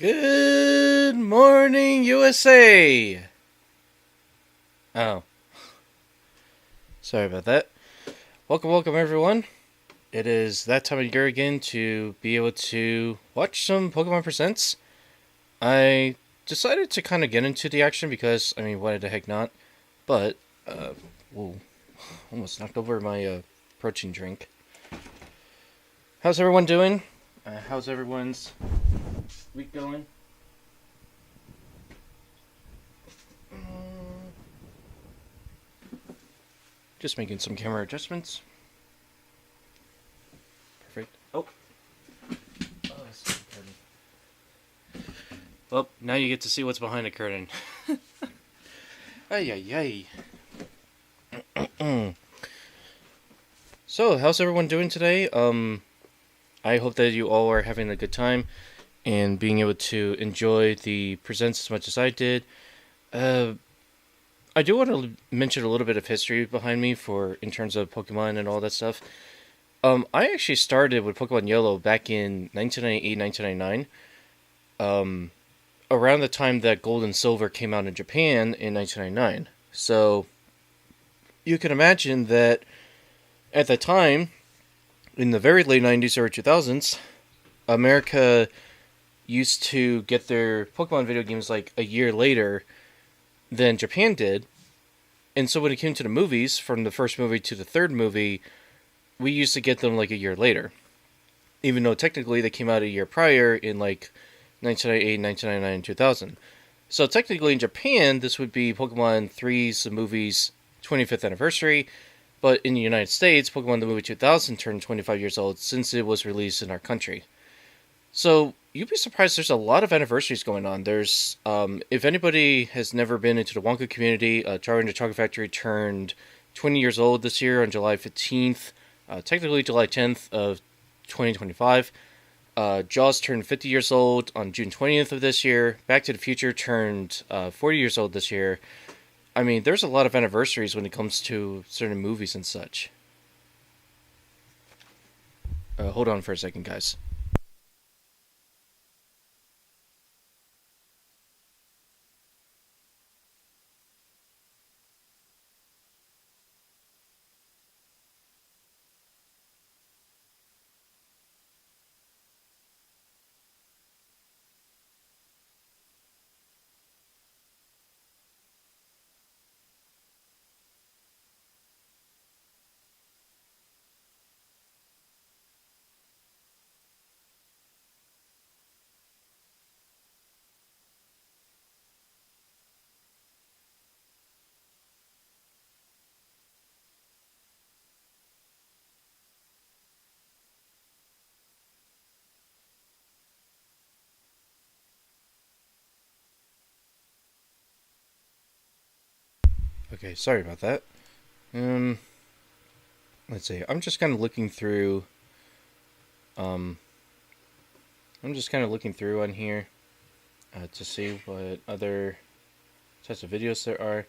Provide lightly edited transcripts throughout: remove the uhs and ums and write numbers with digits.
Good morning, USA! Oh, sorry about that. Welcome everyone. It is that time of year again to be able to watch some Pokemon Presents. I decided to kind of get into the action because, why the heck not? But, whoa, almost knocked over my protein drink. How's everyone doing? How's everyone's week going? Just making some camera adjustments. Perfect. Oh, that's the curtain. Well, now you get to see what's behind the curtain. Ay. So, how's everyone doing today? I hope that you all are having a good time and being able to enjoy the presents as much as I did. I do want to mention a little bit of history behind me in terms of Pokemon and all that stuff. I actually started with Pokemon Yellow back in 1998, 1999. Around the time that Gold and Silver came out in Japan in 1999. So, you can imagine that at the time, in the very late 90s or 2000s, America used to get their Pokemon video games like a year later than Japan did. And so when it came to the movies, from the first movie to the third movie, we used to get them like a year later. Even though technically they came out a year prior in like 1998, 1999, and 2000. So technically in Japan, this would be Pokemon 3's the movie's 25th anniversary. But in the United States, Pokemon the movie 2000 turned 25 years old since it was released in our country. So you'd be surprised there's a lot of anniversaries going on. There's, if anybody has never been into the Wonka community, Charlie and the Chocolate Factory turned 20 years old this year on July 15th. Technically July 10th of 2025. Jaws turned 50 years old on June 20th of this year. Back to the Future turned 40 years old this year. I mean, there's a lot of anniversaries when it comes to certain movies and such. Hold on for a second, guys. Okay, sorry about that. Um, let's see. I'm just kind of looking through. Um, I'm just kind of looking through on here to see what other types of videos there are.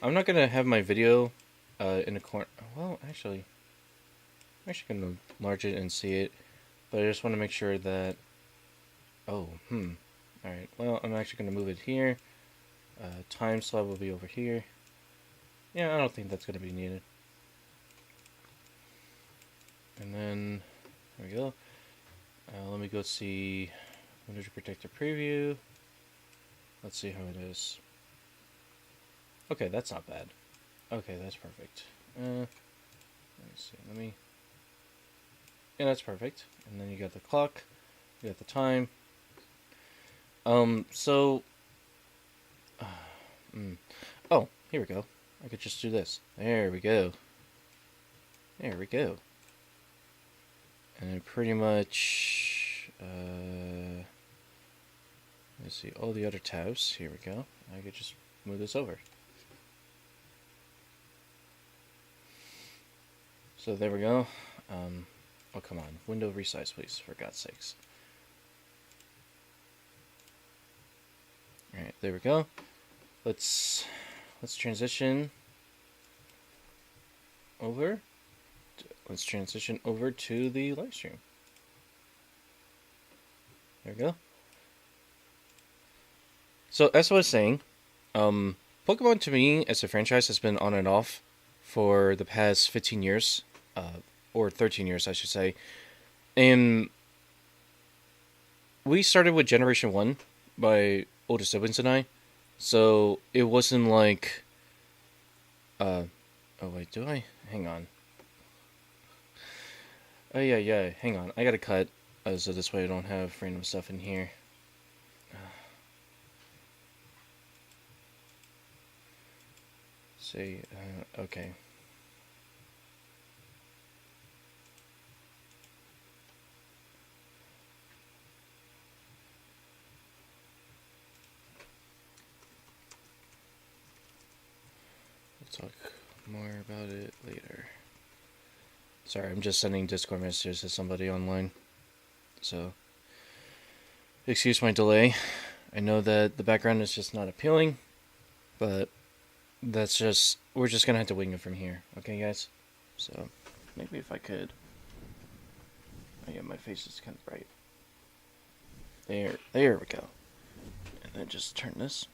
I'm not gonna have my video in the corner. Well, I'm actually gonna enlarge it and see it, but I just want to make sure that. Oh, All right. Well, I'm actually gonna move it here. Time slot will be over here. Yeah, I don't think that's gonna be needed. And then there we go. Let me go see Windows Protector Preview. Let's see how it is. Okay, that's not bad. Okay, that's perfect. Let me see. Yeah, that's perfect. And then you got the clock. You got the time. So. Oh, here we go. I could just do this. There we go. There we go. And then pretty much, let's see, all the other tabs. Here we go. I could just move this over. So there we go. Oh, come on. Window resize, please, for God's sakes. Alright, there we go. Let's transition over. Let's transition over to the live stream. There we go. So as I was saying, Pokemon to me as a franchise has been on and off for the past 15 years, or 13 years, I should say. And we started with Generation 1 by older siblings and I. So it wasn't like, oh wait, do I? Hang on. Oh yeah, hang on. I gotta cut, so this way I don't have random stuff in here. Say, okay. We'll talk more about it later. Sorry, I'm just sending Discord messages to somebody online. So, excuse my delay. I know that the background is just not appealing, but that's just, we're just gonna have to wing it from here. Okay, guys? So, maybe if I could. Oh yeah, my face is kind of bright. There we go. And then just turn this.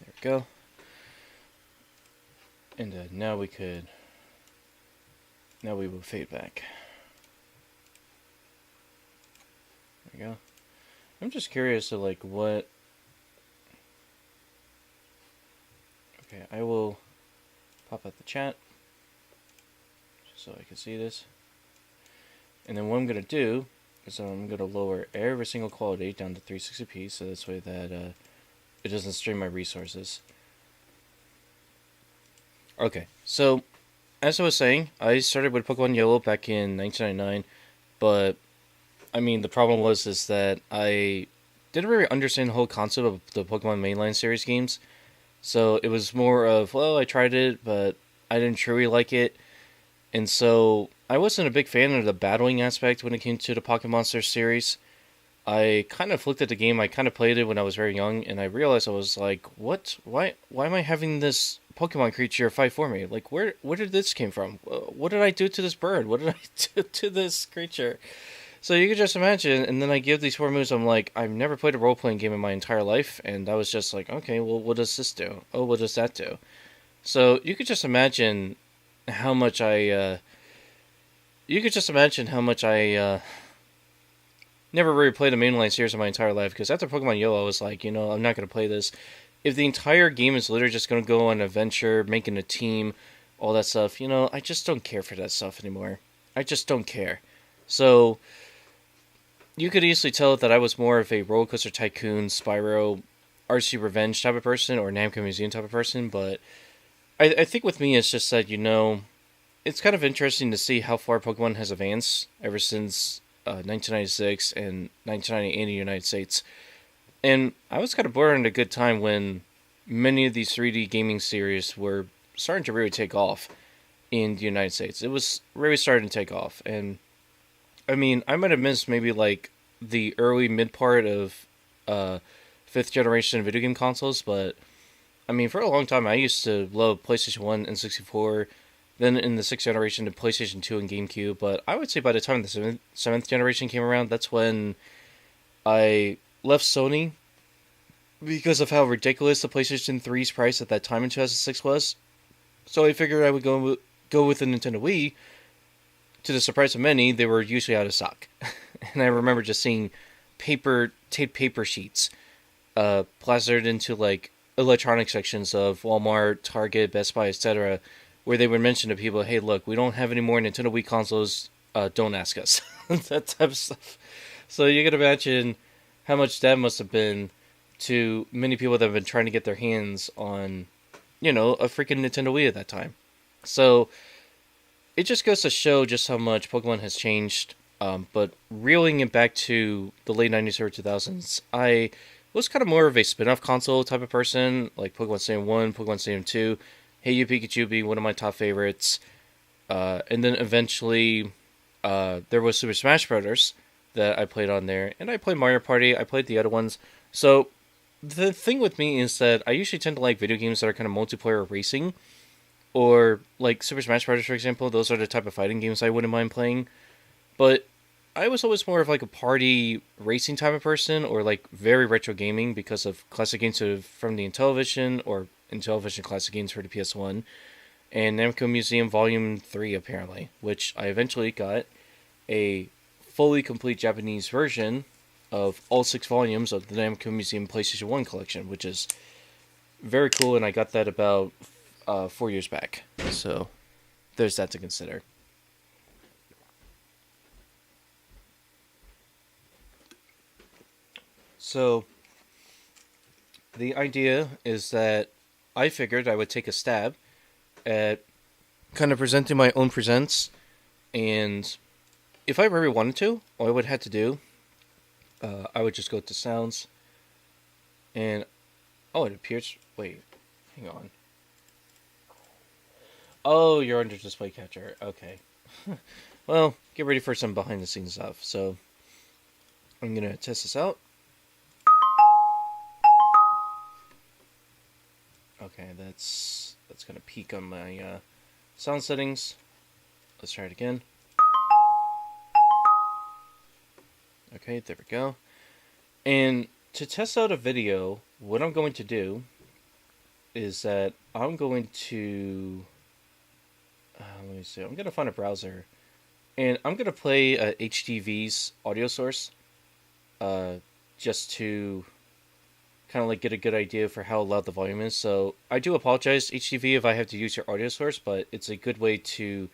There we go. And now we will fade back. There we go. I'm just curious to like what. Okay, I will pop out the chat just so I can see this. And then what I'm gonna do is I'm gonna lower every single quality down to 360p, so this way that it doesn't strain my resources. Okay, so as I was saying, I started with Pokemon Yellow back in 1999, but I mean the problem was is that I didn't really understand the whole concept of the Pokemon mainline series games. So it was more of, well, I tried it, but I didn't truly like it. And so I wasn't a big fan of the battling aspect when it came to the Pokémon Monsters series. I kind of looked at the game, I kind of played it when I was very young, and I realized I was like, what? Why am I having this Pokemon creature fight for me? Like, where did this came from? What did I do to this bird? What did I do to this creature? So you could just imagine, and then I give these 4 moves, I'm like, I've never played a role-playing game in my entire life, and I was just like, okay, well, what does this do? Oh, what does that do? So you could just imagine how much I never really played a mainline series in my entire life, because after Pokemon Yellow, I was like, I'm not going to play this. If the entire game is literally just going to go on an adventure, making a team, all that stuff, I just don't care for that stuff anymore. I just don't care. So you could easily tell that I was more of a Roller Coaster Tycoon, Spyro, RC Revenge type of person, or Namco Museum type of person, but I think with me it's just that, it's kind of interesting to see how far Pokemon has advanced ever since 1996 and 1998 in the United States. And I was kind of born at a good time when many of these 3D gaming series were starting to really take off in the United States. It was really starting to take off, and I mean, I might have missed maybe like the early mid part of 5th generation video game consoles, but I mean, for a long time I used to love PlayStation 1 and 64, then in the 6th generation to PlayStation 2 and GameCube, but I would say by the time the 7th generation came around, that's when I left Sony because of how ridiculous the PlayStation 3's price at that time in 2006 was. So I figured I would go with the Nintendo Wii. To the surprise of many, they were usually out of stock. And I remember just seeing taped paper sheets plastered into like electronic sections of Walmart, Target, Best Buy, etc., where they would mention to people, hey, look, we don't have any more Nintendo Wii consoles, don't ask us. That type of stuff. So you can imagine how much that must have been to many people that have been trying to get their hands on, a freaking Nintendo Wii at that time. So it just goes to show just how much Pokemon has changed. But reeling it back to the late 90s or 2000s, I was kind of more of a spin-off console type of person, like Pokemon Stadium 1, Pokemon Stadium 2, Hey You Pikachu being one of my top favorites. And then eventually there was Super Smash Bros. That I played on there. And I played Mario Party, I played the other ones. So the thing with me is that I usually tend to like video games that are kind of multiplayer racing. Or like Super Smash Bros., for example, those are the type of fighting games I wouldn't mind playing. But I was always more of like a party racing type of person, or like very retro gaming because of classic games from the Intellivision or Intellivision classic games for the PS1, and Namco Museum Volume 3 apparently, which I eventually got a fully complete Japanese version of all 6 volumes of the Namco Museum PlayStation 1 collection, which is very cool, and I got that about 4 years back. So there's that to consider. So the idea is that I figured I would take a stab at kind of presenting my own presents, and if I really wanted to, all I would have to do, I would just go to sounds, and oh, it appears. Wait, hang on. Oh, you're under display capture. Okay. Well, get ready for some behind the scenes stuff. So I'm gonna test this out. Okay, that's gonna peak on my sound settings. Let's try it again. Okay, there we go. And to test out a video, what I'm going to do is that I'm going to let me see. I'm going to find a browser, and I'm going to play HTV's audio source, just to kind of like get a good idea for how loud the volume is. So I do apologize, HTV, if I have to use your audio source, but it's a good way to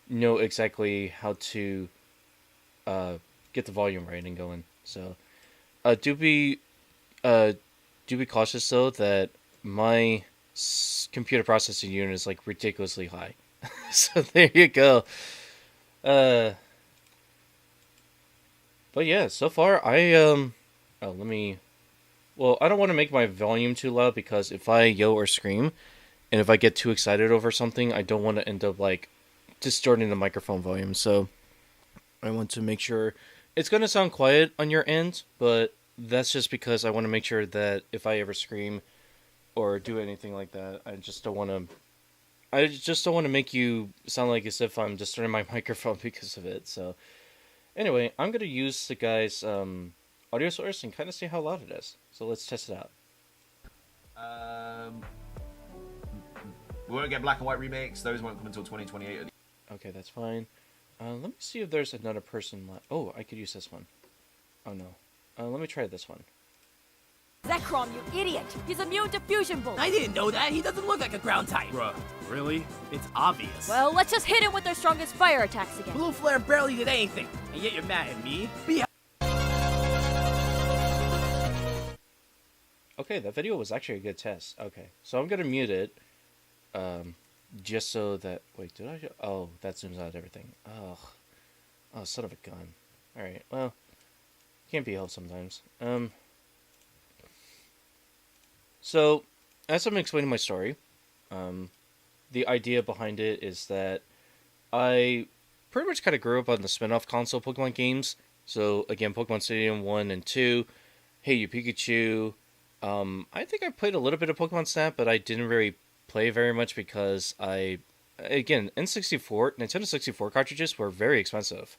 know exactly how to get the volume right and going. So do be cautious though that my computer processing unit is like ridiculously high. So there you go. But yeah, so far I well, I don't want to make my volume too loud, because if I yell or scream, and if I get too excited over something, I don't want to end up like distorting the microphone volume. So I want to make sure it's going to sound quiet on your end, but that's just because I want to make sure that if I ever scream or do anything like that, I just don't want to make you sound like as if I'm distorting my microphone because of it. So anyway, I'm going to use the guy's audio source and kind of see how loud it is. So let's test it out. We won't get black and white remakes. Those won't come until 2028. Okay, that's fine. Let me see if there's another person left. Oh, I could use this one. Oh no. Let me try this one. Zekrom, you idiot! He's immune to fusion bolts! I didn't know that! He doesn't look like a ground type! Bruh, really? It's obvious. Well, let's just hit him with their strongest fire attacks again. Blue Flare barely did anything, and yet you're mad at me? Okay, that video was actually a good test. Okay, so I'm gonna mute it, just so that... Wait, did I... Oh, that zooms out everything. Oh, son of a gun. Alright, well, can't be helped sometimes. So, as I'm explaining my story, the idea behind it is that I pretty much kind of grew up on the spin-off console Pokemon games. So, again, Pokemon Stadium 1 and 2, Hey You Pikachu. I think I played a little bit of Pokemon Snap, but I didn't really play very much because again, Nintendo 64 cartridges were very expensive.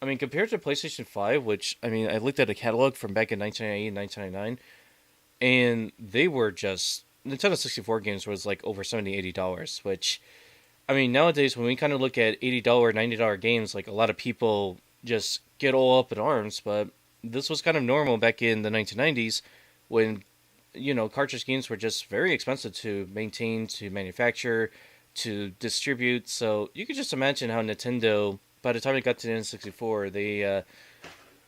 I mean, compared to PlayStation 5, which, I mean, I looked at a catalog from back in 1998 and 1999, and they were just... Nintendo 64 games was like over $70, $80, which, I mean, nowadays when we kind of look at $80, $90 games, like a lot of people just get all up in arms, but this was kind of normal back in the 1990s when, you know, cartridge games were just very expensive to maintain, to manufacture, to distribute. So you could just imagine how Nintendo, by the time it got to the N64,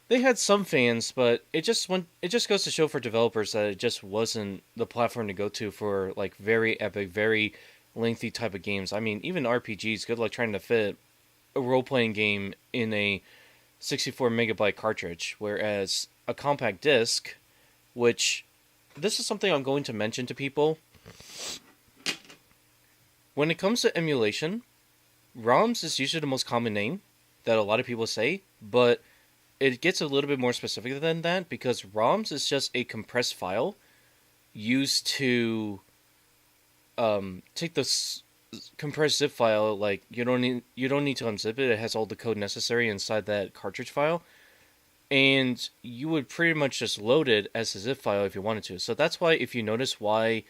they had some fans, but it just goes to show for developers that it just wasn't the platform to go to for like very epic, very lengthy type of games. I mean, even RPGs, good luck trying to fit a role-playing game in a 64 megabyte cartridge, whereas a compact disc, which this is something I'm going to mention to people. When it comes to emulation, ROMs is usually the most common name that a lot of people say, but it gets a little bit more specific than that, because ROMs is just a compressed file used to take the compressed zip file, like you don't need to unzip it. It has all the code necessary inside that cartridge file, and you would pretty much just load it as a zip file if you wanted to. So that's why, if you notice why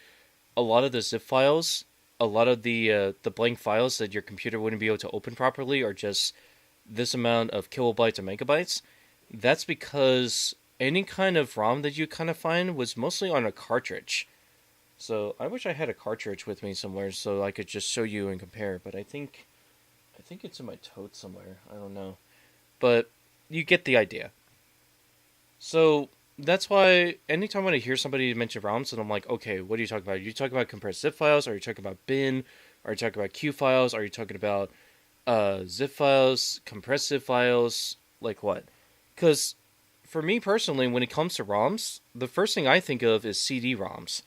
a lot of the zip files, a lot of the blank files that your computer wouldn't be able to open properly are just this amount of kilobytes or megabytes, that's because any kind of ROM that you kind of find was mostly on a cartridge. So I wish I had a cartridge with me somewhere so I could just show you and compare, but I think it's in my tote somewhere. I don't know. But you get the idea. So that's why anytime when I hear somebody mention ROMs, and I'm like, okay, what are you talking about? Are you talking about compressed zip files? Are you talking about bin? Are you talking about Q files? Are you talking about zip files, compressed zip files? Like what? Because for me personally, when it comes to ROMs, the first thing I think of is CD-ROMs,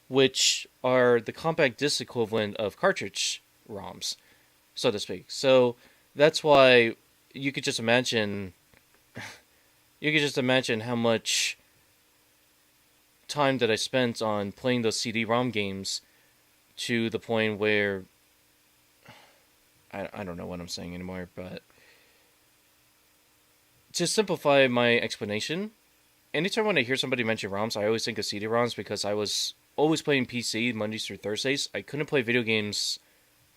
which are the compact disc equivalent of cartridge ROMs, so to speak. So that's why you could just imagine how much time that I spent on playing those CD-ROM games, to the point where I don't know what I'm saying anymore, but to simplify my explanation, anytime when I hear somebody mention ROMs, I always think of CD-ROMs because I was always playing PC Mondays through Thursdays. I couldn't play video games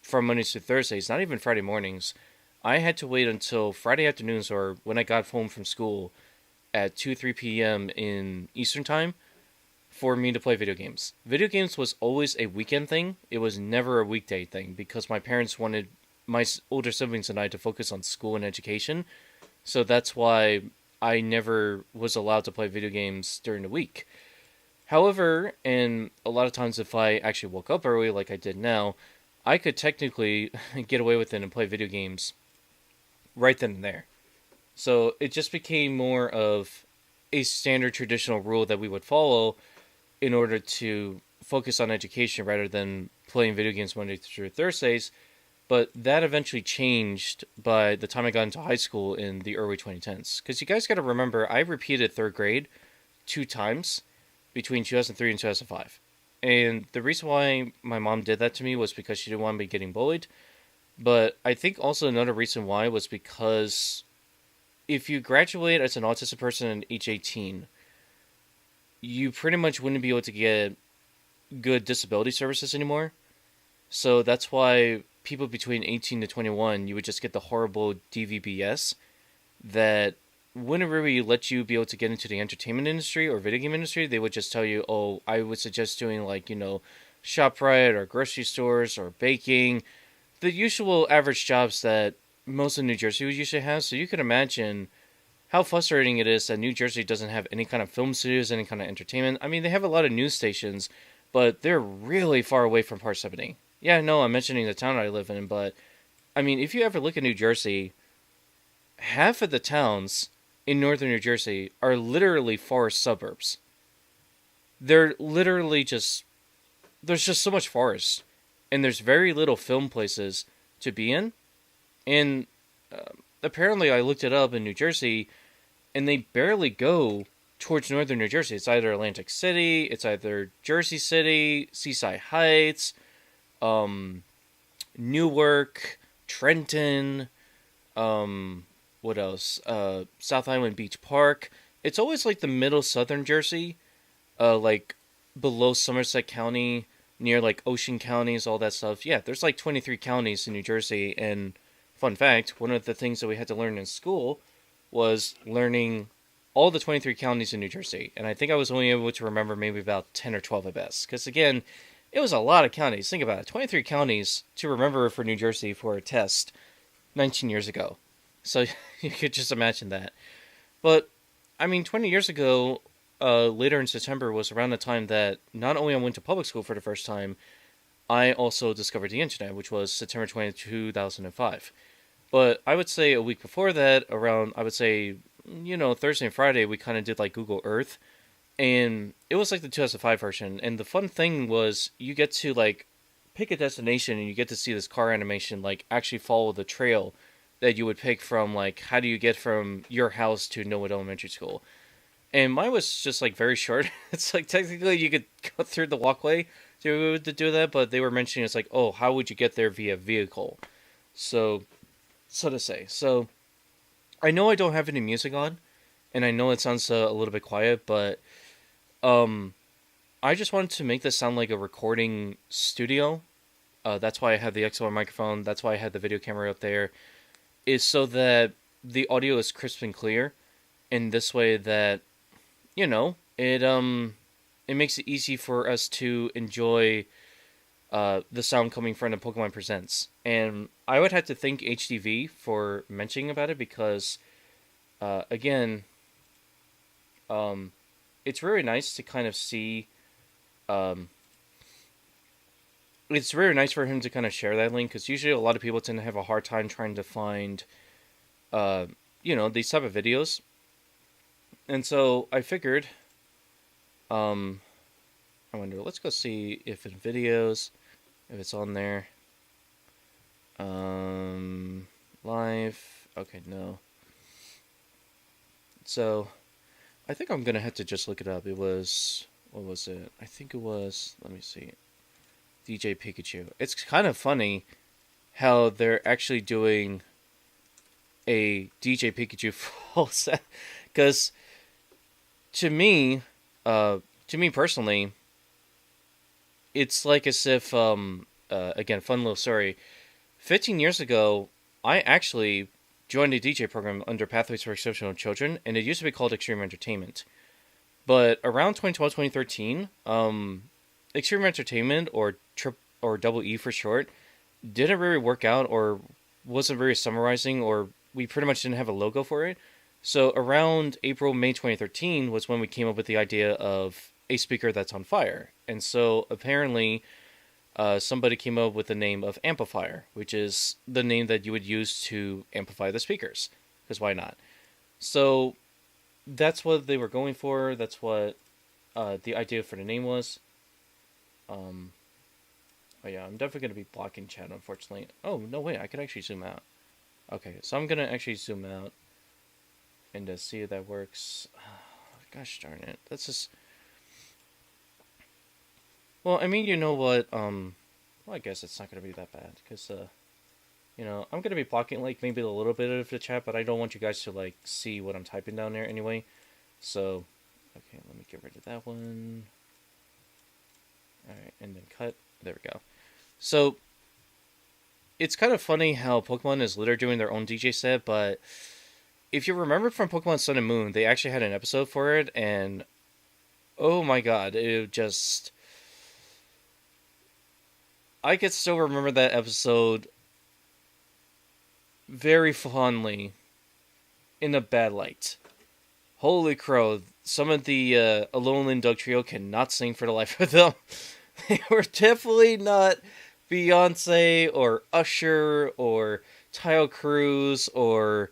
from Mondays through Thursdays, not even Friday mornings. I had to wait until Friday afternoons, or when I got home from school at 3 p.m. in Eastern Time, for me to play video games. Video games was always a weekend thing. It was never a weekday thing, because my parents wanted my older siblings and I to focus on school and education. So that's why I never was allowed to play video games during the week. However, and a lot of times if I actually woke up early like I did now, I could technically get away with it and play video games right then and there. So it just became more of a standard traditional rule that we would follow in order to focus on education rather than playing video games Monday through Thursdays. But that eventually changed by the time I got into high school in the early 2010s. Because you guys got to remember, I repeated third grade 2 times between 2003 and 2005. And the reason why my mom did that to me was because she didn't want me getting bullied. But I think also another reason why was because if you graduate as an autistic person at age 18, you pretty much wouldn't be able to get good disability services anymore. So that's why people between 18 to 21, you would just get the horrible DVBS that wouldn't really let you be able to get into the entertainment industry or video game industry. They would just tell you, oh, I would suggest doing ShopRite or grocery stores or baking, the usual average jobs that most of New Jersey would usually have. So you could imagine how frustrating it is that New Jersey doesn't have any kind of film studios, any kind of entertainment. I mean, they have a lot of news stations, but they're really far away from Part 70. Yeah, no, I'm mentioning the town I live in, but I mean, if you ever look at New Jersey, half of the towns in northern New Jersey are literally forest suburbs. They're literally there's just so much forest, and there's very little film places to be in. And apparently I looked it up in New Jersey, and they barely go towards northern New Jersey. It's either Atlantic City, it's either Jersey City, Seaside Heights, Newark, Trenton, what else? South Island Beach Park. It's always like the middle southern Jersey, like below Somerset County, near like Ocean counties, all that stuff. Yeah, there's like 23 counties in New Jersey, and fun fact, one of the things that we had to learn in school was learning all the 23 counties in New Jersey, and I think I was only able to remember maybe about 10 or 12 at best, because again, it was a lot of counties. Think about it, 23 counties to remember for New Jersey for a test 19 years ago. So you could just imagine that. But, I mean, 20 years ago, later in September was around the time that not only I went to public school for the first time, I also discovered the internet, which was September 20th, 2005. But I would say a week before that, around, I would say, Thursday and Friday, we kind of did like Google Earth. And it was like the 2005 version. And the fun thing was you get to like pick a destination and you get to see this car animation like actually follow the trail that you would pick from, like, how do you get from your house to Norwood Elementary School. And mine was just like very short. It's like technically you could go through the walkway to do that, but they were mentioning it's like, oh, how would you get there via vehicle? So to say. So I know I don't have any music on, and I know it sounds a little bit quiet, but I just wanted to make this sound like a recording studio. That's why I had the XLR microphone. That's why I had the video camera up there. Is so that the audio is crisp and clear, in this way that, you know, it makes it easy for us to enjoy the sound coming from the Pokemon Presents. And I would have to thank HDV for mentioning about it because, again, it's really nice to kind of see. It's very nice for him to kind of share that link because usually a lot of people tend to have a hard time trying to find, these type of videos. And so I figured, I wonder, let's go see if in videos, if it's on there. Live. Okay, no. So I think I'm going to have to just look it up. It was, what was it? I think it was, let me see. DJ Pikachu. It's kind of funny how they're actually doing a DJ Pikachu full set. Because to me personally, it's like as if, again, fun little story. 15 years ago, I actually joined a DJ program under Pathways for Exceptional Children, and it used to be called Extreme Entertainment. But around 2012, 2013, Extreme Entertainment, or Double E for short, didn't really work out, or wasn't very summarizing, or we pretty much didn't have a logo for it. So around April, May 2013 was when we came up with the idea of a speaker that's on fire. And so apparently somebody came up with the name of Amplifier, which is the name that you would use to amplify the speakers, because why not? So that's what they were going for. That's what the idea for the name was. Oh yeah, I'm definitely going to be blocking chat, unfortunately. Oh, no, wait, I could actually zoom out. Okay, so I'm going to actually zoom out and see if that works. Gosh darn it. That's just... Well, I mean, you know what, well, I guess it's not going to be that bad, because, I'm going to be blocking, like, maybe a little bit of the chat, but I don't want you guys to, like, see what I'm typing down there anyway. So, okay, let me get rid of that one. Alright, and then cut. There we go. So, it's kind of funny how Pokemon is literally doing their own DJ set, but if you remember from Pokemon Sun and Moon, they actually had an episode for it, and oh my god, it just... I could still remember that episode very fondly in a bad light. Holy crow, some of the Alone and Doug trio cannot sing for the life of them. They were definitely not Beyonce or Usher or Tayo Cruz or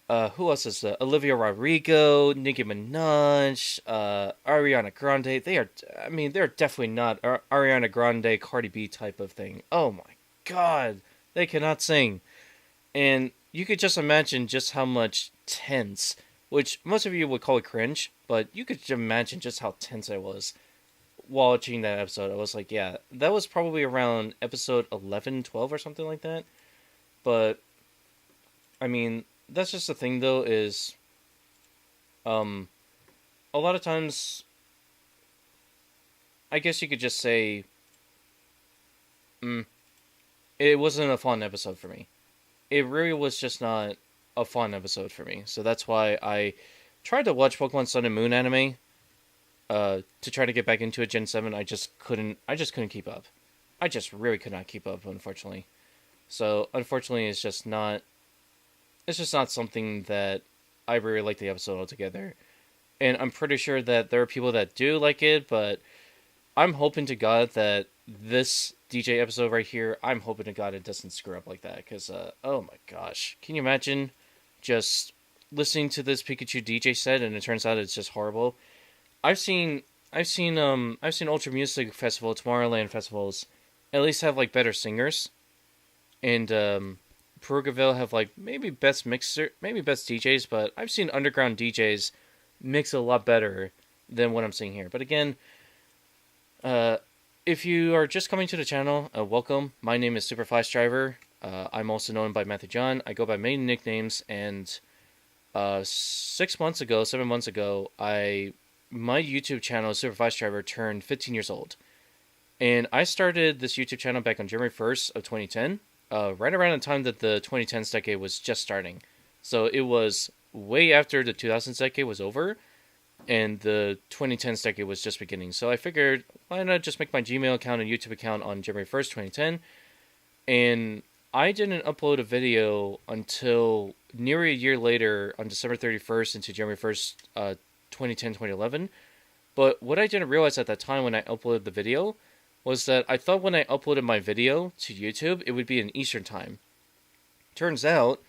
who else is that? Olivia Rodrigo, Nicki Minaj, Ariana Grande. They're definitely not Ariana Grande, Cardi B type of thing. Oh my god, they cannot sing. And you could just imagine just how much tense, which most of you would call it cringe, but you could imagine just how tense I was watching that episode. I was like, yeah, that was probably around episode 11, 12 or something like that. But, I mean, that's just the thing though, is, a lot of times, I guess you could just say, it wasn't a fun episode for me. It really was just not a fun episode for me. So that's why I tried to watch Pokemon Sun and Moon anime, to try to get back into it, Gen 7, I just couldn't keep up. I just really could not keep up, unfortunately. So, unfortunately, it's just not something that I really like the episode altogether. And I'm pretty sure that there are people that do like it, but I'm hoping to God that this DJ episode right here, I'm hoping to God it doesn't screw up like that, because, oh my gosh. Can you imagine just listening to this Pikachu DJ set and it turns out it's just horrible? I've seen Ultra Music Festival, Tomorrowland festivals, at least have like better singers, and Perugaville have like maybe best DJs, but I've seen underground DJs mix a lot better than what I'm seeing here. But again, if you are just coming to the channel, welcome. My name is SuperFlashDriver. I'm also known by Matthew John. I go by many nicknames, and 7 months ago, my YouTube channel, SuperFlashDriver, turned 15 years old. And I started this YouTube channel back on January 1st of 2010, right around the time that the 2010s decade was just starting. So it was way after the 2000s decade was over, and the 2010s decade was just beginning. So I figured, why not just make my Gmail account and YouTube account on January 1st, 2010, and I didn't upload a video until nearly a year later, on December 31st into January 1st, 2010, 2011. But what I didn't realize at that time when I uploaded the video was that I thought when I uploaded my video to YouTube, it would be in Eastern time. Turns out,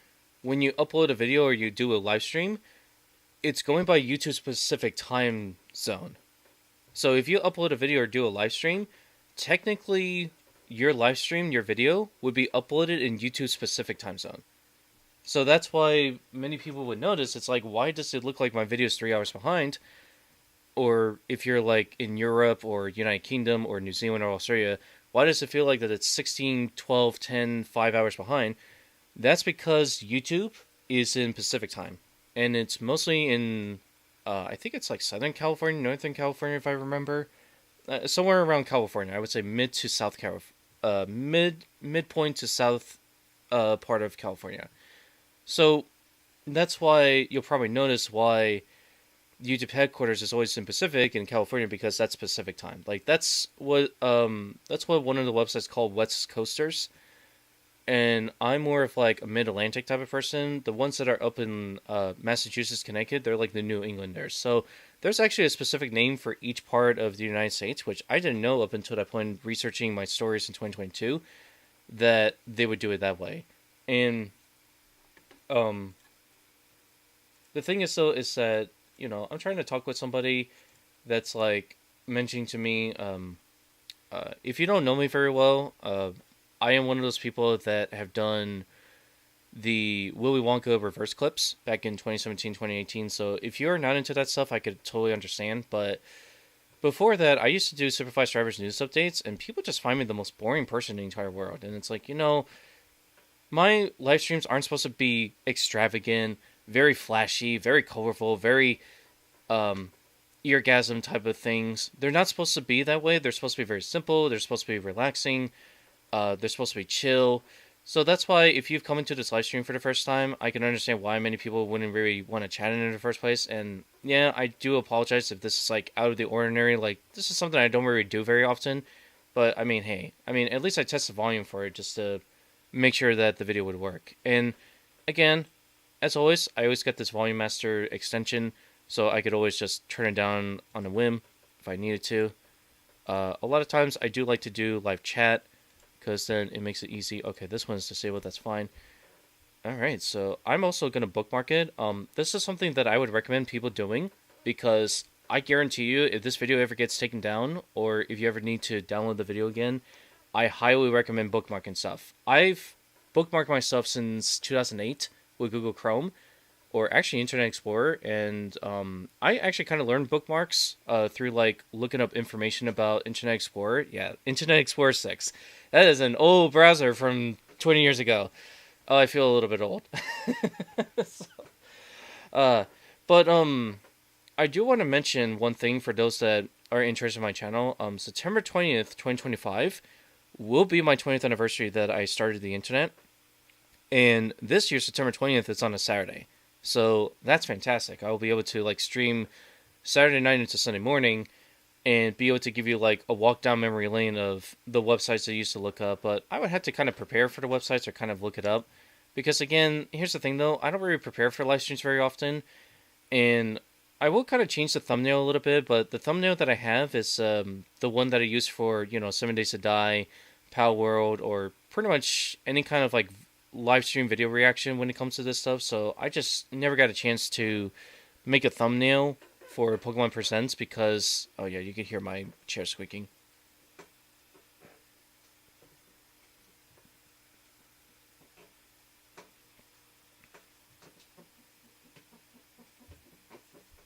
when you upload a video or you do a live stream, it's going by YouTube specific time zone. So if you upload a video or do a live stream, technically your live stream, your video, would be uploaded in YouTube specific time zone. So that's why many people would notice, it's like, why does it look like my video is 3 hours behind? Or if you're like in Europe or United Kingdom or New Zealand or Australia, why does it feel like that it's 16, 12, 10, 5 hours behind? That's because YouTube is in Pacific time. And it's mostly in, I think it's like Southern California, Northern California, if I remember. Somewhere around California. I would say mid to south midpoint to south part of California. So that's why you'll probably notice why YouTube headquarters is always in Pacific in California, because that's Pacific time. Like that's what one of the websites called West Coasters. And I'm more of like a mid-Atlantic type of person. The ones that are up in Massachusetts, Connecticut, they're like the New Englanders. So there's actually a specific name for each part of the United States, which I didn't know up until that point, researching my stories in 2022, that they would do it that way. And the thing is, though, is that, you know, I'm trying to talk with somebody that's like mentioning to me, if you don't know me very well, I am one of those people that have done the Willy Wonka reverse clips back in 2017, 2018. So if you're not into that stuff, I could totally understand. But before that, I used to do SuperFlashDriver's news updates, and people just find me the most boring person in the entire world. And it's like, you know, my live streams aren't supposed to be extravagant, very flashy, very colorful, very eargasm type of things. They're not supposed to be that way. They're supposed to be very simple. They're supposed to be relaxing. They're supposed to be chill. So that's why if you've come into this live stream for the first time, I can understand why many people wouldn't really want to chat in the first place. And yeah, I do apologize if this is like out of the ordinary. Like, this is something I don't really do very often. But I mean, hey, at least I test the volume for it just to make sure that the video would work. And again, as always, I always get this Volume Master extension, so I could always just turn it down on a whim if I needed to. A lot of times I do like to do live chat, because then it makes it easy. Okay, this one's disabled, that's fine. Alright, so I'm also going to bookmark it. This is something that I would recommend people doing, because I guarantee you, if this video ever gets taken down, or if you ever need to download the video again, I highly recommend bookmarking stuff. I've bookmarked my stuff since 2008 with Google Chrome, or actually Internet Explorer, and I actually kind of learned bookmarks through like looking up information about Internet Explorer. Yeah, Internet Explorer 6. That is an old browser from 20 years ago. Oh, I feel a little bit old. But I do want to mention one thing for those that are interested in my channel. September 20th, 2025 will be my 20th anniversary that I started the internet. And this year, September 20th, it's on a Saturday. So that's fantastic. I will be able to like stream Saturday night into Sunday morning and be able to give you like a walk down memory lane of the websites I used to look up. But I would have to kind of prepare for the websites or kind of look it up. Because again, here's the thing though, I don't really prepare for live streams very often. And I will kind of change the thumbnail a little bit, but the thumbnail that I have is the one that I use for, 7 Days to Die, Pal World, or pretty much any kind of like live stream video reaction when it comes to this stuff. So I just never got a chance to make a thumbnail for Pokemon Presents because, oh yeah, you can hear my chair squeaking.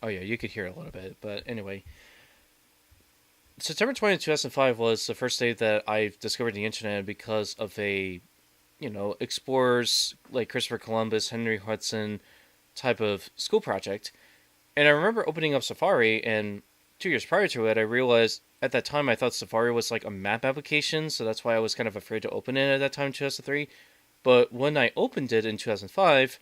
Oh yeah, you could hear it a little bit, but anyway. September 20th, 2005 was the first day that I discovered the internet because of a, explorers like Christopher Columbus, Henry Hudson type of school project. And I remember opening up Safari, and 2 years prior to it, I realized at that time I thought Safari was like a map application, so that's why I was kind of afraid to open it at that time in 2003. But when I opened it in 2005,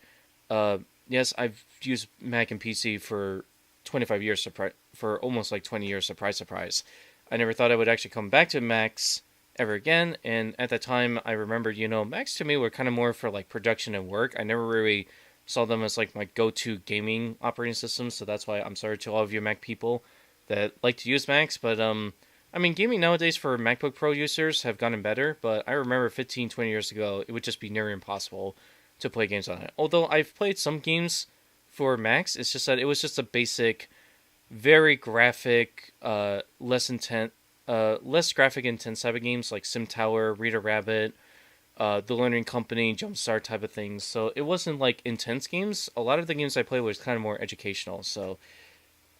yes, I've used Mac and PC for 25 years, for almost like 20 years, surprise, surprise. I never thought I would actually come back to Macs ever again, and at that time, I remembered, Macs to me were kind of more for like production and work. I never really saw them as like my go-to gaming operating system, so that's why I'm sorry to all of you Mac people that like to use Macs, but gaming nowadays for MacBook Pro users have gotten better, but I remember 15, 20 years ago, it would just be nearly impossible to play games on it. Although I've played some games for Macs, it's just that it was just a basic, very graphic, less graphic intense type of games like Sim Tower, Rita Rabbit, The Learning Company, Jumpstart type of things. So it wasn't like intense games. A lot of the games I played was kind of more educational. So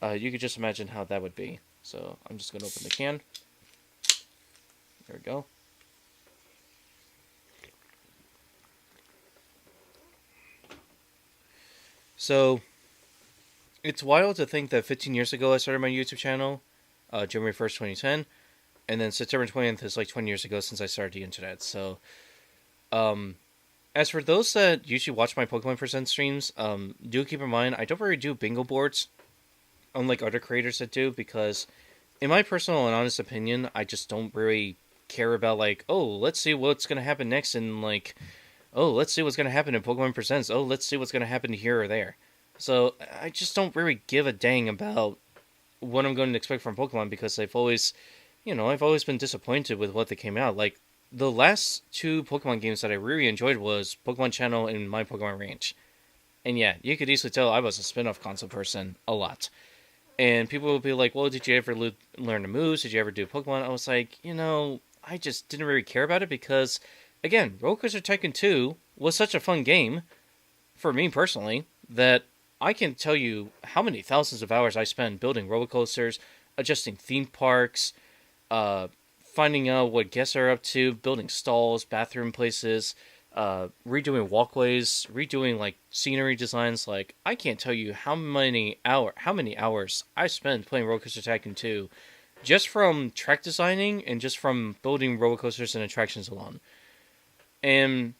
you could just imagine how that would be. So I'm just going to open the can. There we go. So it's wild to think that 15 years ago I started my YouTube channel, January 1st, 2010. And then September 20th is like 20 years ago since I started the internet. So as for those that usually watch my Pokemon Present streams, do keep in mind I don't really do bingo boards, unlike other creators that do, because in my personal and honest opinion, I just don't really care about like, oh, let's see what's going to happen next, and like, oh, let's see what's going to happen in Pokemon Presents, oh, let's see what's going to happen here or there. So I just don't really give a dang about what I'm going to expect from Pokemon, because I've always been disappointed with what they came out. Like, the last two Pokemon games that I really enjoyed was Pokemon Channel and My Pokemon Ranch. And yeah, you could easily tell I was a spin-off console person a lot. And people would be like, well, did you ever learn the moves? Did you ever do Pokemon? I was like, I just didn't really care about it because, again, Roller Coaster Tycoon 2 was such a fun game, for me personally, that I can tell you how many thousands of hours I spent building roller coasters, adjusting theme parks, finding out what guests are up to, building stalls, bathroom places, redoing walkways, redoing like scenery designs. Like, I can't tell you how many hours I spent playing Roller Coaster Tycoon 2 just from track designing and just from building roller coasters and attractions alone. And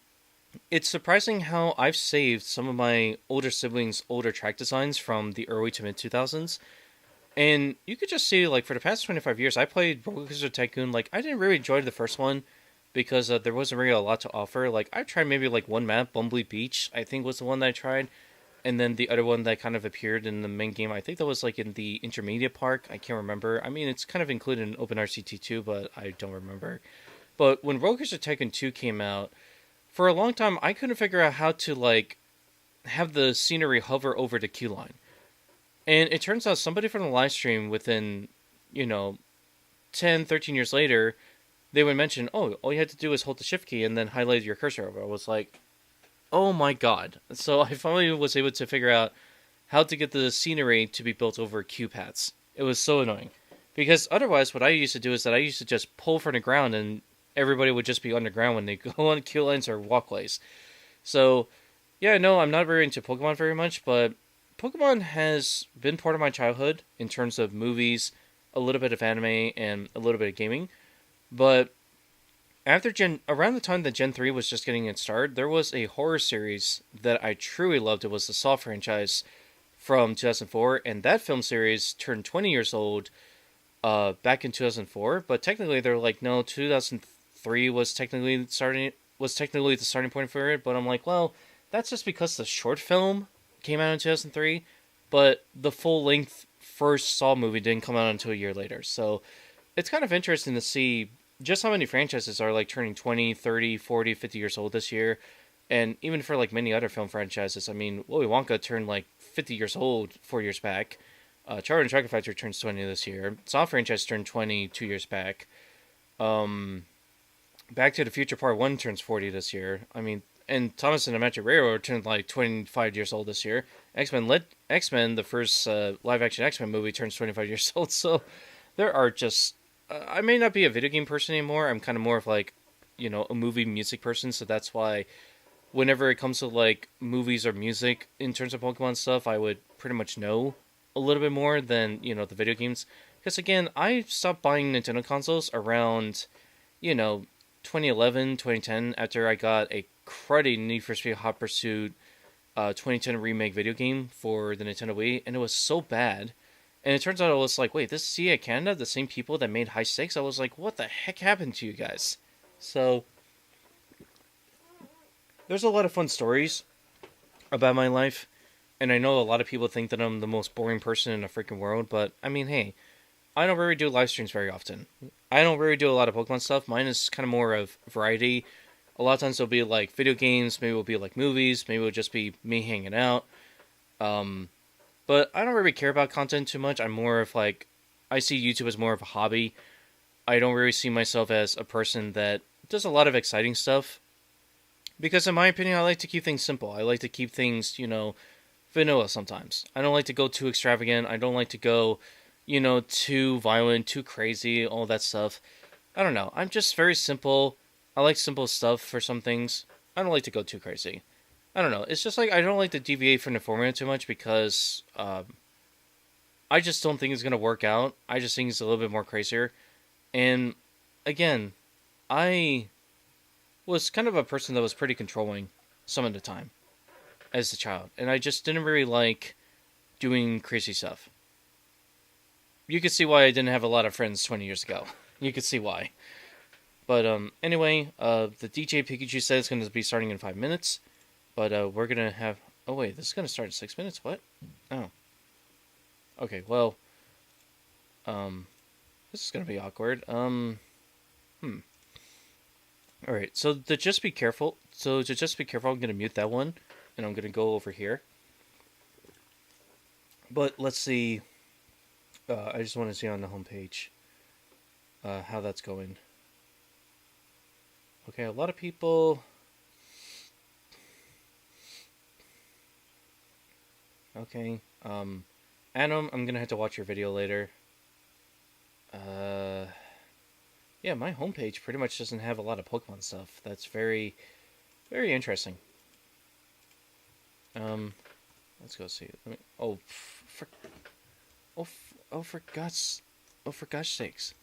it's surprising how I've saved some of my older siblings' older track designs from the early to mid 2000s. And you could just see, like, for the past 25 years, I played Roller Coaster Tycoon. Like, I didn't really enjoy the first one because there wasn't really a lot to offer. Like, I tried maybe, like, one map, Bumblebee Beach, I think was the one that I tried. And then the other one that kind of appeared in the main game, I think that was, like, in the intermediate park. I can't remember. I mean, it's kind of included in OpenRCT 2, but I don't remember. But when Roller Coaster Tycoon 2 came out, for a long time, I couldn't figure out how to, like, have the scenery hover over the queue line. And it turns out somebody from the live stream within, 10, 13 years later, they would mention, oh, all you had to do is hold the shift key and then highlight your cursor over. I was like, oh my god. So I finally was able to figure out how to get the scenery to be built over queue paths. It was so annoying. Because otherwise, what I used to do is that I used to just pull from the ground and everybody would just be underground when they go on queue lines or walkways. So, yeah, no, I'm not very into Pokemon very much, but Pokemon has been part of my childhood in terms of movies, a little bit of anime, and a little bit of gaming. But around the time that Gen 3 was just getting its start, there was a horror series that I truly loved. It was the Saw franchise from 2004, and that film series turned 20 years old back in 2004. But technically, they're like, no, 2003 was technically the starting point for it. But I'm like, well, that's just because the short film came out in 2003, but the full-length first Saw movie didn't come out until a year later. So it's kind of interesting to see just how many franchises are like turning 20, 30, 40, 50 years old this year. And even for like many other film franchises, I mean, Willy Wonka turned like 50 years old 4 years back. Charlie and the Chocolate Factory turns 20 this year. Saw franchise turned 20 2 years back. Back to the Future Part 1 turns 40 this year. I mean, and Thomas and the Magic Railroad turned like 25 years old this year. X-Men, the first live-action X-Men movie, turns 25 years old. So there are just I may not be a video game person anymore. I'm kind of more of like, you know, a movie music person. So that's why whenever it comes to like movies or music in terms of Pokemon stuff, I would pretty much know a little bit more than, you know, the video games. Because again, I stopped buying Nintendo consoles around, you know, 2011, 2010 after I got a cruddy Need for Speed Hot Pursuit 2010 remake video game for the Nintendo Wii, and it was so bad. And it turns out I was like, wait, this is CA Canada, the same people that made High Stakes? I was like, what the heck happened to you guys? So, there's a lot of fun stories about my life, and I know a lot of people think that I'm the most boring person in the freaking world, but, I mean, hey, I don't really do live streams very often. I don't really do a lot of Pokemon stuff. Mine is kind of more of variety. A lot of times it'll be like video games, maybe it'll be like movies, maybe it'll just be me hanging out. But I don't really care about content too much. I'm more of like, I see YouTube as more of a hobby. I don't really see myself as a person that does a lot of exciting stuff. Because in my opinion, I like to keep things simple. I like to keep things, you know, vanilla sometimes. I don't like to go too extravagant. I don't like to go, you know, too violent, too crazy, all that stuff. I don't know. I'm just very simple. I like simple stuff for some things. I don't like to go too crazy. I don't know. It's just like I don't like to deviate from the formula too much because I just don't think it's going to work out. I just think it's a little bit more crazier. And again, I was kind of a person that was pretty controlling some of the time as a child. And I just didn't really like doing crazy stuff. You could see why I didn't have a lot of friends 20 years ago. You could see why. But anyway, the DJ Pikachu said it's going to be starting in 5 minutes. But we're going to have... Oh, wait, this is going to start in 6 minutes? What? Oh. Okay, well... this is going to be awkward. Alright, so to just be careful... I'm going to mute that one. And I'm going to go over here. But let's see... I just want to see on the homepage how that's going. Okay, a lot of people... Okay, Adam, I'm gonna have to watch your video later. Yeah, my homepage pretty much doesn't have a lot of Pokemon stuff. That's very, very interesting. Let's go see. For God's sakes.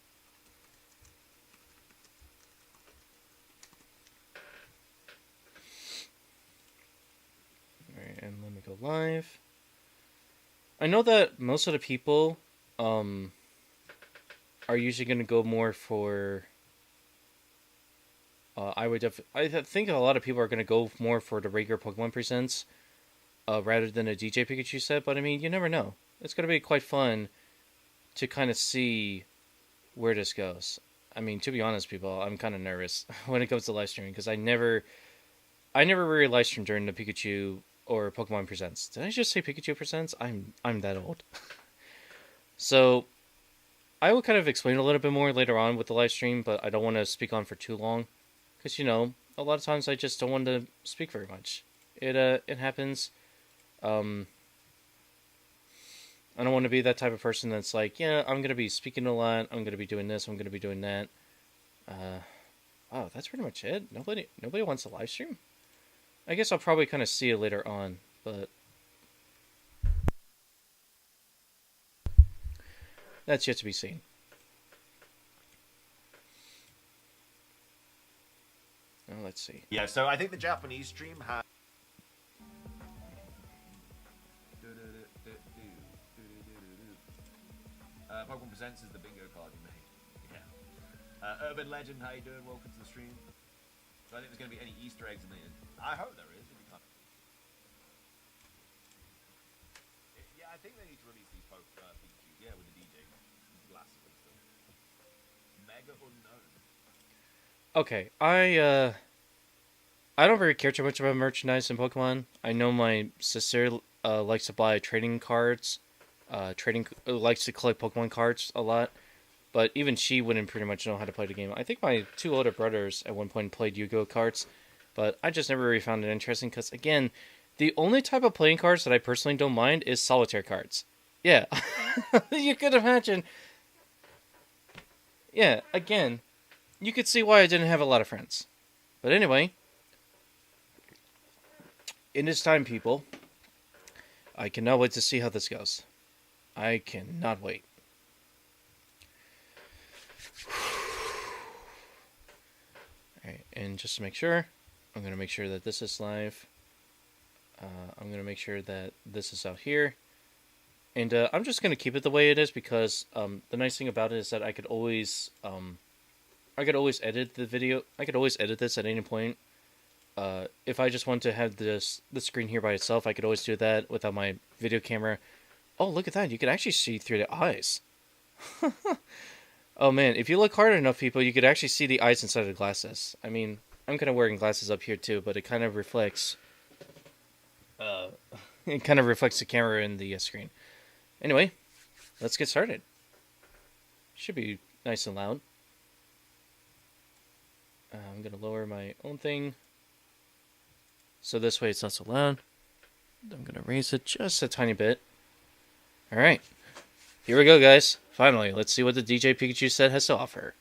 Alright, and let me go live. I know that most of the people are usually going to go more for... I think a lot of people are going to go more for the regular Pokemon Presents rather than a DJ Pikachu set, but I mean, you never know. It's going to be quite fun to kind of see where this goes. I mean, to be honest, people, I'm kind of nervous when it comes to live streaming, because I never really live streamed during the Pikachu or Pokemon Presents. Did I just say Pikachu Presents? I'm that old. So, I will kind of explain a little bit more later on with the live stream, but I don't want to speak on for too long. Because, you know, a lot of times I just don't want to speak very much. It happens. I don't want to be that type of person that's like, yeah, I'm going to be speaking a lot, I'm going to be doing this, I'm going to be doing that. Wow, that's pretty much it? Nobody wants a live stream? I guess I'll probably kind of see it later on, but... that's yet to be seen. Now, let's see. Yeah, so I think the Japanese stream had... Pokemon Presents is the bingo card you made. Yeah. Urban Legend, how you doing? Welcome to the stream. So I think there's going to be any Easter eggs in the... I hope there is. Yeah, I think they need to release these Pikachu. Yeah, with the DJ glasses and stuff. Mega unknown. Okay, I don't really care too much about merchandise in Pokemon. I know my sister likes to buy trading cards. Likes to collect Pokemon cards a lot. But even she wouldn't pretty much know how to play the game. I think my two older brothers at one point played Yu-Gi-Oh cards. But I just never really found it interesting. Because, again, the only type of playing cards that I personally don't mind is solitaire cards. Yeah. You could imagine. yeah, again, you could see why I didn't have a lot of friends. But anyway, in this time, people, I cannot wait to see how this goes. I cannot wait. Alright, and just to make sure, I'm going to make sure that this is live. I'm going to make sure that this is out here. And I'm just going to keep it the way it is because the nice thing about it is that I could always edit the video. I could always edit this at any point. If I just want to have the screen here by itself, I could always do that without my video camera. Oh, look at that. You could actually see through the eyes. Oh, man. If you look hard enough, people, you could actually see the eyes inside of the glasses. I mean, I'm kind of wearing glasses up here, too, but it kind of reflects... it kind of reflects the camera in the screen. Anyway, let's get started. Should be nice and loud. I'm going to lower my own thing. So this way it's not so loud. I'm going to raise it just a tiny bit. Alright. Here we go, guys. Finally, let's see what the DJ Pikachu set has to offer.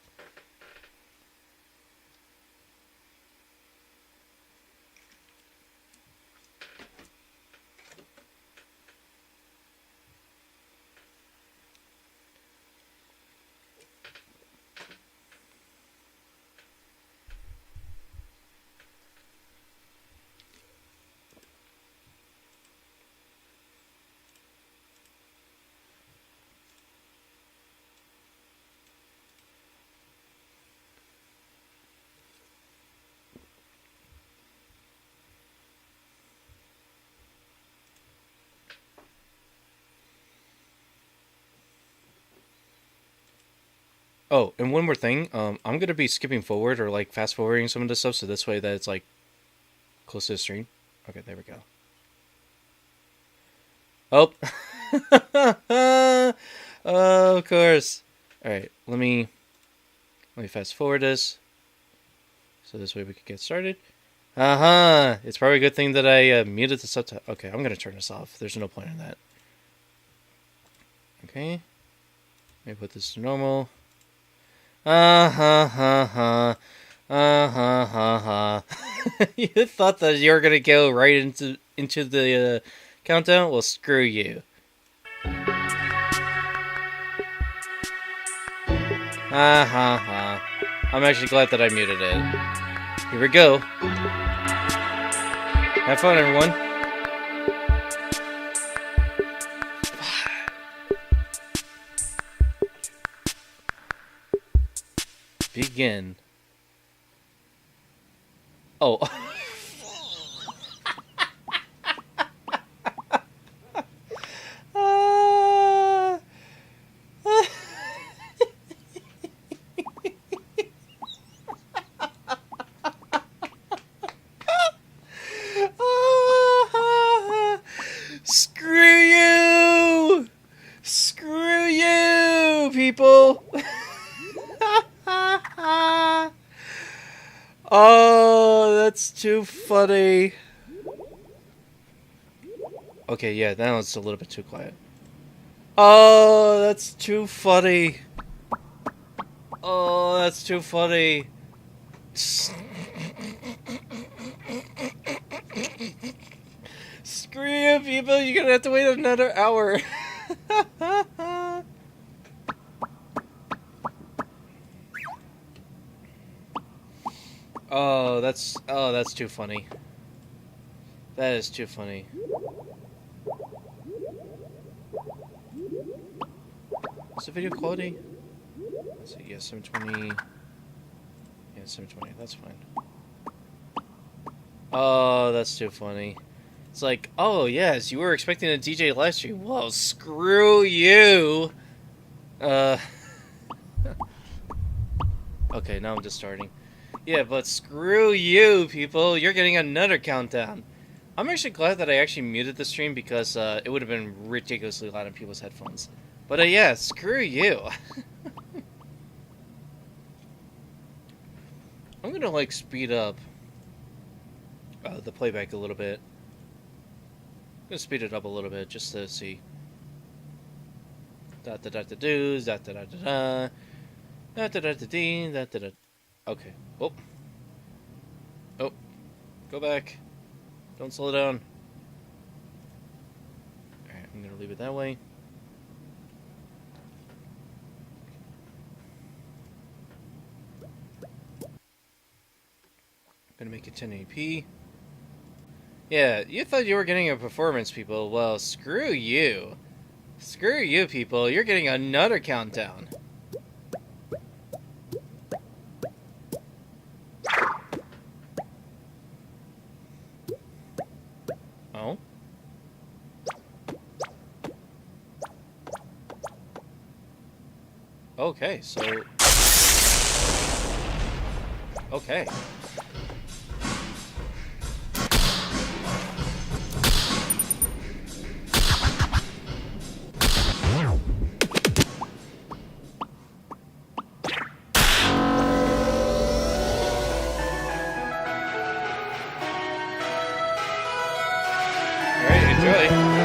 Oh, and one more thing. I'm going to be skipping forward or like fast forwarding some of this stuff so this way that it's like close to the stream. Okay, there we go. Oh. Oh, of course. Alright, let me fast forward this. So this way we can get started. It's probably a good thing that I muted the subtitle. Okay, I'm going to turn this off. There's no point in that. Okay. Let me put this to normal. You thought that you were gonna go right into the countdown? Well, screw you. I'm actually glad that I muted it. Here we go. Have fun, everyone. Begin. Oh. Screw you! Screw you, people! Oh, that's too funny. Okay, yeah, now it's a little bit too quiet. Oh, that's too funny. Oh, that's too funny. Screw you, people. You're gonna have to wait another hour. Oh, that's too funny. That is too funny. Is the video quality? Let's see, yeah, 720. Yeah, 720, that's fine. Oh, that's too funny. It's like, oh yes, you were expecting a DJ livestream. Well, screw you! Okay, now I'm just starting. Yeah, but screw you, people. You're getting another countdown. I'm actually glad that I actually muted the stream because it would have been ridiculously loud in people's headphones. But yeah, screw you. I'm gonna like speed up the playback a little bit. I'm gonna speed it up a little bit just to see. Da da da da doos, da da da da da. Da-da-da-da-dee, da-da-da. Okay. Oh. Oh. Go back. Don't slow down. Alright, I'm gonna leave it that way. Gonna make it 1080p. Yeah, you thought you were getting a performance, people. Well, screw you. Screw you, people. You're getting another countdown. Oh? Okay, so... Okay. Alright, enjoy.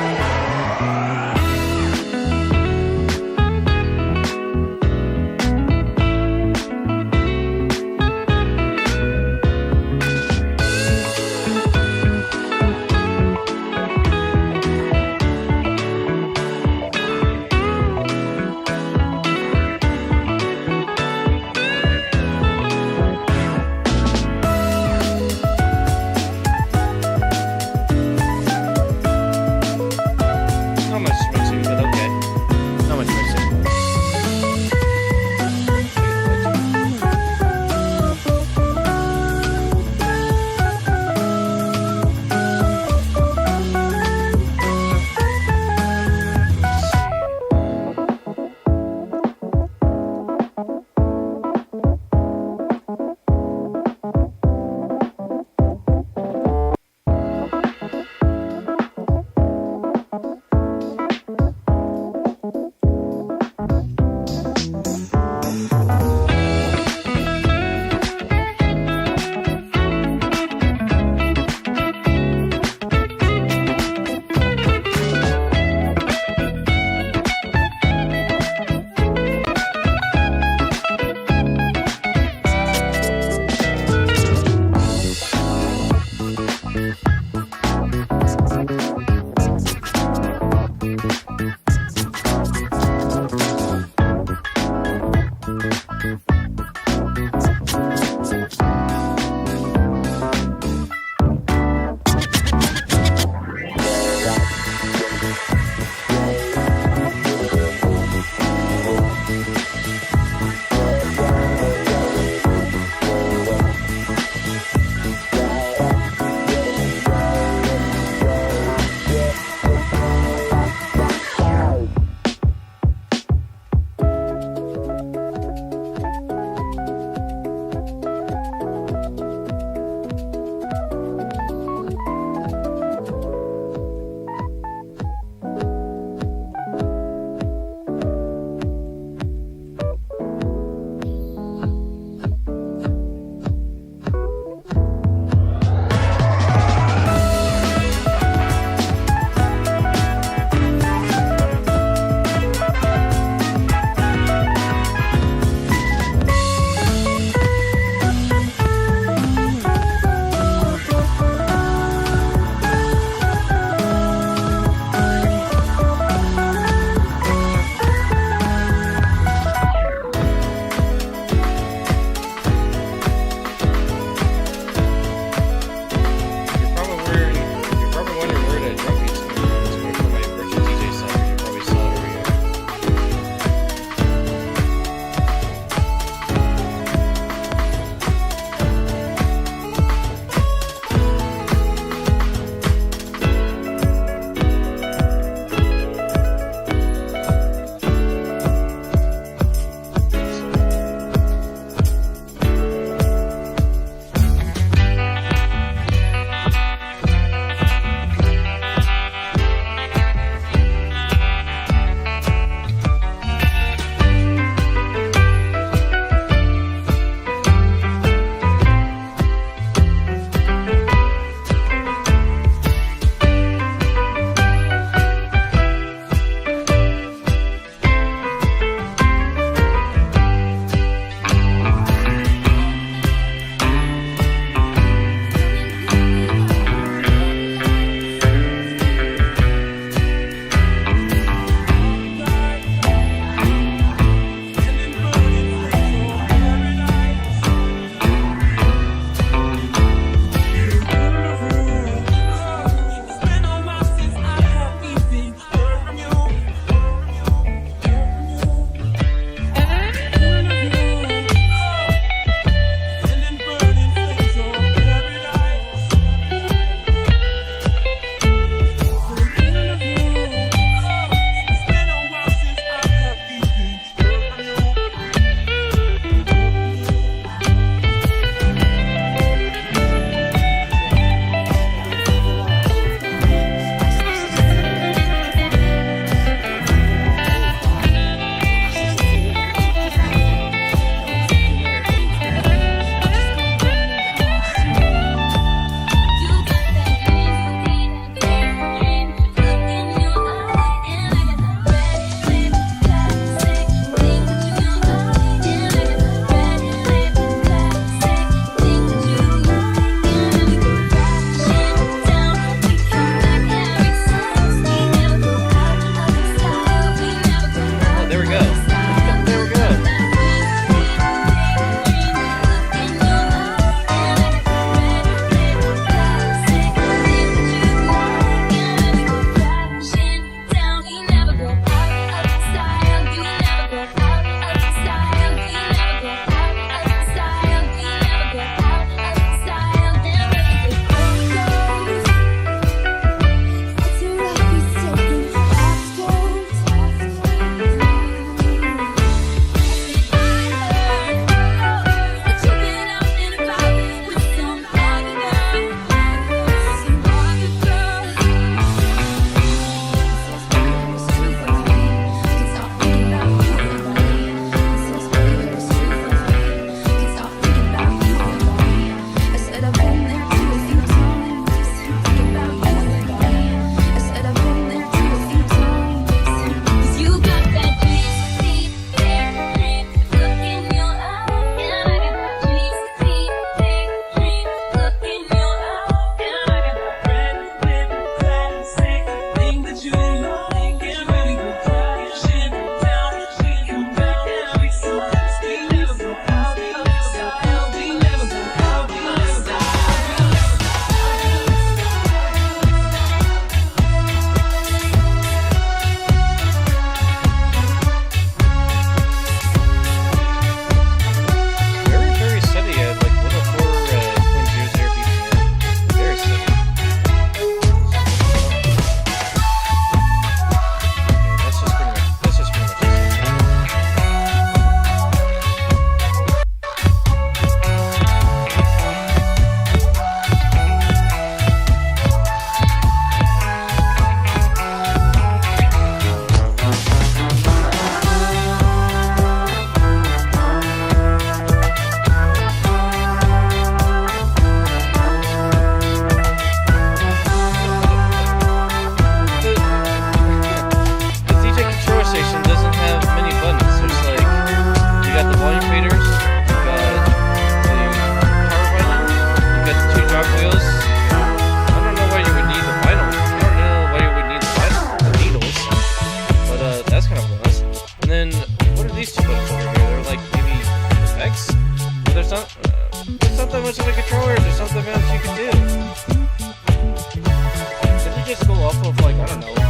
go off of, like, I don't know, the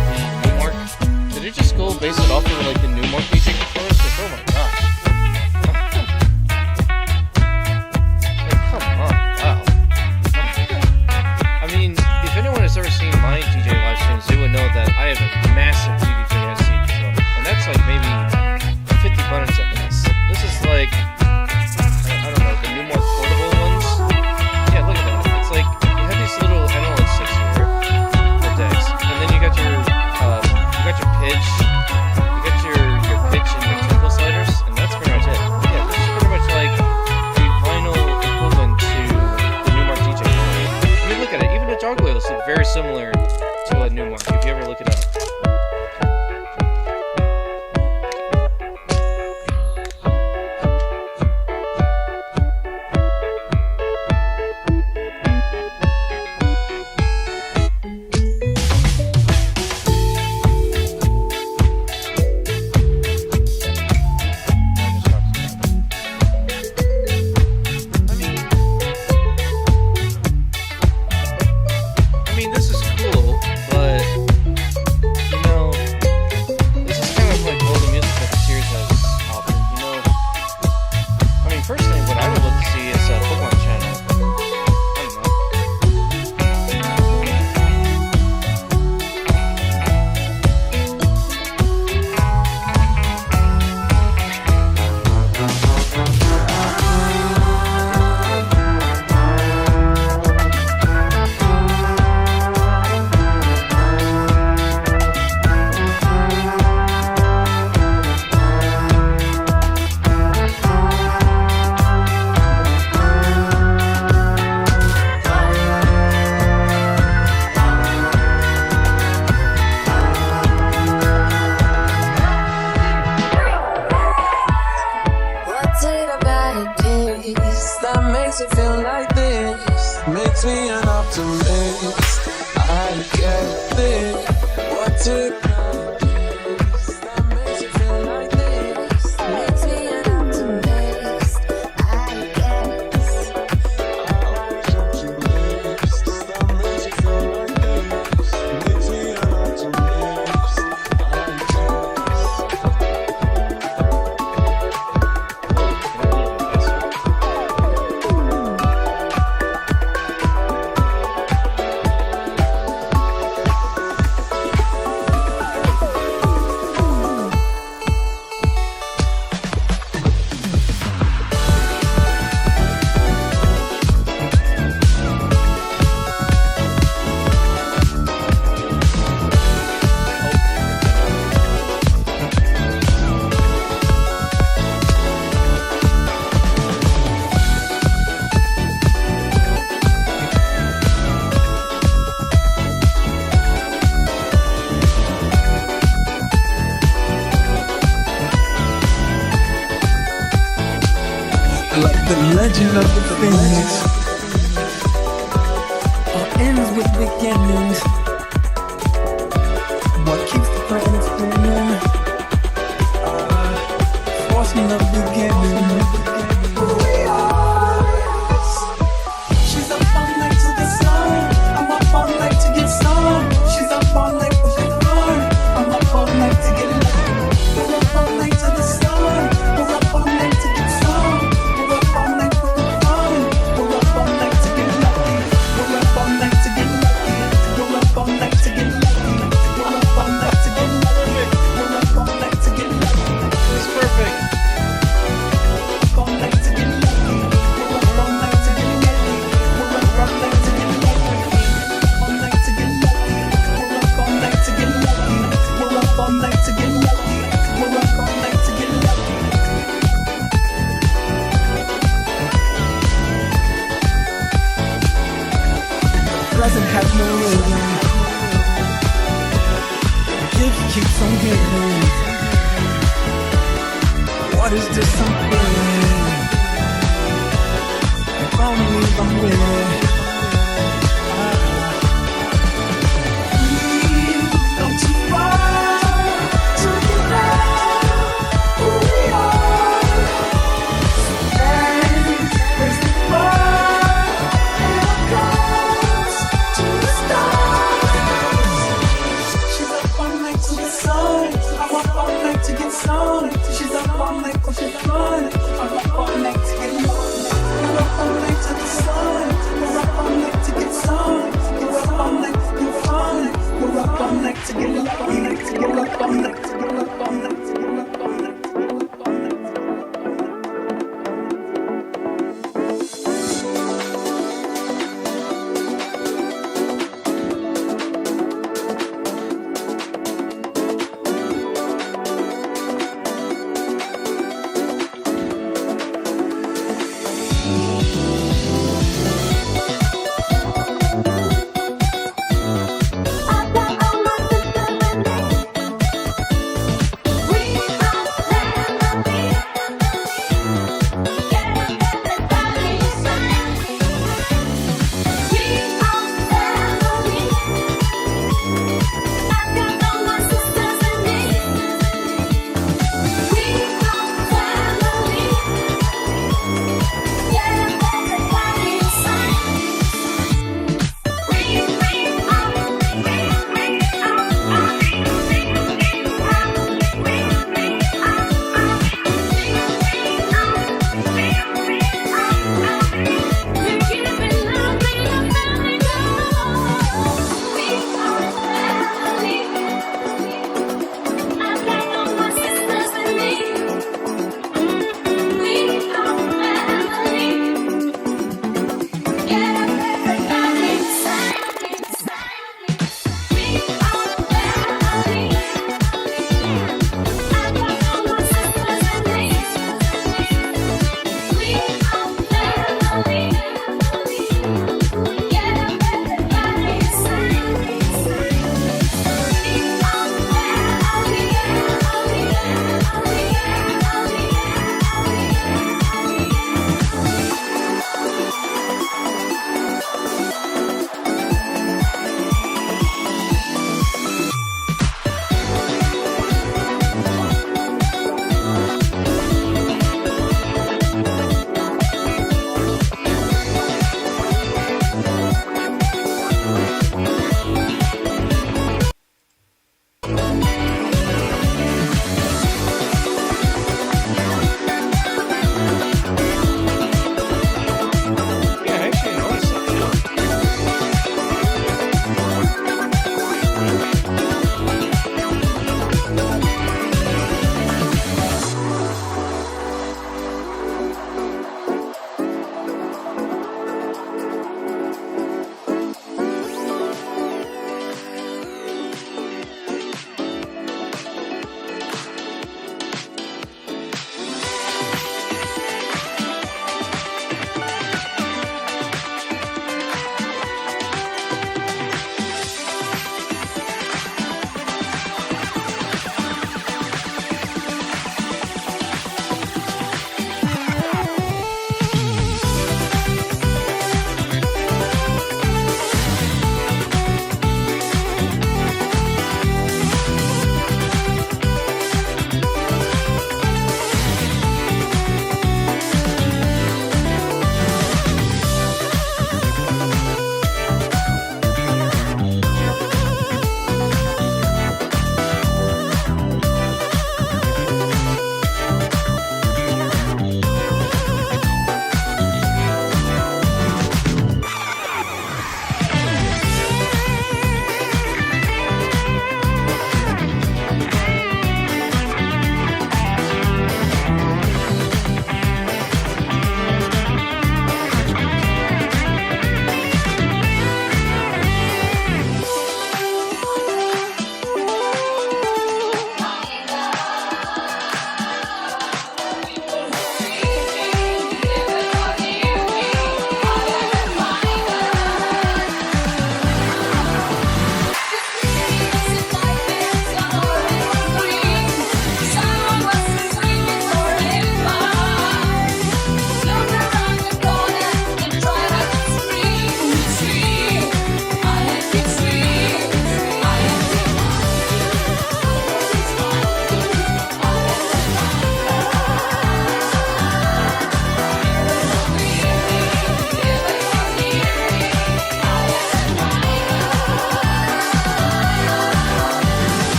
Newmark? Did it just go base it off of, like, the Newmark DJ controllers? Like, oh my gosh. Like, come on, wow. I mean, if anyone has ever seen my DJ live streams, they would know that I have a massive DDJ SC controller. And that's, like, maybe 50 buttons at this. This is, like, I don't know, the Newmark portable ones. Yeah, look at that. It's like, you have these little analog sticks here, or decks, and then you got your pitch, you got your pitch and your tempo sliders, and that's pretty much it. Yeah, this is pretty much like the vinyl equivalent to the Newmark DJ. I mean, look at it. Even the jog wheels look very similar to a Newmark, if you ever look it up. The legend of the Phoenix all ends with beginnings. What keeps the planet spinning? Forcing of beginning. We are. She's up all night to the sun. I'm up all night to get some. She's up all night for the fun. I'm up all night to get lucky. We're up all night to the sun. We're up all night to get some. We're up all night for the fun. We're up all night to get lucky. We're up all night to get lucky. We're up all night to get lucky. We're up all night to get lucky. We're up all night to get lucky. It's perfect. We're up all night to get lucky. We're up all night to get lucky. We're up all night to get lucky. All night to get lucky. We're up all night to get lucky. We're up all night to get lucky. We're up all night to get lucky. Present has no rhythm. Gift keeps on giving. What is this I'm feeling? If only I'm willing. Come too far to get out who we are. Raise the bar and it goes to the stars.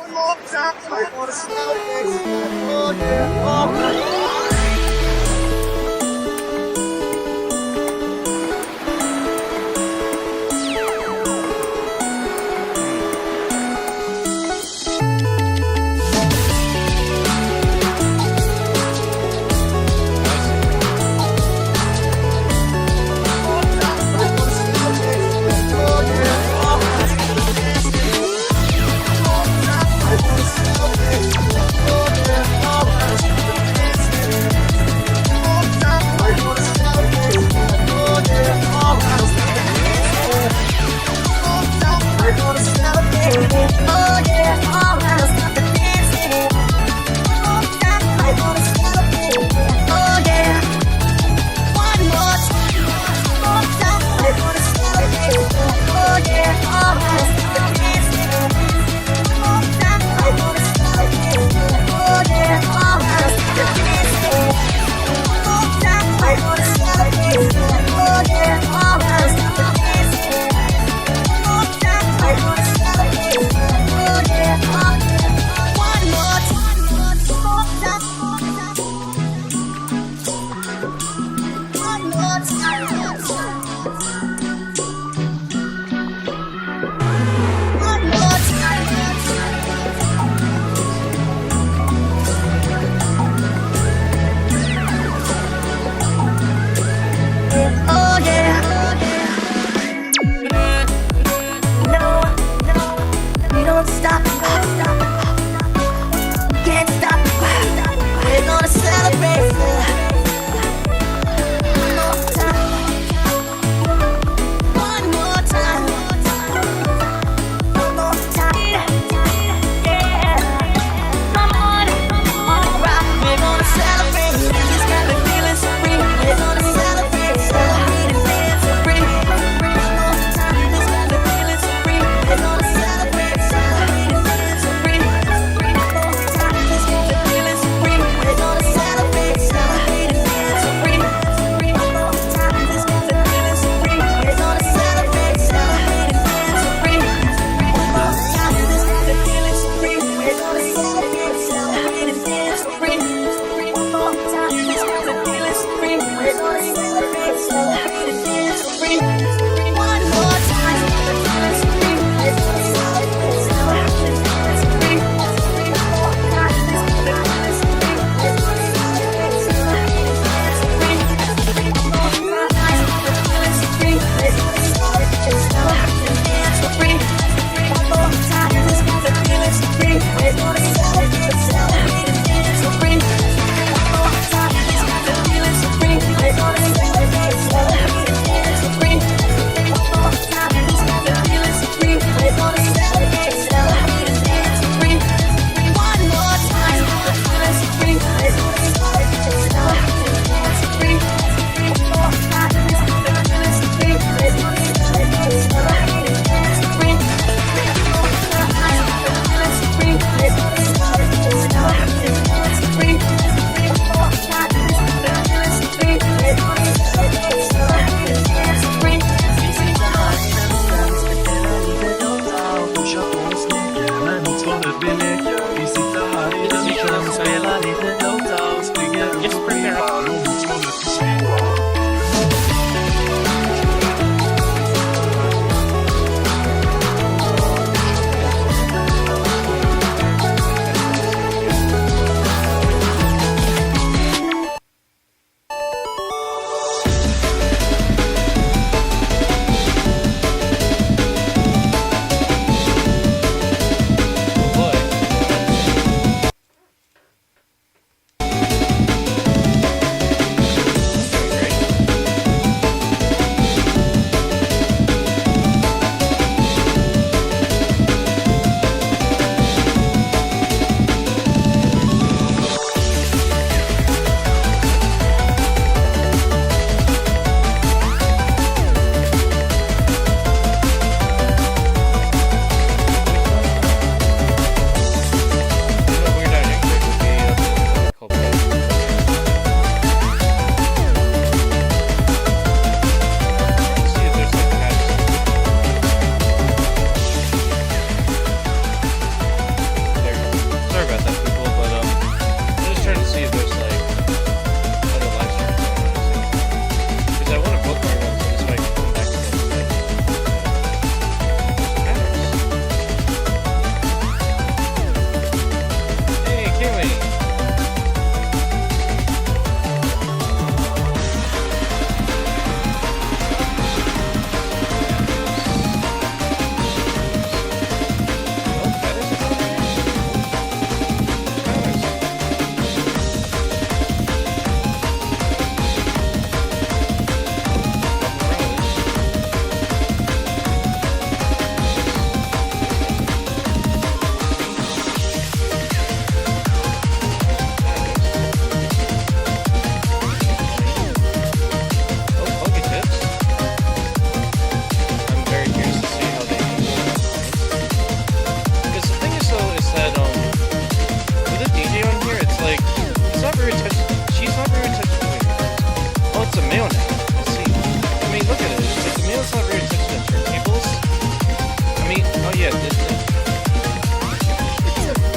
Oh yeah,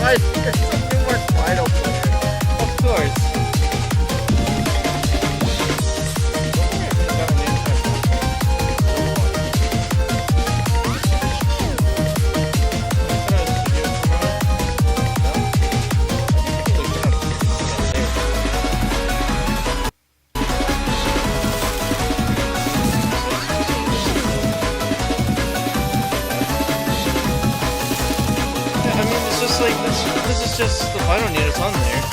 God, there's something more Fido player. Of course. This is just the final unit that's on there.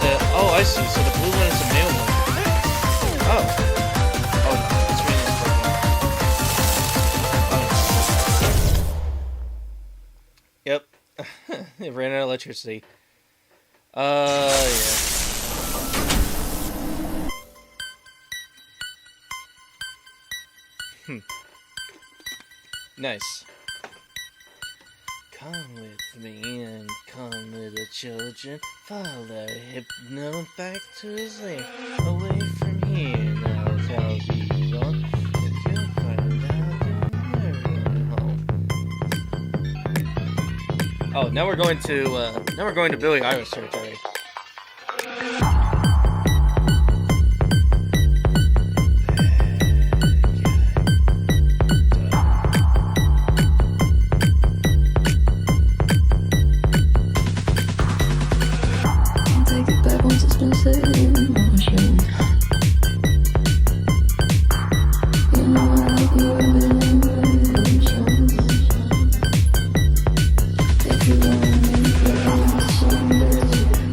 And oh, I see. So the blue one is the male one. Oh. Oh, it's raining. Yep. It ran out of electricity. Yeah. Nice. Come with me and come little children, follow Hypno back to his lane. Away from here now, tell me wrong, and you'll find out you're home. Oh, now we're going to Billie Eilish territory.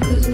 Cause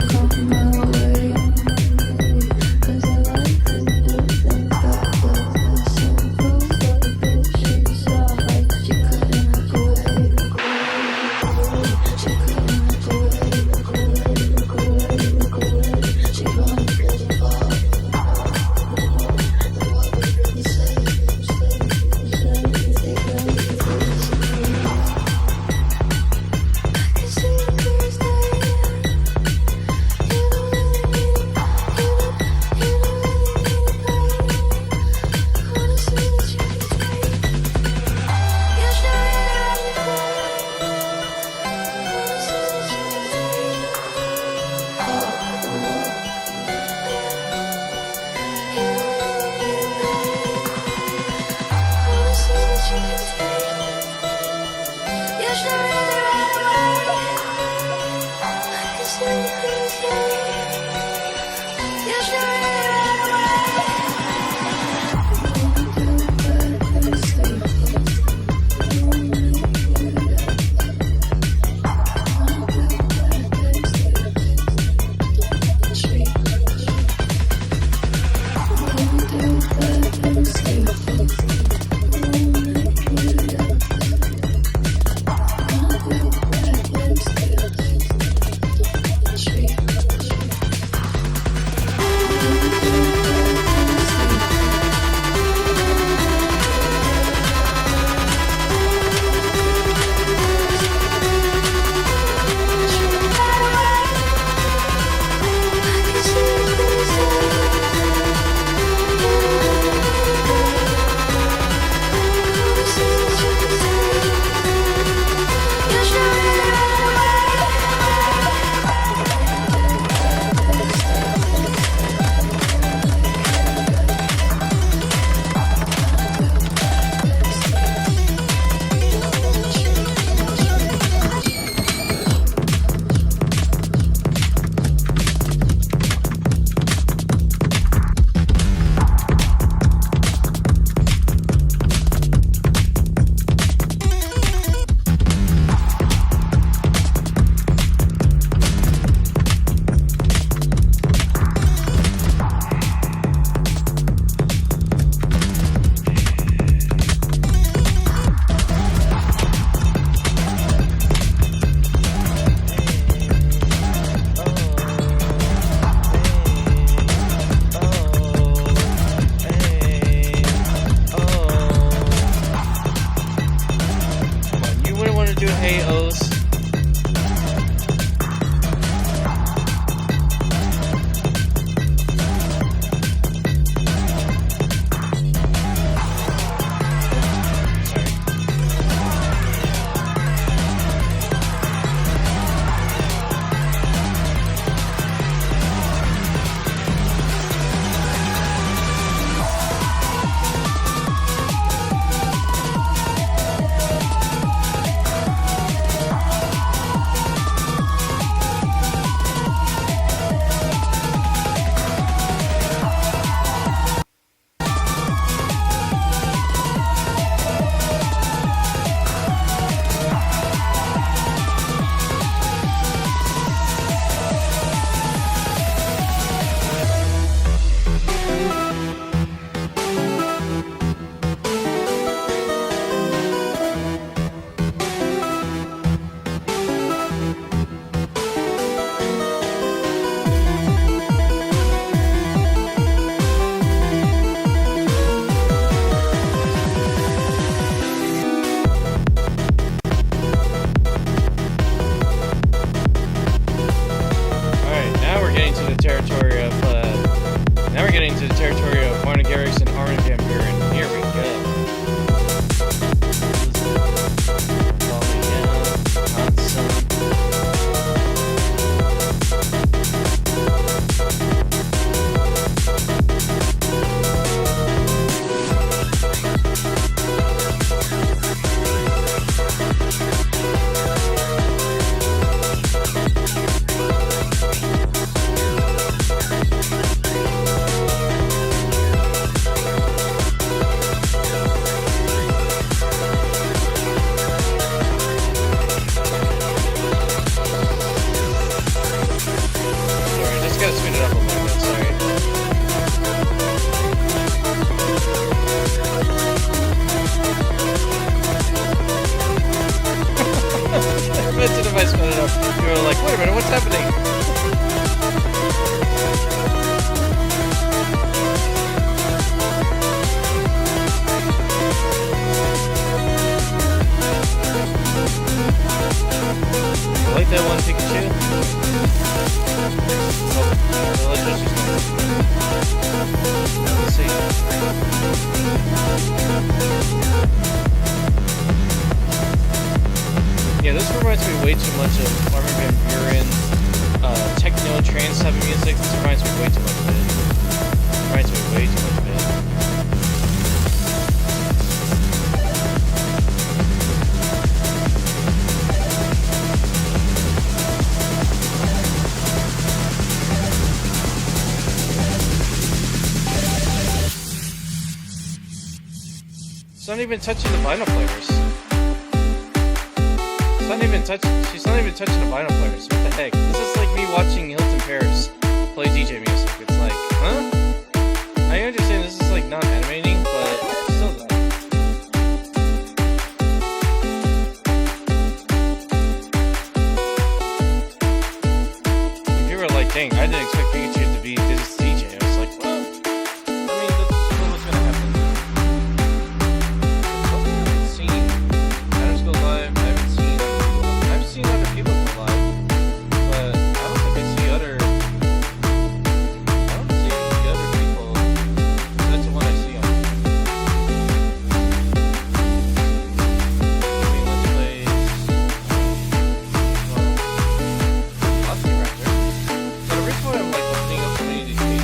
People are like, wait a minute, what's happening? You like that one, Pikachu? Oh, let's see. Yeah, this reminds me way too much of Armin van Buuren, techno, trance type of music. This reminds me way too much of it. Reminds me way too much of it. She's not even touching the vinyl players. She's not even touching the vinyl players. What the heck? This is like me watching Hilton Paris play DJ music. It's like, huh? I understand this is like not animating, but still though. People were like, dang, I didn't expect Pikachu to be this DJ. I was like, well, I mean, that's what's gonna happen. I haven't seen Adams go live. I've seen other people go live, but I don't think I see other people. That's the one I see on. I mean, let's play Odysee Raptor. So the reason why I'm like opening up so many of these games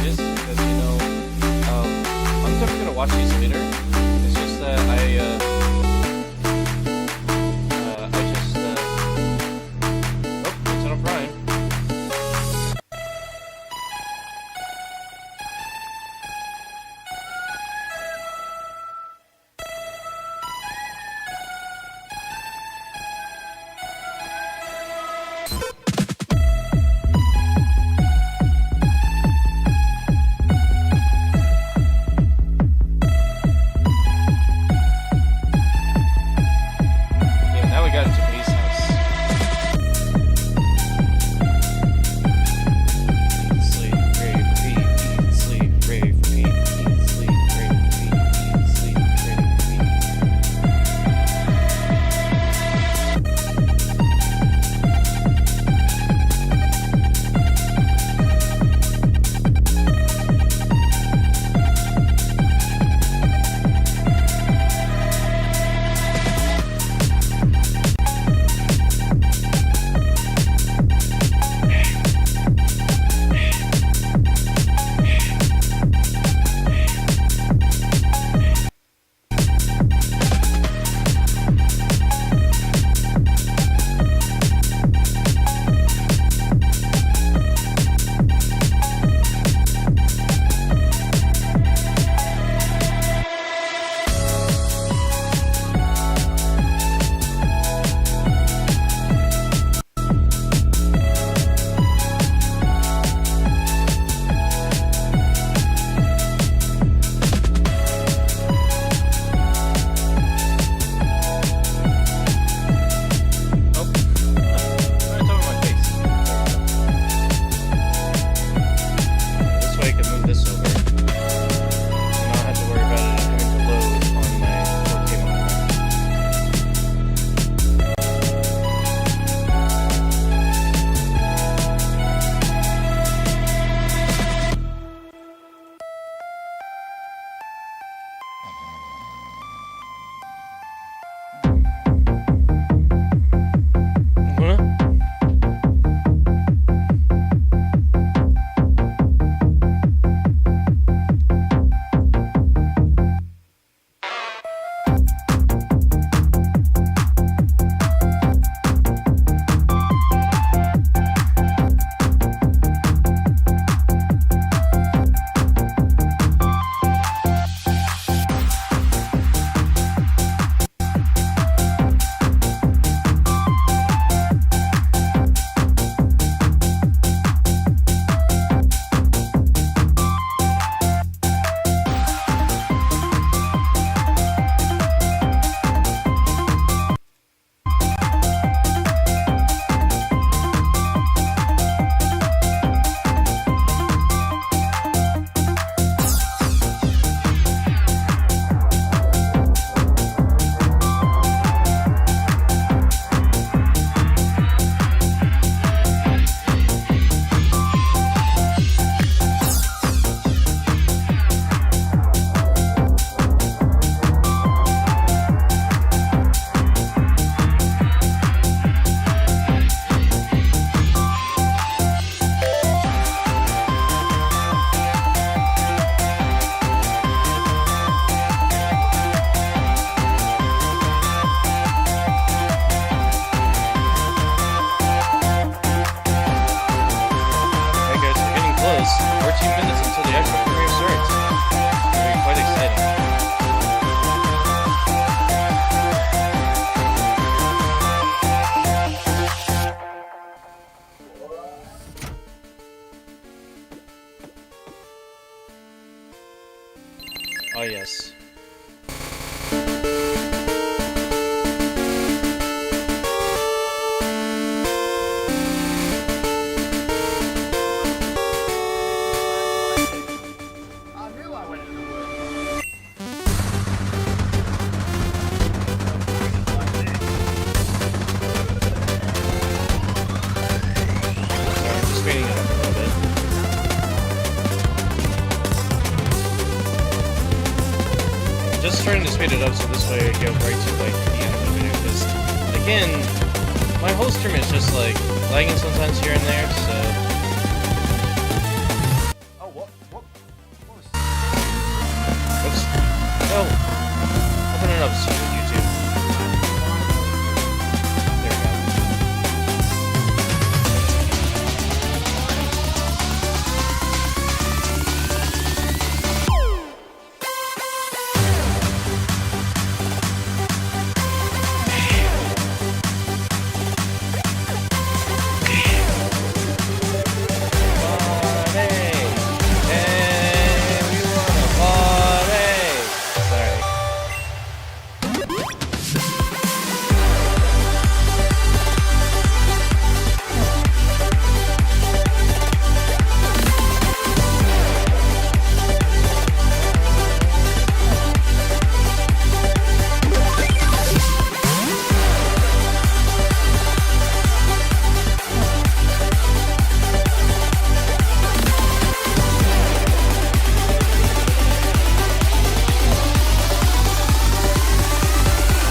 yes, 14 minutes until the actual premiere starts. It'll be quite exciting. Oh yes. Sorry, I'm just speeding it up a little bit. Just trying to speed it up so this way I get right to like the end of the video. Because again, my whole stream is just like lagging sometimes here and there. So Oh, what was... oops. Oh, open it up so YouTube. There we go.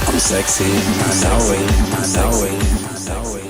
I'm sexy, I know it, I know it, I know it.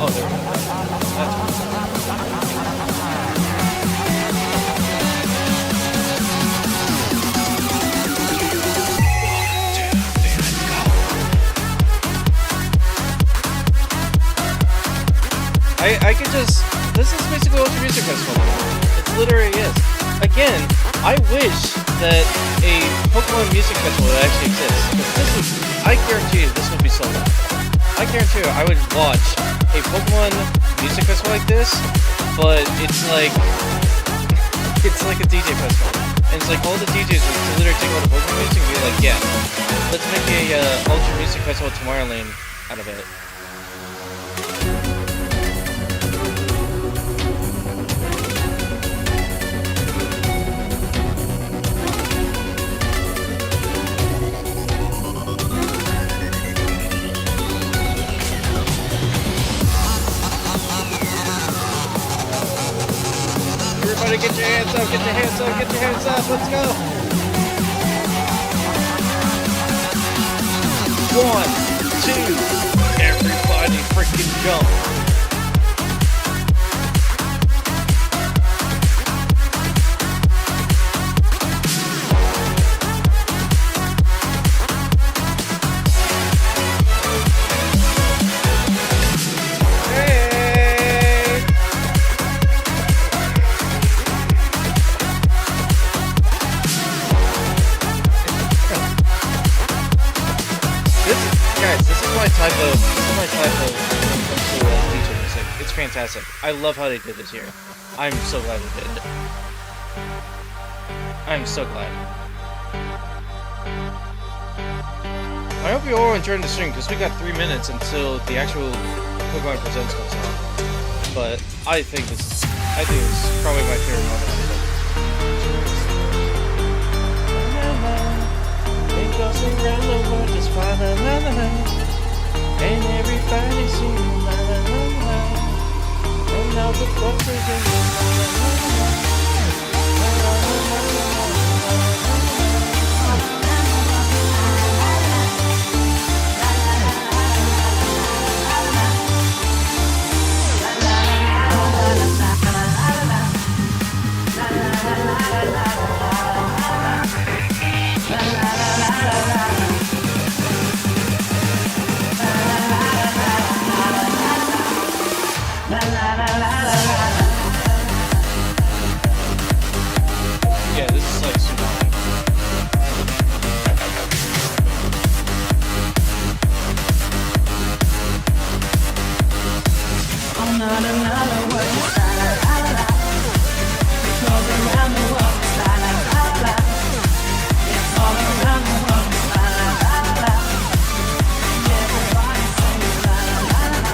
Oh, there we go. That's I could just... This is basically Ultra Music Festival. It literally is. Again, I wish that a Pokemon Music Festival would actually exist. Because this would... I guarantee you this would be so loud. I guarantee you I would watch a Pokemon Music Festival like this, but it's like... It's like a DJ festival. And it's like all the DJs would literally take all the Pokemon music and be like, yeah, let's make a Ultra Music Festival Tomorrowland out of it. Everybody get your hands up, get your hands up, get your hands up, let's go! 1, 2, everybody freaking jump! This is my type of DJ music. It's fantastic. I love how they did this here. I'm so glad they did it. I'm so glad. I hope you all enjoyed the stream because we got 3 minutes until the actual Pokemon Presents goes on. But I think this is probably my favorite moment. It goes around the world just fine, la la la. And everybody singing la la la la. And now the folks are singing la la la la. La la la la yeah, this is like super fun. I'm not another word. La la la la. It goes around the world. La la la la. It's all around the world. La la la la. Everybody sing la la la la.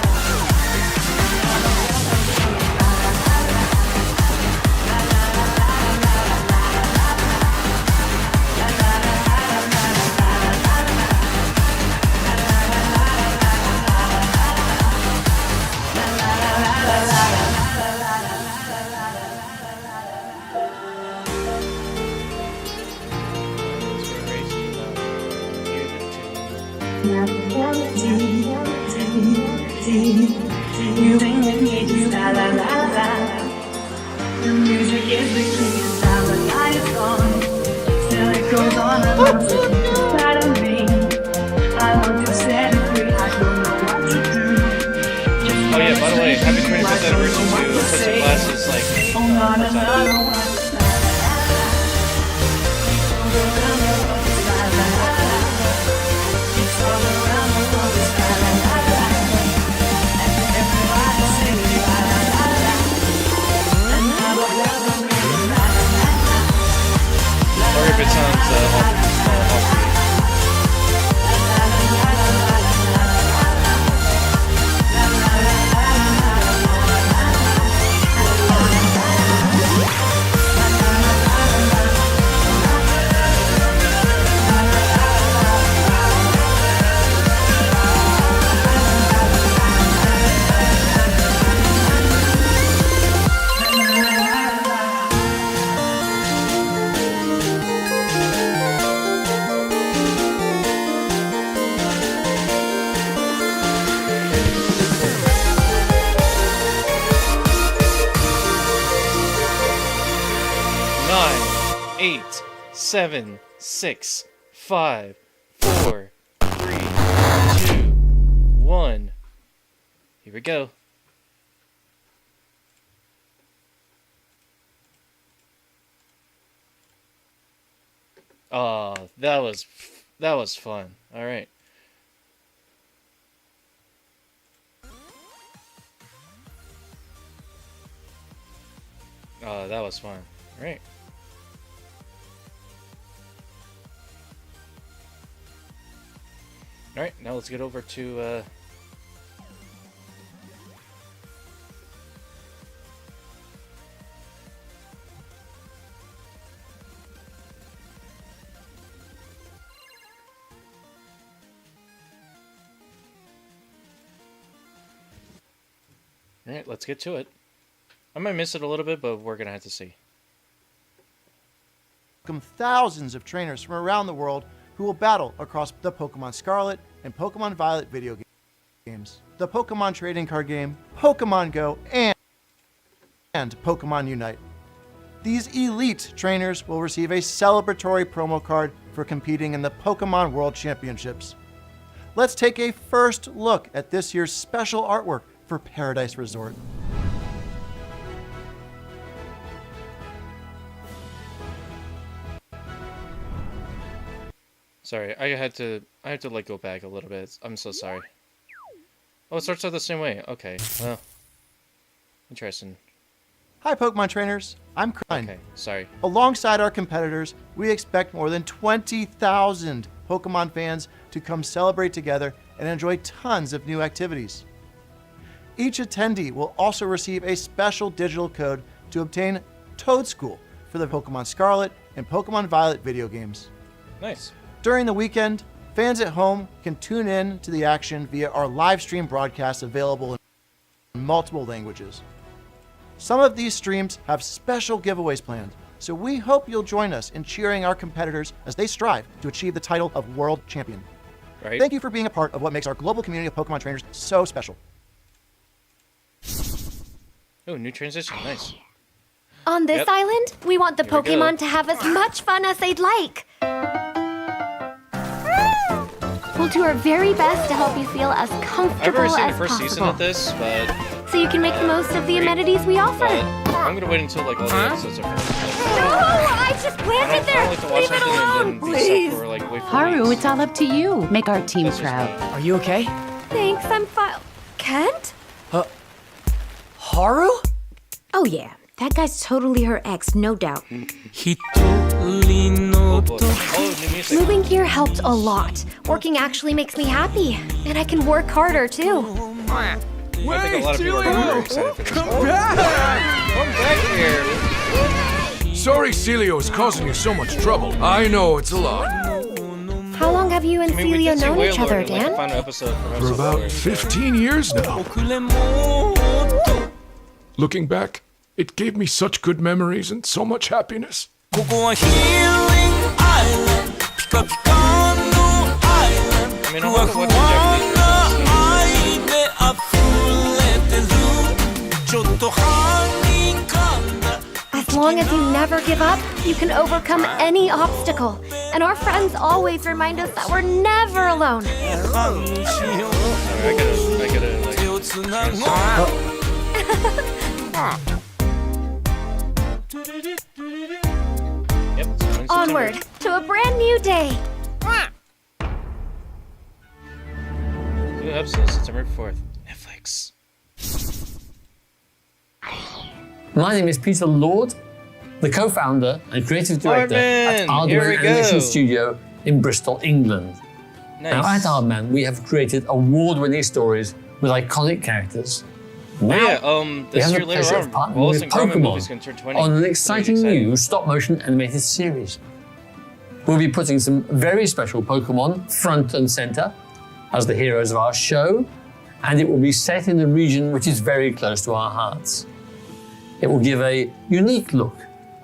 You bring the keys, la la la la. The music is the key, now the light is on. Still it goes on and on, inside of me. I want to set it free, I don't know what to do. Oh yeah, by the way, happy 25th anniversary to Crystal Glasses, like, Oh, not another one. It's all around the world, it's la la la la. Everybody singing la la la la. And now the world is ringing la la la la. or if it sounds off. 7, 6, 5, 4, 3, 2, 1. Here we go. Oh, that was fun. All right. Oh, that was fun. All right. All right, now let's get over to All right, let's get to it. I might miss it a little bit, but we're going to have to see. Thousands of trainers from around the world who will battle across the Pokemon Scarlet and Pokemon Violet video games, the Pokemon trading card game, Pokemon Go, and Pokemon Unite. These elite trainers will receive a celebratory promo card for competing in the Pokemon World Championships. Let's take a first look at this year's special artwork for Paradise Resort. Sorry, I had to like go back a little bit. I'm so sorry. Oh, it starts out the same way. Okay. Well, interesting. Hi Pokemon trainers, I'm Krine. Okay, sorry. Alongside our competitors, we expect more than 20,000 Pokemon fans to come celebrate together and enjoy tons of new activities. Each attendee will also receive a special digital code to obtain Toad School for the Pokemon Scarlet and Pokemon Violet video games. Nice. During the weekend, fans at home can tune in to the action via our live stream broadcasts available in multiple languages. Some of these streams have special giveaways planned, so we hope you'll join us in cheering our competitors as they strive to achieve the title of World Champion. Right. Thank you for being a part of what makes our global community of Pokemon trainers so special. Oh, new transition. Nice. On this Yep. island, we want the Here we go. Pokemon to have as much fun as they'd like. We'll do our very best to help you feel as I've comfortable already seen as the first season of possible, this, but so you can make the most of the amenities we offer. I'm gonna wait until like all the episodes are finished. No, I just I landed don't like to there. watch Leave it something alone, and then be please. stuck for like wait for Haru, weeks. it's all up to you. Make our team That's just proud. me. Are you okay? Thanks, I'm fine. Kent? Haru? Oh yeah, that guy's totally her ex, no doubt. Oh, boy. Oh, new music. Moving here helped a lot. Working actually makes me happy, and I can work harder too. I think a lot of people are very excited for this. Come back here! Sorry Celio is causing you so much trouble. I know it's a lot. How long have you and I mean, we Celia did see known each Wailord other, in, like, the Dan? final episode from For episode about 4. 15 years now. Looking back, it gave me such good memories and so much happiness. I mean, I'm not watching As long as you never give up, you can overcome any obstacle. And our friends always remind us that we're never alone. I gotta, like... Yep, it's coming Onward to a brand new day. New episode, September 4th. Netflix. My name is Peter Lord, the co-founder and creative director at Aardman, here we Aardman Animation go. Studio in Bristol, England. Now at Nice. Aardman, we have created award-winning stories with iconic characters. Now, Yeah, we this have year the later pleasure on, of partnering Wallace with and Gromit movie's Pokemon gonna turn 20. on an Really exciting exciting. new stop-motion animated series. We'll be putting some very special Pokemon front and center as the heroes of our show, and it will be set in a region which is very close to our hearts. It will give a unique look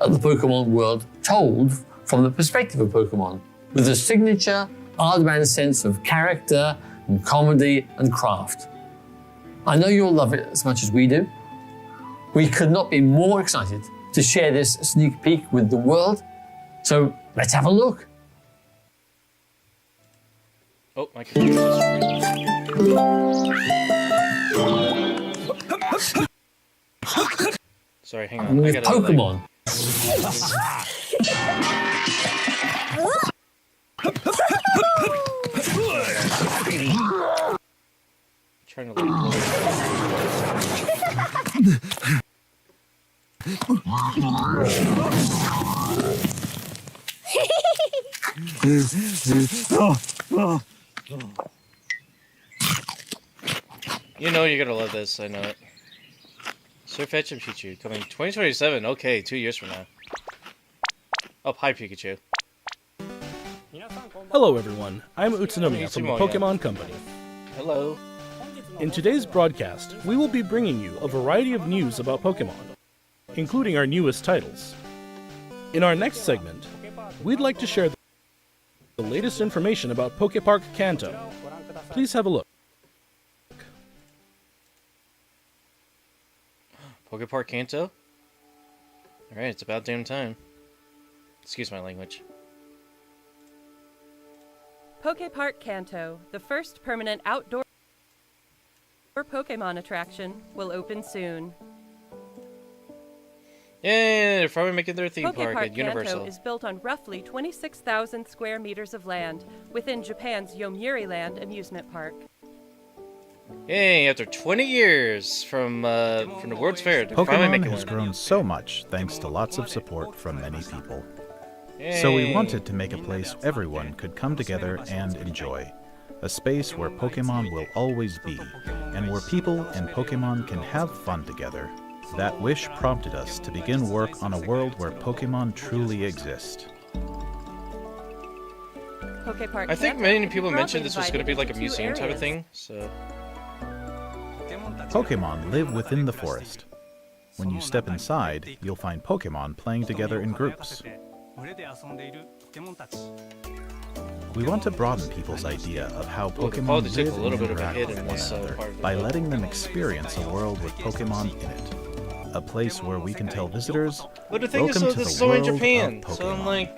at the Pokemon world told from the perspective of Pokemon, with a signature Aardman sense of character and comedy and craft. I know you'll love it as much as we do. We could not be more excited to share this sneak peek with the world. So Let's have a look. Oh, my computer. Sorry, hang on. I gotta, Pokemon. Trying to You know you're gonna love this, I know it. Sir Fetch and Pichu coming 2027, okay, 2 years from now. Oh, hi Pikachu. Hello everyone, I'm Utsunomiya from the Pokemon Company. Hello. In today's broadcast, we will be bringing you a variety of news about Pokemon, including our newest titles. In our next segment, we'd like to share the latest information about Pokepark Kanto. Please have a look. Pokepark Kanto? Alright, it's about damn time. Excuse my language. Pokepark Kanto, the first permanent outdoor Pokemon attraction, will open soon. Yay, they're finally making their theme park at Pokepark Universal. Kanto is built on roughly 26,000 square meters of land within Japan's Yomiuri Land amusement park. Yay, after 20 years from the World's Fair, they're finally Pokemon making has one. grown so much thanks to lots of support from many people. So we wanted to make a place everyone could come together and enjoy. A space where Pokemon will always be, and where people and Pokemon can have fun together. That wish prompted us to begin work on a world where Pokemon truly exist. Pokepark I think Kanto many is people mentioned this was going to be divided like a into two museum type of areas. thing, so... Pokemon live within the forest. When you step inside, you'll find Pokemon playing together in groups. We want to broaden people's idea of how Well, they Pokemon probably took live a little and bit of a interact hit with in one this another part of the by book. letting them experience a world with Pokemon in it. A place where we can tell visitors, But the thing is, welcome so to this the is so in world Japan, of so I'm Pokemon. like,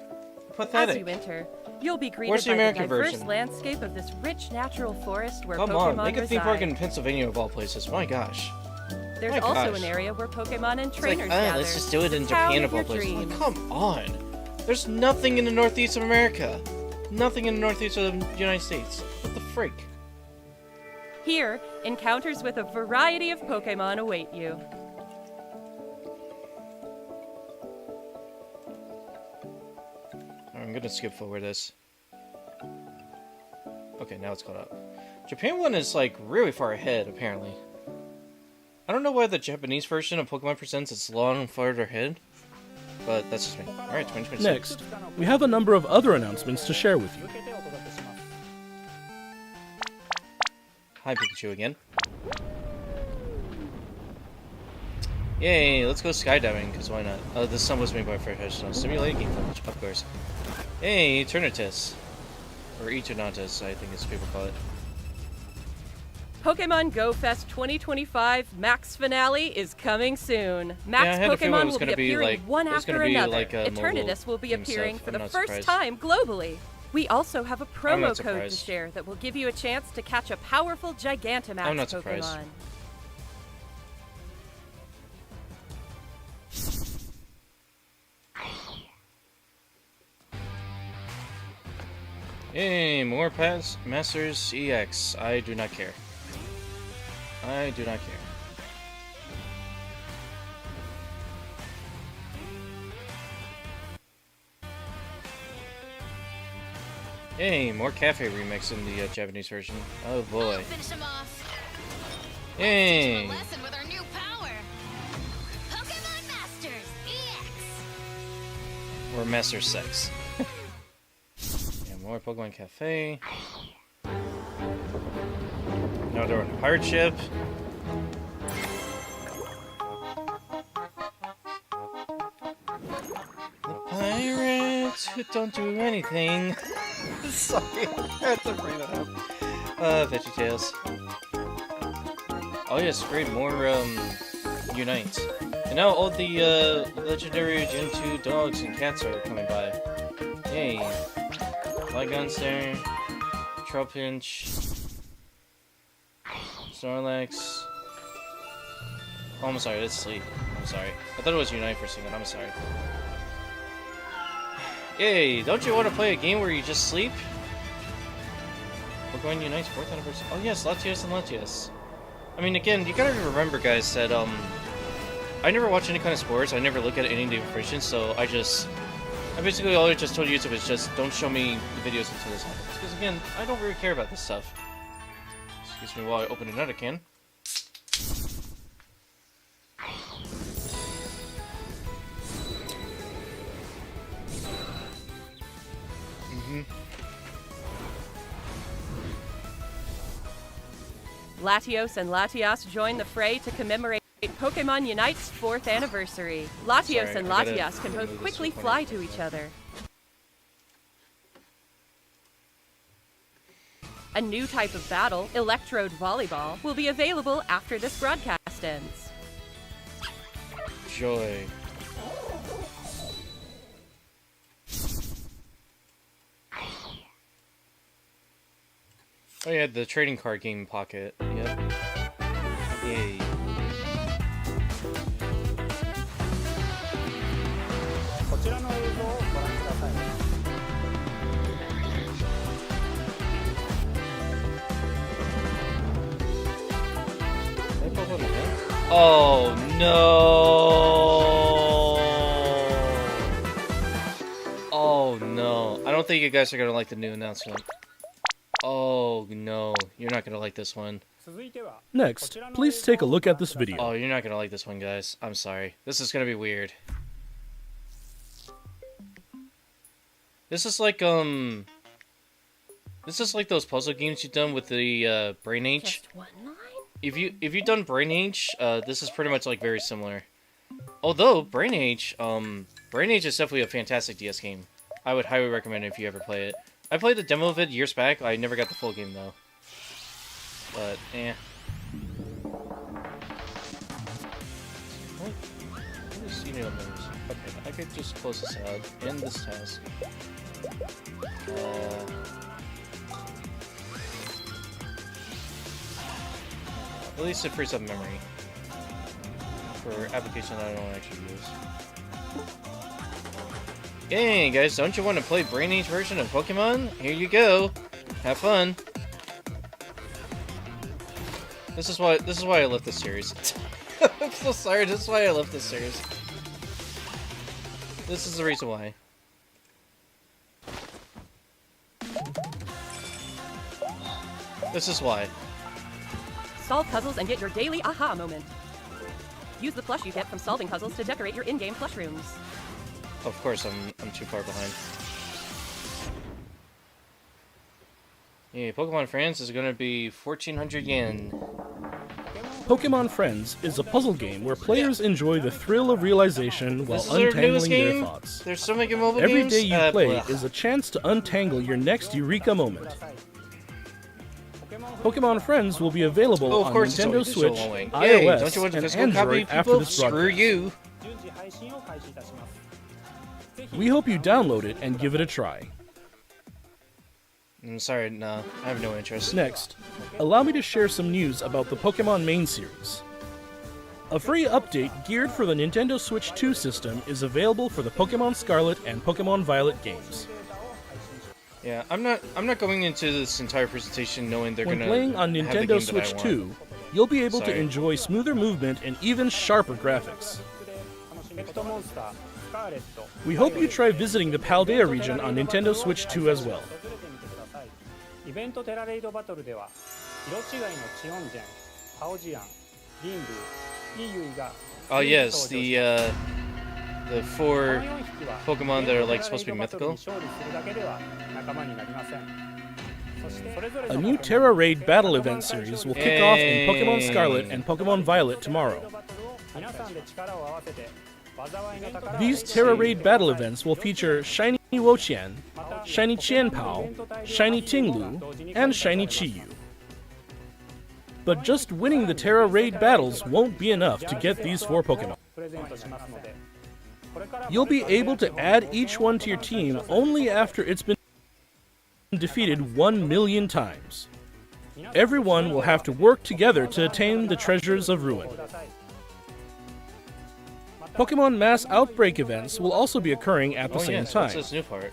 As pathetic. you enter, you'll be greeted Where's the by American the diverse version? landscape of this rich natural forest where Come Pokemon on, make a theme reside. park in Pennsylvania of all places, my gosh. There's My also gosh. an area where Pokemon and It's like, trainers gather. let's just do it in The town Japan of of all your places. Like, dreams. come on. There's nothing in the northeast of America. Nothing in the northeast of the United States. What the freak? Here, encounters with a variety of Pokemon await you. I'm gonna skip forward this. Okay, now it's caught up. Japan one is like really far ahead, apparently. I don't know why the Japanese version of Pokemon Presents is long farther ahead, but that's just me. Alright, 2026. Next, we have a number of other announcements to share with you. Hi, Pikachu again. Yay, let's go skydiving, because why not? Oh, this song was made by Professional Simulated Game Footage, of course. Hey, Eternatus. Or Eternatus, I think as people call it. Pokemon Go Fest 2025 Max Finale is coming soon. Yeah, I Max had a feeling it Pokemon was will be gonna be appearing like- one it was after gonna be another. like a mobile Eternatus will be game appearing stuff. for I'm the not first surprised. time globally. We also have a I'm promo not code to surprised. share that will give you a chance to catch a powerful Gigantamax I'm not surprised. Pokemon. Yay, more Masters EX. I do not care. I do not care. Hey, more Cafe remix in the Japanese version. Oh boy. Finish him off. Yay! Teach him a lesson with our new power. Pokemon Masters EX. Or Master Sex. Yeah, more Pokemon Cafe. Now they're on a pirate ship. The pirates who don't do anything. Sorry, I had to bring that up. VeggieTales. Oh yes, great, more Unite. And now all the legendary Gen 2 dogs and cats are coming by. Hey. Light Gunster. Trapinch. Snorlax. Oh, I'm sorry, that's Sleep. I'm sorry. I thought it was Unite for a second. I'm sorry. Yay! Don't you want to play a game where you just sleep? Pokemon Unite's 4th anniversary. Oh yes, Latias and Latias. I mean, again, you gotta remember, guys, that I never watch any kind of sports. I never look at any of the information, so I basically all I just told YouTube is just don't show me the videos until this happens. Because again, I don't really care about this stuff. Excuse me while I open another can. Latios and Latias join the fray to commemorate Pokemon Unite's 4th anniversary. Latios and Latias can both quickly fly to each other. A new type of battle, Electrode Volleyball, will be available after this broadcast ends. Joy. Oh yeah, the trading card game pocket. Yep. Yay. Oh no! Oh no! I don't think you guys are gonna like the new announcement. Oh no, you're not gonna like this one. Next, please take a look at this video. Oh, you're not gonna like this one, guys. I'm sorry. This is gonna be weird. This is like those puzzle games you've done with the Brain Age. Just one line? If you've done Brain Age, this is pretty much like very similar. Although Brain Age is definitely a fantastic DS game. I would highly recommend it if you ever play it. I played the demo of it years back. I never got the full game though. But eh. What is serial numbers? Okay, I could just close this out. End this task. At least it frees up memory for application that I don't actually use. Hey guys, don't you want to play Brain Age version of Pokemon? Here you go. Have fun. This is why I left this series. I'm so sorry, this is why I left this series. This is the reason why. This is why. Solve puzzles and get your daily aha moment. Use the plush you get from solving puzzles to decorate your in-game plush rooms. Of course, I'm too far behind. Yeah, Pokemon Friends is gonna be 1,400 yen. Pokemon Friends is a puzzle game where players enjoy the thrill of realization while untangling their thoughts. They're still making mobile Every games? day you play Blech. is a chance to untangle your next eureka moment. Pokemon Friends will be available on Nintendo Switch, Yay, iOS, don't you want a and physical copy, Android after people? this Screw broadcast. you. We hope you download it and give it a try. I'm sorry, no, I have no interest. Next, allow me to share some news about the Pokemon main series. A free update geared for the Nintendo Switch 2 system is available for the Pokemon Scarlet and Pokemon Violet games. Yeah, I'm not going into this entire presentation knowing they're When gonna playing on have the Nintendo game Switch that I 2, want. you'll be able to Sorry. enjoy smoother movement and even sharper graphics. We hope you try visiting the Paldea region on Nintendo Switch 2 as well. Oh yes, the 4 Pokemon that are like supposed to be mythical. A new Terra Raid battle event series will kick off in Pokemon Scarlet and Pokemon Violet tomorrow. These Terra Raid battle events will feature Shiny Wo-Chien, Shiny Qianpao, Shiny Tinglu, and Shiny Chi-Yu. But just winning the Terra Raid battles won't be enough to get these 4 Pokemon. You'll be able to add each one to your team only after it's been defeated 1 million times. Everyone will have to work together to attain the treasures of ruin. Pokemon Mass Outbreak events will also be occurring at the same time. What's this new part?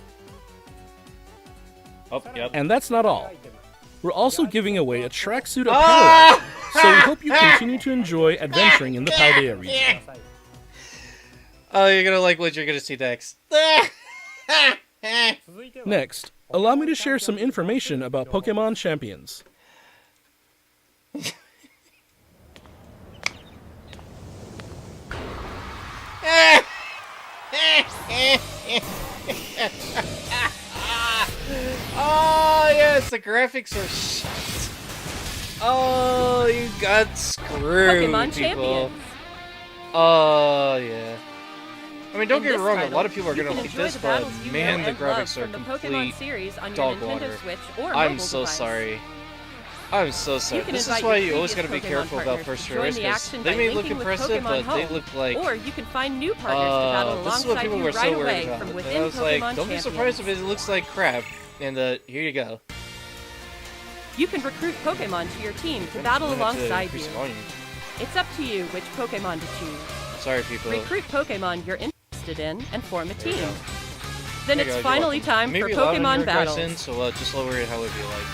Oh, yep. And that's not all. We're also giving away a tracksuit apparel, so we hope you continue to enjoy adventuring in the Paldea region. Oh, you're gonna like what you're gonna see next. Next, allow me to share some information about Pokemon Champions. Oh, yes, the graphics are shit. Oh, you got screwed, Pokemon people. Champions. Oh, yeah. I mean, don't In get me this wrong, a title, lot of people are you going to can like enjoy this, the but battles you man, know the and love graphics are from the Pokemon complete series on your dog Nintendo water. Switch or I'm mobile so device. sorry. I'm so sorry. You can This is invite why your you always got previous to be Pokemon careful about partners first to join race, the because action they by may look linking with impressive, Pokemon but they Home. look like... Or you can find new partners to battle this is what alongside people you were right so away worried about. from And within I was like, Pokemon don't be surprised if it looks like crap. And here you go. You can recruit Pokemon to your team to battle I'm gonna have to alongside increase you. the volume. It's up to you which Pokemon to choose. Sorry, people. Recruit Pokemon you're interested in and form a There you team. go. Then There you it's go, you're finally welcome. time for Maybe loud on Pokemon your battles. aggression, so just lower it however you like.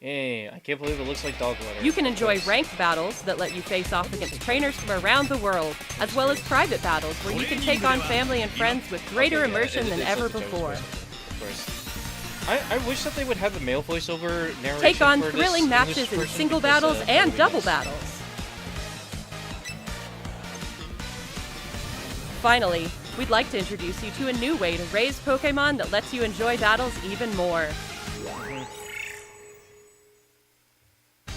Hey, I can't believe it looks like dog water. You can enjoy ranked battles that let you face off against trainers from around the world, as well as private battles where you can take on family and friends with greater Okay, yeah, immersion than it's ever like the before. Of course. I wish that they would have a male voiceover narration Take on for this thrilling English matches in version single because, battles that and would be double nice. battles. Finally, we'd like to introduce you to a new way to raise Pokemon that lets you enjoy battles even more.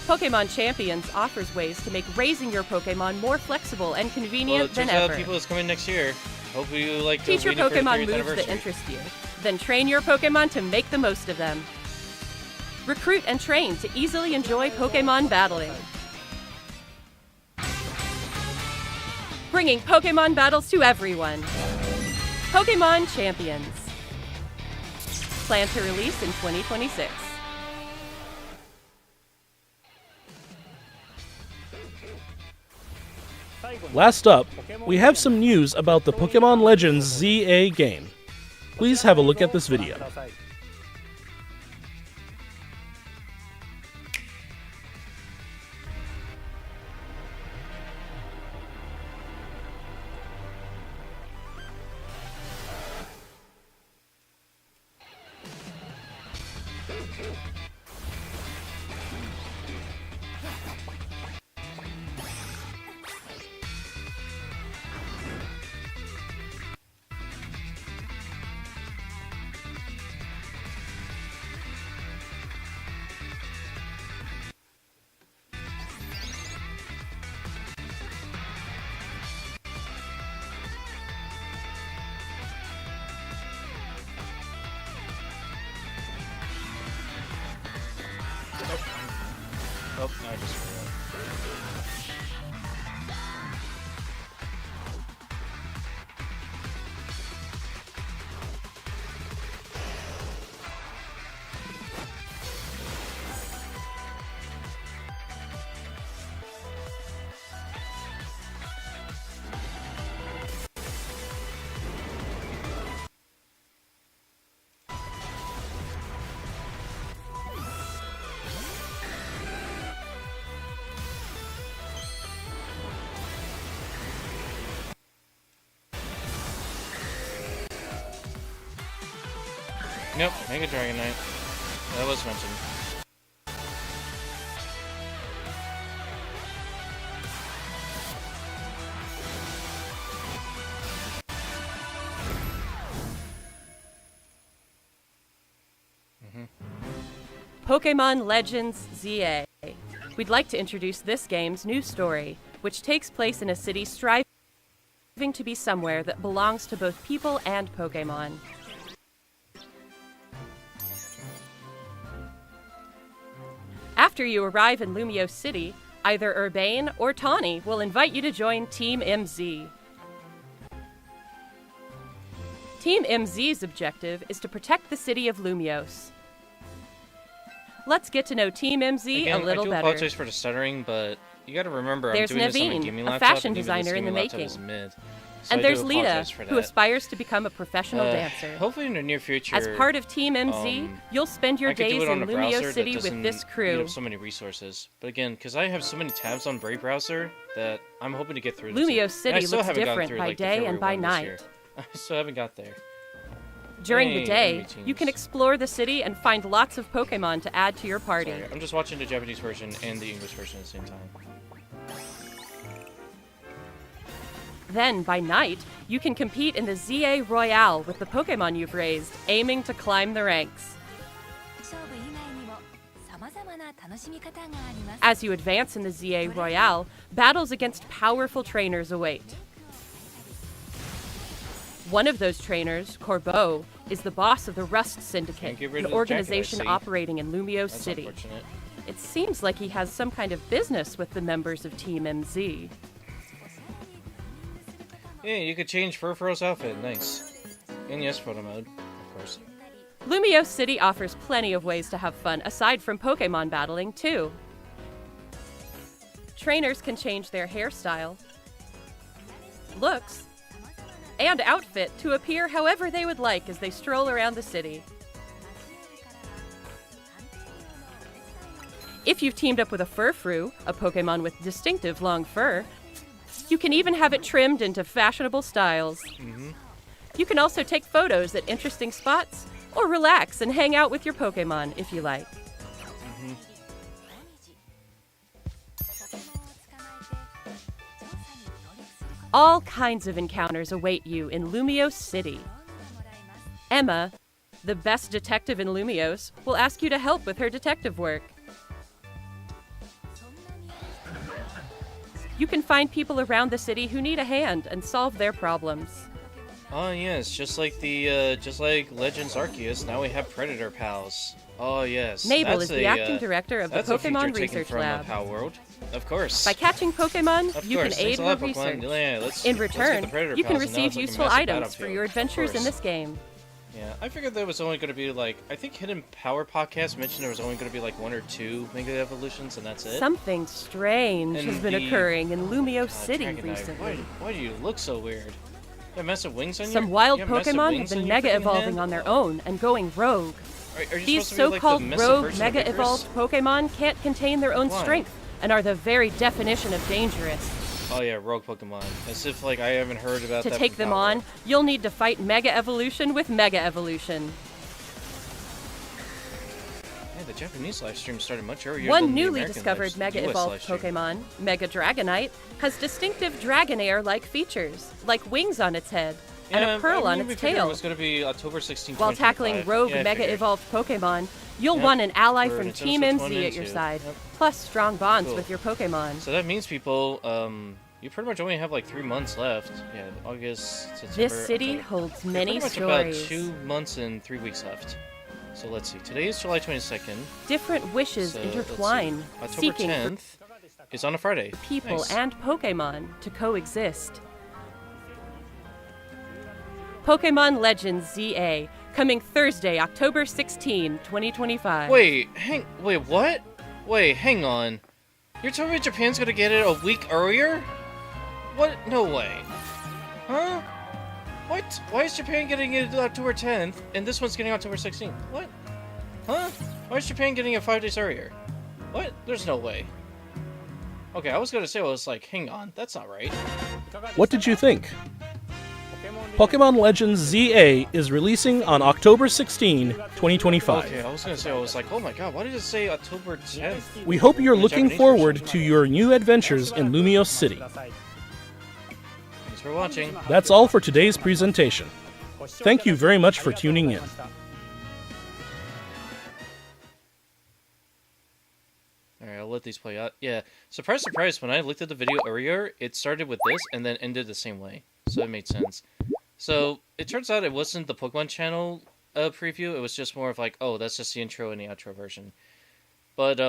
Pokemon Champions offers ways to make raising your Pokemon more flexible and Well, convenient it than turns out ever. people is coming next year. Hope you like Teach your waiting for the Pokemon 30th moves that anniversary. interest you. Then train your Pokemon to make the most of them. Recruit and train to easily enjoy Pokemon battling. Bringing Pokemon battles to everyone. Pokemon Champions. Planned to release in 2026. Last up, we have some news about the Pokemon Legends ZA game. Please have a look at this video. Oh, I just forgot. Nope, Mega Dragonite. That was mentioned. Pokemon Legends ZA. We'd like to introduce this game's new story, which takes place in a city striving to be somewhere that belongs to both people and Pokemon. After you arrive in Lumiose City, Either Urbane or Tawny will invite you to join Team MZ. Team MZ's objective is to protect the city of Lumiose. Let's get to know Team MZ Again, a little I do better. apologize for the stuttering, but you gotta remember There's I'm doing this on my Naveen, gaming a laptop, fashion and even designer this in the gaming laptop making. is mid. So And I do there's Lita, apologize for who that. aspires to become a professional dancer. Hopefully in the near future. As part of Team MZ, you'll spend your I could do days it on in a browser Lumiose that City with doesn't this eat crew. up so many resources. But again, because I have so many tabs on Brave browser that I'm hoping to get through. Lumiose this. And I City still looks haven't gotten different through, by like, the day February and by one this year. night. I still haven't got there. During Hey, the day, enemy you can teams. explore the city and find lots of Pokemon to add to your party. Sorry, I'm just watching the Japanese version and the English version at the same time. Then, by night, you can compete in the ZA Royale with the Pokemon you've raised, aiming to climb the ranks. As you advance in the ZA Royale, battles against powerful trainers await. One of those trainers, Corbeau, is the boss of the Rust Syndicate, Can't get rid an of the jacket, I organization see. operating in Lumiose That's City. unfortunate. It seems like he has some kind of business with the members of Team MZ. Yeah, you could change Furfurl's outfit. Nice. And yes, photo mode, of course. Lumiose City offers plenty of ways to have fun aside from Pokemon battling, too. Trainers can change their hairstyle, looks, and outfit to appear however they would like as they stroll around the city. If you've teamed up with a Furfru, a Pokemon with distinctive long fur, you can even have it trimmed into fashionable styles. You can also take photos at interesting spots, or relax and hang out with your Pokemon if you like. All kinds of encounters await you in Lumiose City. Emma, the best detective in Lumiose, will ask you to help with her detective work. You can find people around the city who need a hand and solve their problems. Oh yes, just like Legends Arceus, now we have Predator pals. Oh yes. Mabel that's is the acting director of the that's a feature Pokemon taken Research from Lab. Pal World. Of course. By catching Pokemon, Of you course. can aid Thanks a lot, her Pokemon. research. Yeah, let's In get return, the Predator you can pals, and now receive it's like a useful massive items for battlefield. your Of adventures in course. this game. Yeah, I figured there was only going to be like, I think Hidden Power Podcast mentioned there was only going to be like 1 or 2 Mega Evolutions, and that's it. Something strange And has been the- occurring in Lumiose City Dragonite, recently. Why do you look so weird? You have massive wings on you? Some wild you have massive Pokemon have wings on been your mega freaking evolving hand? on their own and going rogue. Are you These supposed to be like the so-called Mesa rogue version of mega Icarus? evolved Pokemon can't contain their own Why? strength and are the very definition of dangerous. Oh yeah, rogue Pokemon. As if like I haven't heard about To that. take from them Power. on, you'll need to fight Mega Evolution with Mega Evolution. Yeah, the Japanese live stream started much earlier One than the newly American discovered Mega US Evolved live stream. Pokemon, Mega Dragonite, has distinctive Dragonair-like features, like wings on its head and Yeah, a pearl I on mean, we its figured tail. It was going to be October 16, While tackling 2025. rogue Yeah, I Mega figured. Evolved Pokemon, you'll Yep, want an ally for from Nintendo Team Switch 1 MZ at and your 2. side, Yep. plus strong bonds Cool. with your Pokemon. So that means people, you pretty much only have like 3 months left. Yeah, August, September. This city October. holds Yeah, many pretty much stories. about 2 months and 3 weeks left. So let's see. Today is July 22nd. Different wishes So, let's see. intertwine, October seeking 10th is on a Friday. for people Nice. and Pokemon to coexist. Pokemon Legends ZA, coming Thursday, October 16, 2025. Wait, what? Wait, hang on. You're telling me Japan's gonna get it a week earlier? What? No way. Huh? What? Why is Japan getting it October 10th and this one's getting October 16th? What? Huh? Why is Japan getting it 5 days earlier? What? There's no way. Okay, I was gonna say, I was like, hang on, that's not right. What did you think? Pokemon Legends ZA is releasing on October 16, 2025. Okay, I was gonna say, I was like, oh my god, why did it say October 10th? We hope you're In the looking Japanese forward version? to your new adventures in Lumiose City. Thanks for watching. That's all for today's presentation. Thank you very much for tuning in. Alright, I'll let these play out. Yeah, surprise, surprise, when I looked at the video earlier, it started with this and then ended the same way. So it made sense. So, it turns out it wasn't the Pokemon channel preview, it was just more of like, oh, that's just the intro and the outro version. But,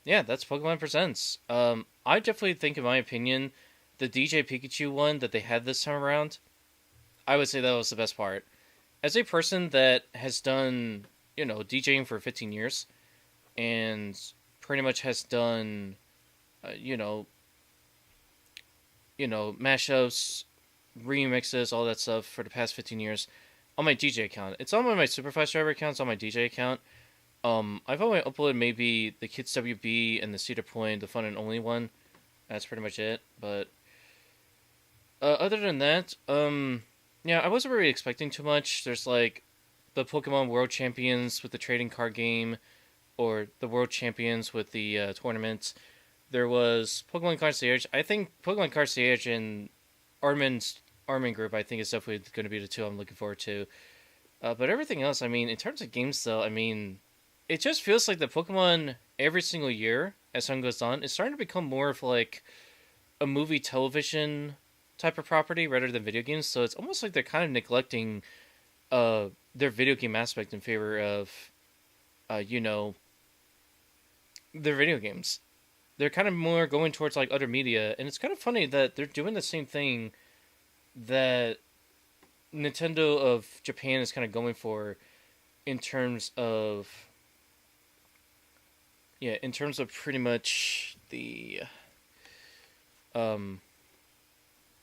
yeah, that's Pokemon Presents. I definitely think, in my opinion, the DJ Pikachu one that they had this time around, I would say that was the best part. As a person that has done, DJing for 15 years, and pretty much has done, mashups, remixes, all that stuff for the past 15 years on my DJ account. It's on my SuperFlashDriver account, it's on my DJ account. I've only uploaded maybe the Kids WB and the Cedar Point, the Fun and Only one. That's pretty much it. But other than that, yeah, I wasn't really expecting too much. There's like the Pokemon World Champions with the trading card game, or the World Champions with the tournament. There was Pokemon Concierge. I think Pokemon Concierge and Armin Group, I think, is definitely going to be the two I'm looking forward to. But everything else, I mean, in terms of games, though, I mean, it just feels like the Pokemon every single year, as time goes on, is starting to become more of like a movie television type of property rather than video games. So it's almost like they're kind of neglecting their video game aspect in favor of, their video games. They're kind of more going towards like other media, and it's kind of funny that they're doing the same thing that Nintendo of Japan is kind of going for in terms of pretty much the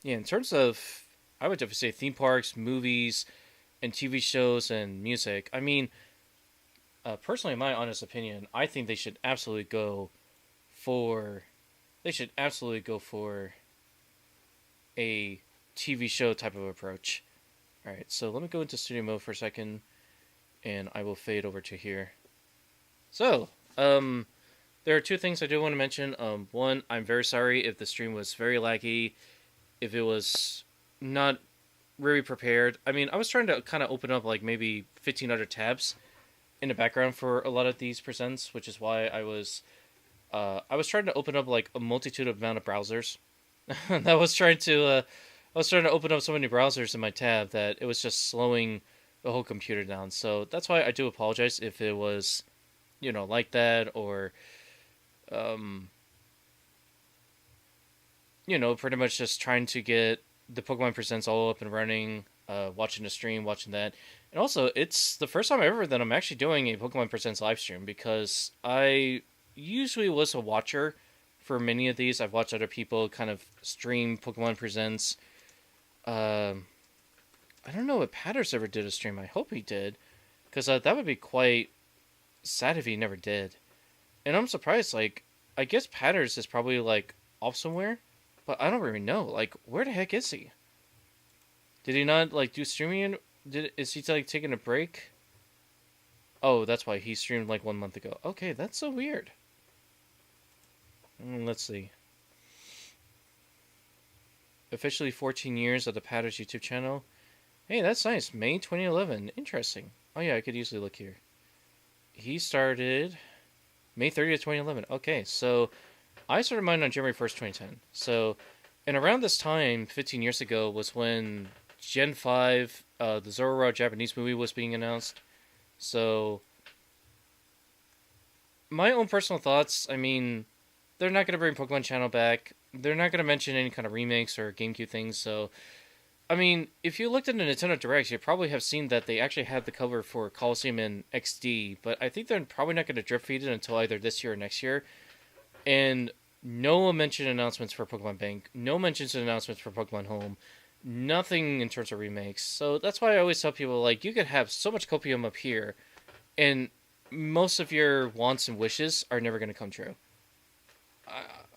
in terms of, I would definitely say, theme parks, movies, and TV shows and music. I mean, personally, in my honest opinion, I think they should absolutely go for a TV show type of approach. Alright, so let me go into studio mode for a second, and I will fade over to here. So, there are two things I do want to mention. One, I'm very sorry if the stream was very laggy, if it was not really prepared. I mean, I was trying to kind of open up like maybe 15 other tabs in the background for a lot of these presents, which is why I was trying to open up like a multitude of amount of browsers. I was trying to open up so many browsers in my tab that it was just slowing the whole computer down. So that's why I do apologize if it was, like that, or, pretty much just trying to get the Pokemon Presents all up and running, watching the stream, watching that. And also, it's the first time ever that I'm actually doing a Pokemon Presents live stream, because I usually was a watcher for many of these. I've watched other people kind of stream Pokemon Presents. I don't know if Patters ever did a stream. I hope he did, because that would be quite sad if he never did. And I'm surprised, like, I guess Patters is probably, like, off somewhere, but I don't really know. Like, where the heck is he? Did he not, like, do streaming? Is he, like, taking a break? Oh, that's why he streamed, like, 1 month ago. Okay, that's so weird. Let's see. Officially 14 years of the Patters YouTube channel. Hey, that's nice. May 2011. Interesting. Oh, yeah, I could easily look here. He started May 30th, 2011. Okay, so I started mine on January 1st, 2010. So, and around this time, 15 years ago, was when Gen 5, the Zoro Japanese movie was being announced. So, my own personal thoughts, I mean, they're not going to bring Pokemon Channel back. They're not going to mention any kind of remakes or GameCube things, so, I mean, if you looked at the Nintendo Directs, you probably have seen that they actually had the cover for Coliseum and XD, but I think they're probably not going to drip feed it until either this year or next year. And no mention announcements for Pokemon Bank, no mentions and announcements for Pokemon Home, nothing in terms of remakes. So that's why I always tell people, like, you could have so much copium up here, and most of your wants and wishes are never going to come true.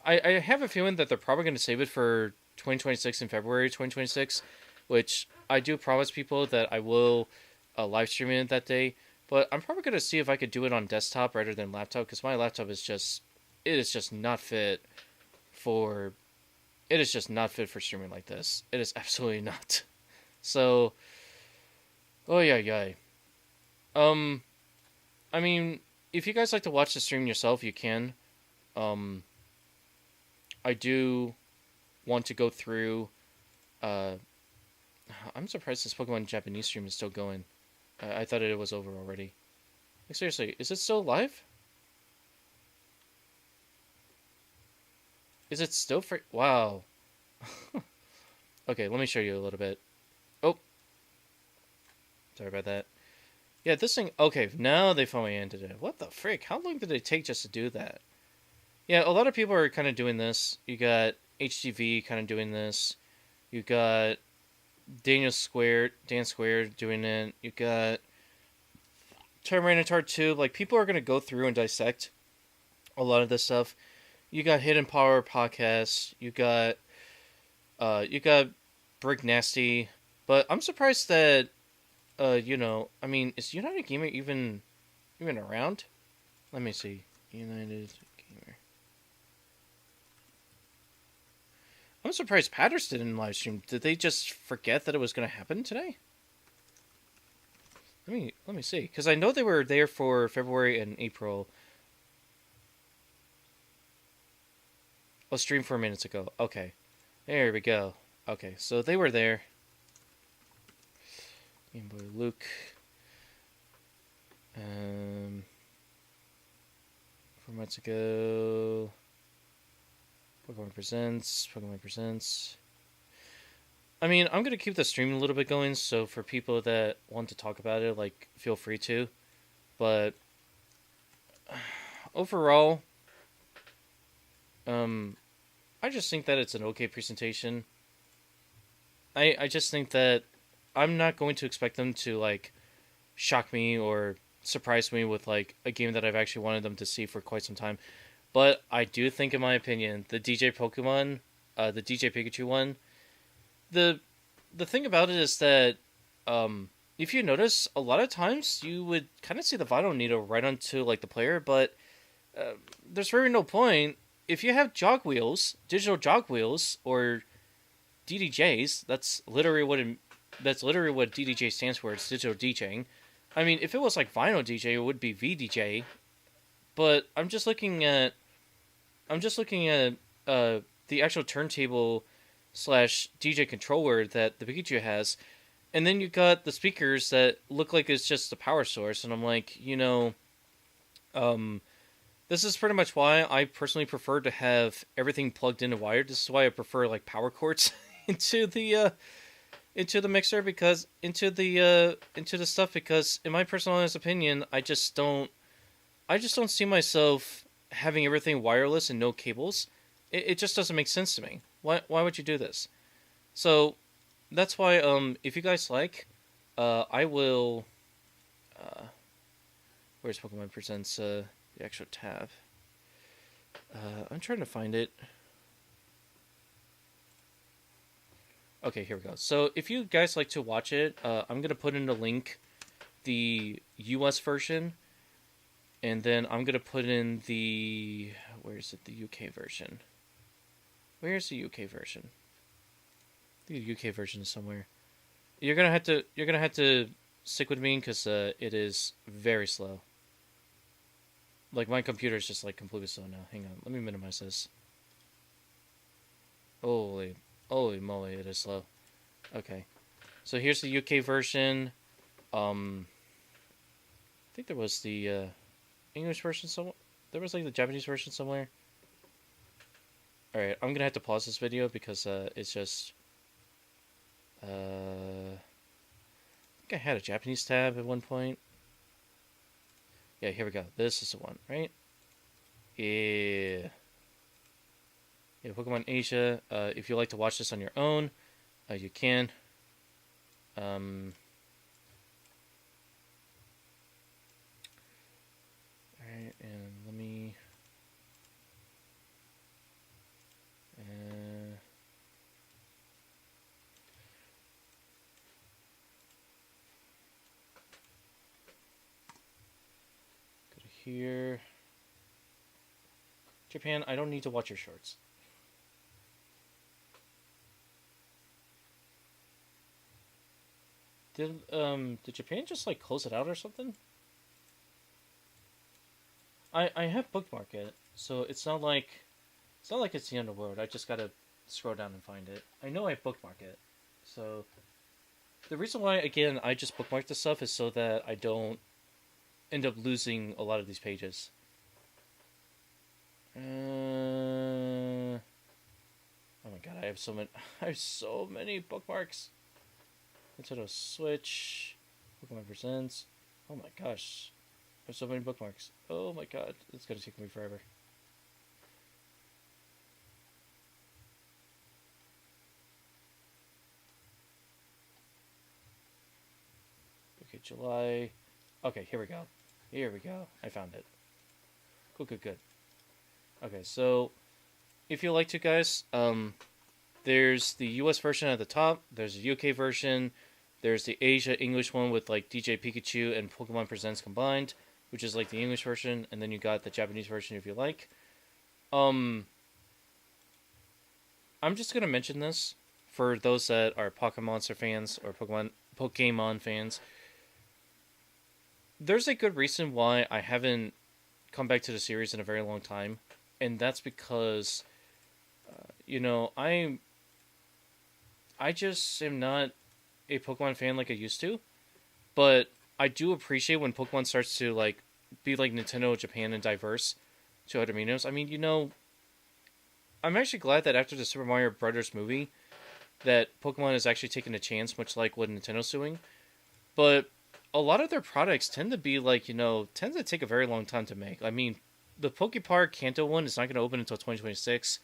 I have a feeling that they're probably going to save it for 2026 in February 2026, which I do promise people that I will live stream it that day. But I'm probably going to see if I could do it on desktop rather than laptop, because my laptop is just not fit for streaming like this. It is absolutely not. So, oh yeah. I mean, if you guys like to watch the stream yourself, you can. I do want to go through. I'm surprised this Pokemon Japanese stream is still going. I thought it was over already. Like, seriously, is it still live? Is it still free? Wow. Okay, let me show you a little bit. Oh. Sorry about that. Yeah, this thing... Okay, now they finally ended it. What the frick? How long did it take just to do that? Yeah, a lot of people are kind of doing this. You got HTV kind of doing this. You got Dan Squared doing it. You got Terminator 2. Like, people are going to go through and dissect a lot of this stuff. You got Hidden Power Podcasts. You got Brick Nasty. But I'm surprised that, I mean, is United Gamer even around? Let me see. United Gamer. I'm surprised Patterson didn't live stream. Did they just forget that it was going to happen today? Let me see, because I know they were there for February and April. Oh, stream 4 minutes ago. Okay, there we go. Okay, so they were there. Game Boy Luke. 4 months ago. Pokemon Presents. I mean, I'm going to keep the stream a little bit going, so for people that want to talk about it, like, feel free to. But, overall, I just think that it's an okay presentation. I just think that I'm not going to expect them to, like, shock me or surprise me with, like, a game that I've actually wanted them to see for quite some time. But I do think, in my opinion, the DJ Pokemon, the DJ Pikachu one, the thing about it is that, if you notice, a lot of times you would kind of see the vinyl needle right onto, like, the player, but there's really no point. If you have jog wheels, digital jog wheels, or DDJs, that's literally what DDJ stands for. It's digital DJing. I mean, if it was like vinyl DJ, it would be VDJ. But I'm just looking at the actual turntable / DJ controller that the Pikachu has, and then you got the speakers that look like it's just a power source, and I'm like, this is pretty much why I personally prefer to have everything plugged in and wired. This is why I prefer, like, power cords into the mixer, because into the stuff, because in my personal honest opinion, I just don't see myself having everything wireless and no cables. It just doesn't make sense to me. Why would you do this? So that's why, if you guys like, I will, where's Pokemon Presents, the actual tab? I'm trying to find it. Okay, here we go. So if you guys like to watch it, I'm going to put in the link, the US version, and then I'm going to put in the, where is it, the UK version? Where's the UK version? The UK version is somewhere. You're gonna have to stick with me, because it is very slow. Like, my computer is just, like, completely slow now. Hang on, let me minimize this. Holy moly, it is slow. Okay, so here's the UK version. I think there was the English version somewhere. There was, like, the Japanese version somewhere. Alright, I'm gonna have to pause this video because it's just... I think I had a Japanese tab at one point. Yeah, here we go. This is the one, right? Yeah. Yeah, Pokemon Asia. If you like to watch this on your own, you can. Alright, and let me... go to here. Japan, I don't need to watch your shorts. Did Japan just, like, close it out or something? I have bookmarked it, so it's not like it's the end of the world. I just gotta scroll down and find it. I know I bookmarked it, so the reason why, again, I just bookmark this stuff is so that I don't end up losing a lot of these pages. I have so many. I have so many bookmarks. Nintendo Switch, Pokemon Presents. Oh my gosh, I have so many bookmarks. Oh my god, it's gonna take me forever. Okay, July. Okay, here we go. Here we go. I found it. Good. Okay, so if you like to, guys, there's the US version at the top, there's the UK version, there's the Asia English one with like DJ Pikachu and Pokemon Presents combined, which is like the English version, and then you got the Japanese version if you like. I'm just gonna mention this for those that are Pokemonster fans or Pokemon fans. There's a good reason why I haven't come back to the series in a very long time, and that's because, I just am not a Pokemon fan like I used to, but I do appreciate when Pokemon starts to like be like Nintendo Japan and diverse to other mediums. I mean, I'm actually glad that after the Super Mario Brothers movie, that Pokemon is actually taking a chance, much like what Nintendo's doing, but a lot of their products tend to be like, tend to take a very long time to make. I mean, the Pokepark Kanto one is not going to open until 2026.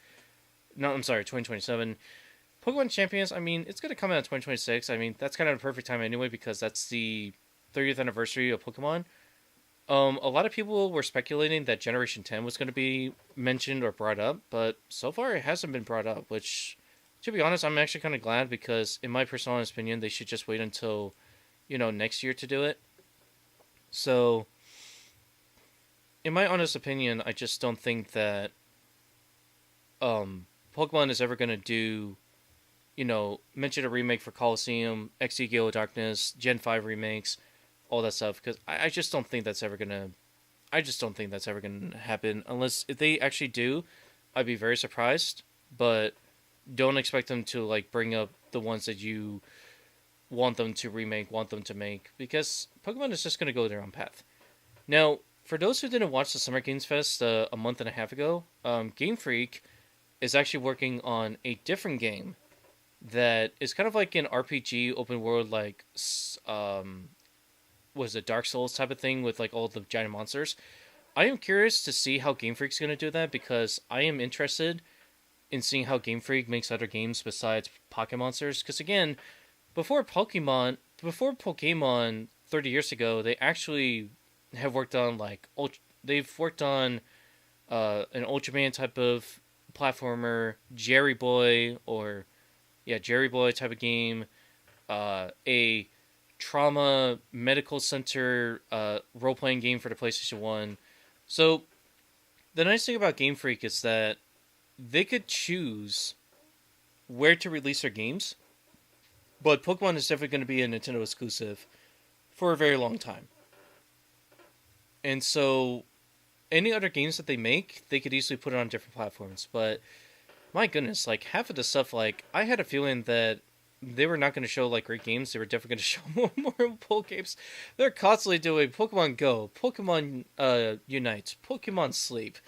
No, I'm sorry, 2027. Pokemon Champions, I mean, it's going to come out in 2026. I mean, that's kind of the perfect time anyway, because that's the 30th anniversary of Pokemon. A lot of people were speculating that Generation 10 was going to be mentioned or brought up, but so far it hasn't been brought up, which, to be honest, I'm actually kind of glad, because in my personal opinion, they should just wait until next year to do it. So, in my honest opinion, I just don't think that Pokemon is ever going to do, mention a remake for Colosseum, XD Gale of Darkness, Gen 5 remakes, all that stuff, because I just don't think that's ever going to happen, unless if they actually do, I'd be very surprised, but don't expect them to, like, bring up the ones that you want them to remake, want them to make, because Pokemon is just going to go their own path. Now, for those who didn't watch the Summer Games Fest a month and a half ago, Game Freak is actually working on a different game that is kind of like an RPG open world, like, was it Dark Souls type of thing with like all the giant monsters. I am curious to see how Game Freak's going to do that, because I am interested in seeing how Game Freak makes other games besides Pocket Monsters, because again, Before Pokemon 30 years ago, they actually have worked on an Ultraman type of platformer, Jerry Boy type of game, a trauma medical center role-playing game for the PlayStation 1. So, the nice thing about Game Freak is that they could choose where to release their games, but Pokemon is definitely going to be a Nintendo exclusive for a very long time. And so, any other games that they make, they could easily put it on different platforms. But, my goodness, like, half of the stuff, like, I had a feeling that they were not going to show, like, great games. They were definitely going to show more Poke games. They're constantly doing Pokemon Go, Pokemon Unite, Pokemon Sleep,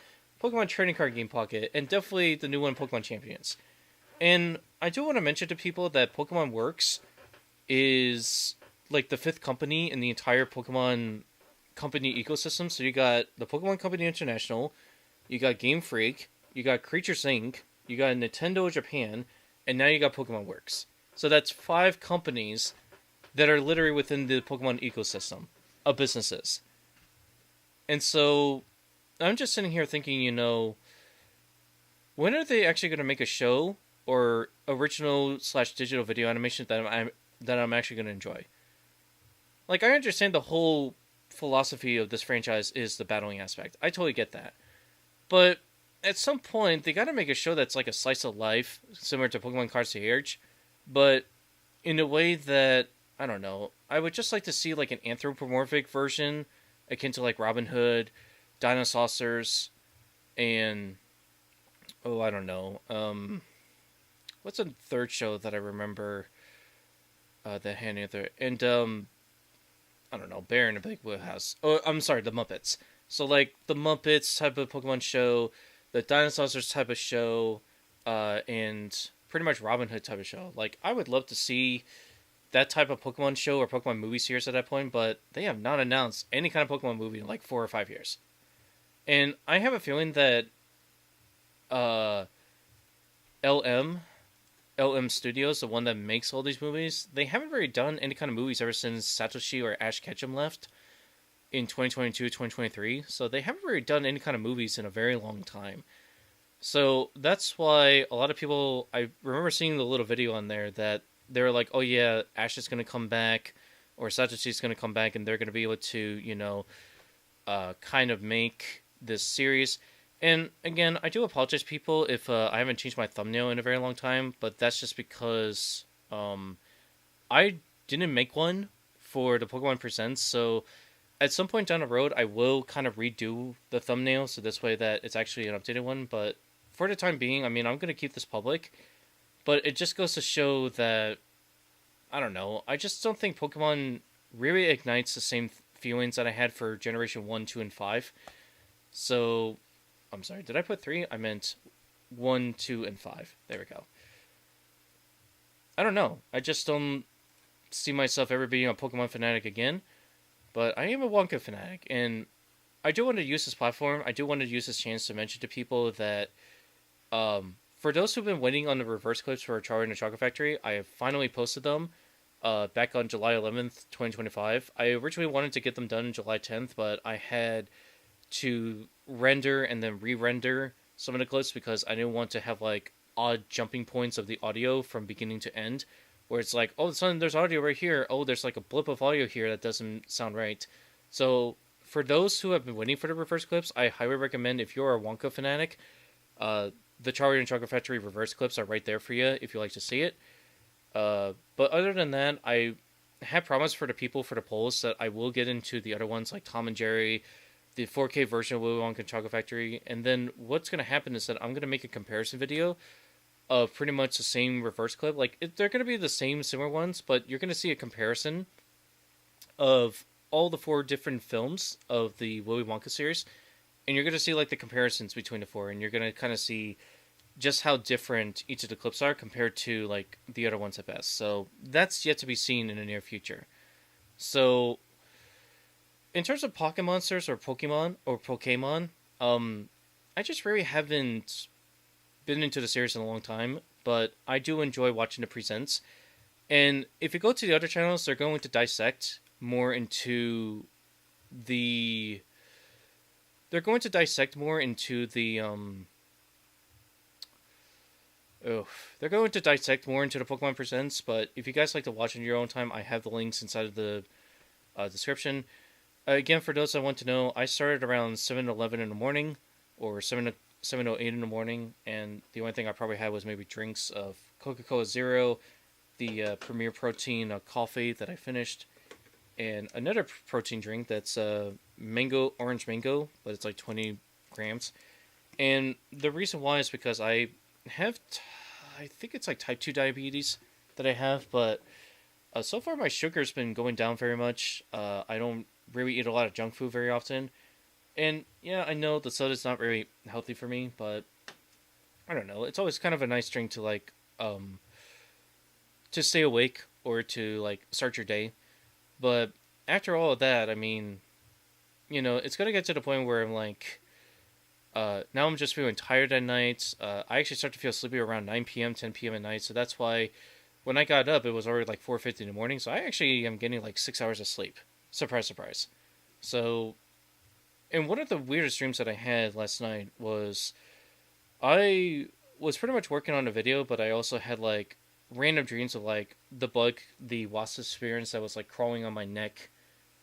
Pokemon Trading Card Game Pocket, and definitely the new one, Pokemon Champions. And I do want to mention to people that Pokemon Works is like the 5th company in the entire Pokemon company ecosystem. So you got the Pokemon Company International, you got Game Freak, you got Creatures Inc., you got Nintendo Japan, and now you got Pokemon Works. So that's 5 companies that are literally within the Pokemon ecosystem of businesses. And so I'm just sitting here thinking, when are they actually going to make a show or original/digital video animation that I'm actually going to enjoy? Like, I understand the whole philosophy of this franchise is the battling aspect. I totally get that. But at some point, they got to make a show that's like a slice of life, similar to Pokemon Cards Search, but in a way that, I don't know, I would just like to see like an anthropomorphic version, akin to like Robin Hood, Dinosaurs, and, I don't know, what's a third show that I remember that had there? And, I don't know, Bear in a Big Blue House. Oh, I'm sorry, the Muppets. So, like, the Muppets type of Pokemon show, the Dinosaurs type of show, and pretty much Robin Hood type of show. Like, I would love to see that type of Pokemon show or Pokemon movie series at that point, but they have not announced any kind of Pokemon movie in like 4 or 5 years. And I have a feeling that LM Studios, the one that makes all these movies, they haven't really done any kind of movies ever since Satoshi or Ash Ketchum left in 2022, 2023. So they haven't really done any kind of movies in a very long time. So that's why a lot of people, I remember seeing the little video on there that they were like, oh yeah, Ash is going to come back, or Satoshi's going to come back, and they're going to be able to, you know, kind of make this series. And again, I do apologize, people, if I haven't changed my thumbnail in a very long time, but that's just because I didn't make one for the Pokemon Presents, so at some point down the road, I will kind of redo the thumbnail, so this way that it's actually an updated one, but for the time being, I mean, I'm going to keep this public. But it just goes to show that, I don't know, I just don't think Pokemon really ignites the same feelings that I had for Generation 1, 2, and 5. So, I'm sorry, did I put 3? I meant 1, 2, and 5. There we go. I don't know. I just don't see myself ever being a Pokemon fanatic again. But I am a Wonka fanatic, and I do want to use this platform. I do want to use this chance to mention to people that, for those who've been waiting on the reverse clips for Charlie and the Chocolate Factory, I have finally posted them back on July 11th, 2025. I originally wanted to get them done July 10th, but I had to render and then re-render some of the clips because I didn't want to have like odd jumping points of the audio from beginning to end, where it's like, oh, suddenly there's audio right here. Oh, there's like a blip of audio here that doesn't sound right. So for those who have been waiting for the reverse clips, I highly recommend, if you're a Wonka fanatic, the Charlie and Chocolate Factory reverse clips are right there for you if you like to see it. But other than that, I have promised for the people for the polls that I will get into the other ones like Tom and Jerry, the 4K version of Willy Wonka and Chocolate Factory, and then what's going to happen is that I'm going to make a comparison video of pretty much the same reverse clip. Like, they're going to be the same similar ones, but you're going to see a comparison of all the 4 different films of the Willy Wonka series, and you're going to see like the comparisons between the 4, and you're going to kind of see just how different each of the clips are compared to like the other ones at best. So that's yet to be seen in the near future. So in terms of Pocket Monsters or Pokemon, I just really haven't been into the series in a long time, but I do enjoy watching the presents. And if you go to the other channels, they're going to dissect more into the They're going to dissect more into the Pokemon Presents, but if you guys like to watch in your own time, I have the links inside of the description. Again, for those that want to know, I started around 7:11 in the morning, or 7:08 in the morning, and the only thing I probably had was maybe drinks of Coca-Cola Zero, the Premier Protein coffee that I finished, and another protein drink that's orange mango, but it's like 20 grams. And the reason why is because I have, I think it's like type 2 diabetes that I have, but so far my sugar's been going down very much. I don't really eat a lot of junk food very often. And yeah, I know the soda's not very healthy for me, but I don't know. It's always kind of a nice drink to like, to stay awake or to like start your day. But after all of that, I mean, you know, it's going to get to the point where I'm like, now I'm just feeling tired at night. I actually start to feel sleepy around 9 p.m., 10 p.m. at night. So that's why when I got up, it was already like 4:50 in the morning. So I actually am getting like 6 hours of sleep. Surprise, surprise. So, and one of the weirdest dreams that I had last night was I was pretty much working on a video, but I also had like random dreams of like the wasp experience that was like crawling on my neck,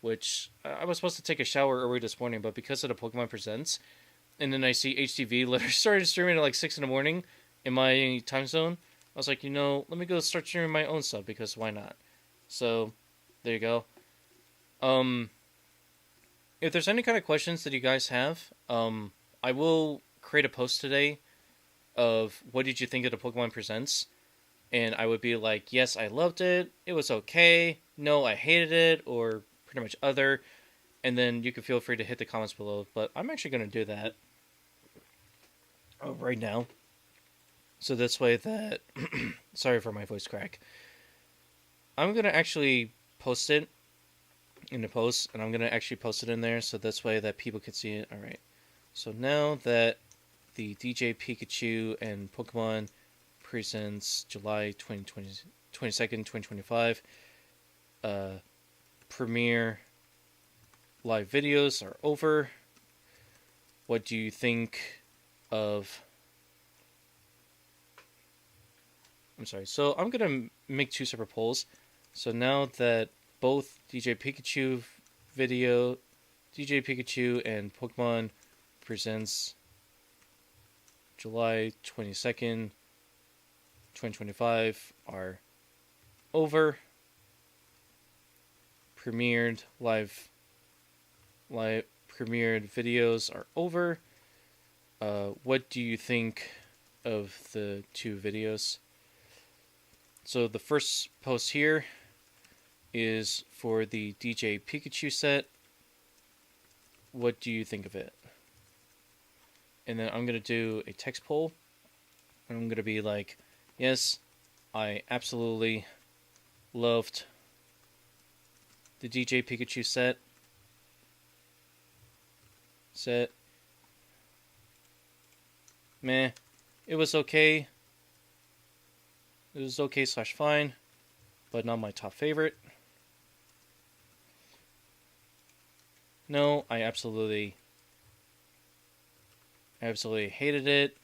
which I was supposed to take a shower early this morning, but because of the Pokemon Presents, and then I see HTV literally started streaming at like 6 in the morning in my time zone, I was like, you know, let me go start streaming my own stuff, because why not? So, there you go. If there's any kind of questions that you guys have, I will create a post today of what did you think of the Pokemon Presents, and I would be like, yes, I loved it, it was okay, no, I hated it, or pretty much other, and then you can feel free to hit the comments below, but I'm actually going to do that right now. So this way that... sorry for my voice crack. I'm going to actually post it in the post, and I'm going to actually post it in there, so this way that people can see it. Alright. So now that the DJ Pikachu and Pokemon Presents July 22nd, 2025 premiere live videos are over, what do you think of... I'm sorry, so I'm going to make 2 separate polls. So now that both DJ Pikachu and Pokemon Presents July 22nd, 2025 are over, premiered videos are over, what do you think of the 2 videos? So the first post here is for the DJ Pikachu set. What do you think of it? And then I'm going to do a text poll. And I'm going to be like, yes, I absolutely loved the DJ Pikachu set. Meh. It was okay. It was okay / fine, but not my top favorite. No, I absolutely hated it.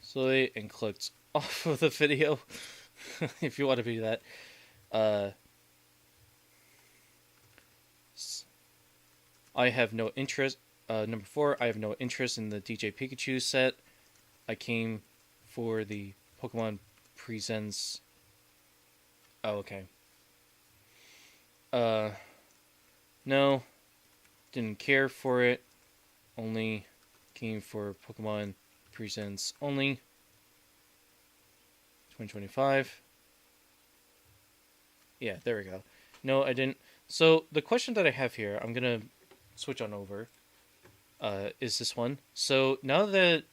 Slowly and clicked off of the video, if you want to do that. I have no interest. Number 4, I have no interest in the DJ Pikachu set. I came for the Pokemon Presents. Oh, okay. No, didn't care for it. Only came for Pokemon Presents only. 2025. Yeah, there we go. No, I didn't. So the question that I have here, I'm gonna switch on over. Is this one? So now that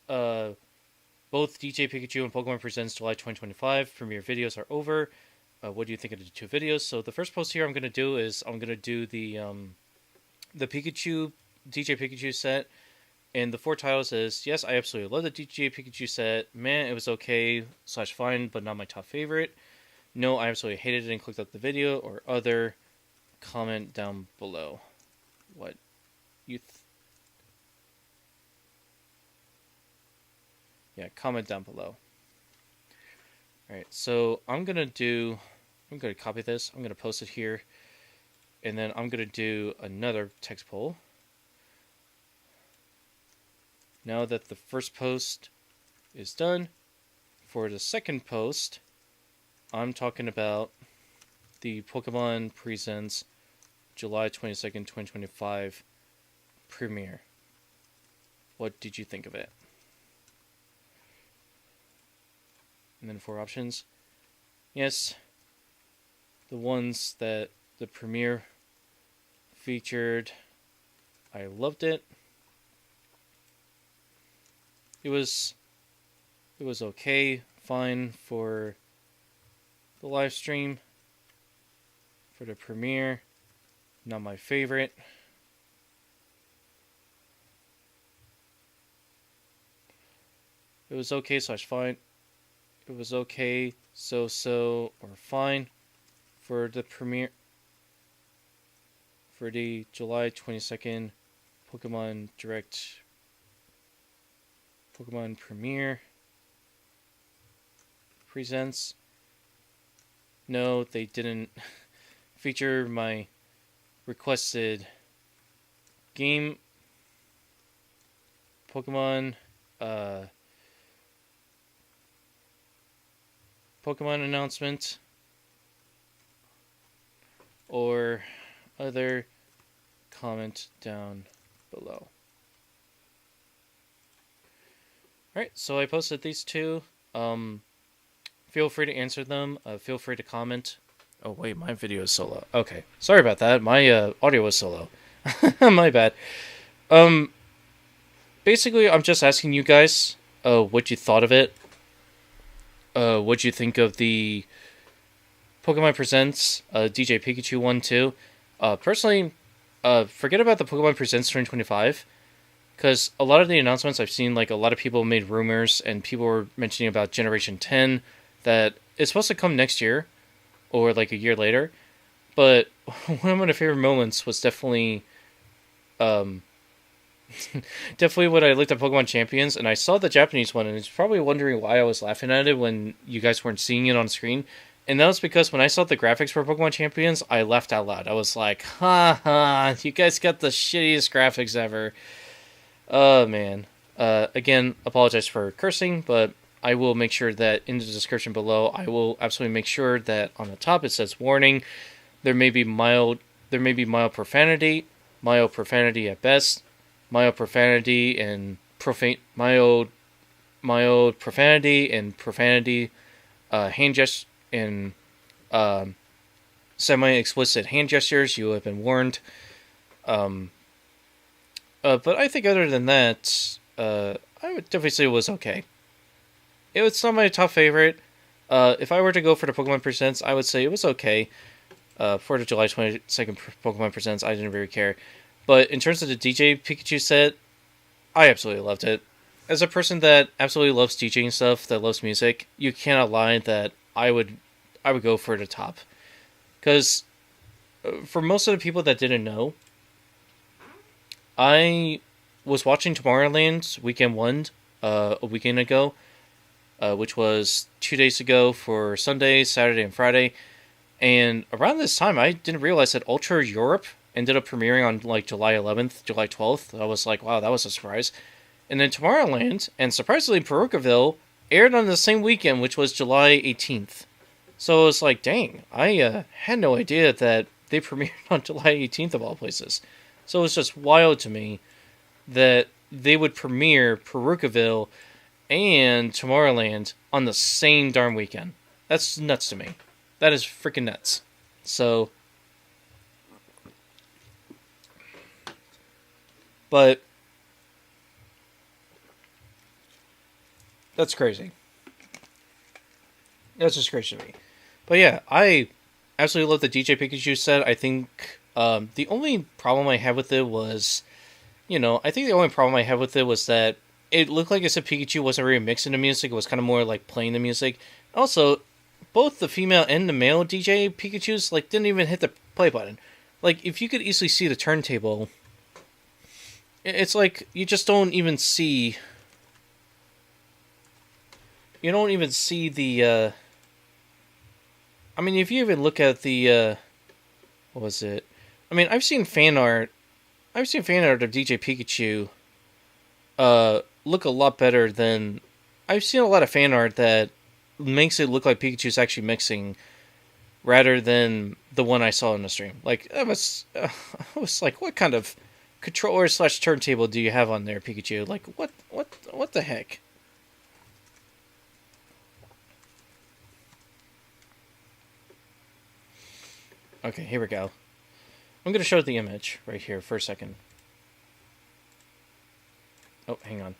both DJ Pikachu and Pokemon Presents July 2025 premiere videos are over, what do you think of the 2 videos? So the first post here I'm gonna do is I'm gonna do the DJ Pikachu set, and the 4 titles is, yes, I absolutely love the DJ Pikachu set. Man, it was okay / fine, but not my top favorite. No, I absolutely hated it and clicked up the video. Or other. Comment down below what you comment down below. Alright, so I'm gonna copy this, I'm gonna post it here, and then I'm gonna do another text poll. Now that the first post is done, for the second post, I'm talking about the Pokemon Presents July 22nd, 2025 premiere. What did you think of it? And then 4 options. Yes, the ones that the premiere featured, I loved it. It was okay, fine for the live stream. For the premiere, not my favorite. It was okay / fine. It was okay, so or fine for the premiere. For the July 22nd Pokemon Direct Pokemon premiere presents. No, they didn't feature my requested game Pokemon announcement or other. Comment down below. Alright, so I posted these 2. Feel free to answer them. Feel free to comment. Oh wait, my video is so low. Okay, sorry about that. My audio was so low. My bad. basically, I'm just asking you guys what you thought of it. What you think of the Pokemon Presents DJ Pikachu 1 too. Personally, forget about the Pokemon Presents 2025. Because a lot of the announcements I've seen, like a lot of people made rumors and people were mentioning about Generation 10 that it's supposed to come next year or like a year later. But one of my favorite moments was definitely definitely when I looked at Pokemon Champions and I saw the Japanese one, and it's probably wondering why I was laughing at it when you guys weren't seeing it on screen. And that was because when I saw the graphics for Pokemon Champions, I laughed out loud. I was like, ha ha, you guys got the shittiest graphics ever. Oh, man. Again, apologize for cursing, but I will make sure that in the description below, I will absolutely make sure that on the top it says warning. There may be mild profanity at best, mild profanity and mild profanity and profanity, hand gestures and semi-explicit hand gestures. You have been warned. But I think other than that, I would definitely say it was okay. It was not my top favorite. If I were to go for the Pokemon Presents, I would say it was okay. For the July 22nd Pokemon Presents, I didn't really care. But in terms of the DJ Pikachu set, I absolutely loved it. As a person that absolutely loves DJing stuff, that loves music, you cannot lie that I would go for the top. Because for most of the people that didn't know, I was watching Tomorrowland's Weekend 1 a weekend ago, which was 2 days ago for Sunday, Saturday, and Friday. And around this time, I didn't realize that Ultra Europe ended up premiering on like July 11th, July 12th. I was like, wow, that was a surprise. And then Tomorrowland, and surprisingly Perukaville, aired on the same weekend, which was July 18th. So I was like, dang, I had no idea that they premiered on July 18th of all places. So it was just wild to me that they would premiere Perukaville and Tomorrowland on the same darn weekend. That's nuts to me. That is freaking nuts. So, but that's crazy. That's just crazy to me. But yeah, I absolutely love the DJ Pikachu set. I think the only problem I had with it was, that it looked like as if Pikachu wasn't really mixing the music. It was kind of more like playing the music. Also, both the female and the male DJ Pikachus didn't even hit the play button. Like, if you could easily see the turntable, it's like you just don't even see. You don't even see the. I mean, if you even look at the. What was it? I mean, I've seen fan art. I've seen fan art of DJ Pikachu. Look a lot better than. I've seen a lot of fan art that makes it look like Pikachu's actually mixing, rather than the one I saw in the stream. Like, I was like, what kind of controller / turntable do you have on there, Pikachu? Like, what the heck? Okay, here we go. I'm going to show the image right here for a second. Oh, hang on.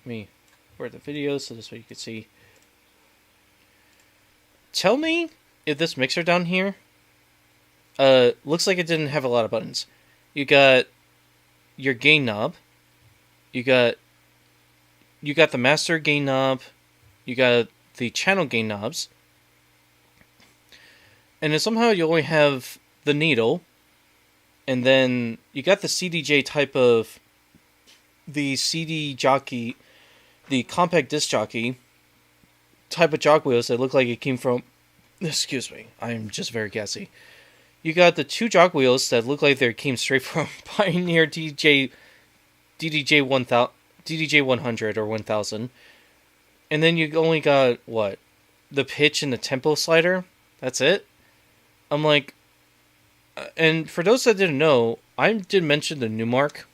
Let me where the video so this way you can see. Tell me if this mixer down here looks like it didn't have a lot of buttons. You got your gain knob. You got the master gain knob. You got the channel gain knobs. And then somehow you only have the needle. And then you got the CDJ type of the CD jockey, the compact disc jockey type of jog wheels that look like it came from. Excuse me, I'm just very gassy. You got the two jog wheels that look like they came straight from Pioneer DDJ 100 or 1000. And then you only got what? The pitch and the tempo slider? That's it? I'm like, and for those that didn't know, I did mention the Newmark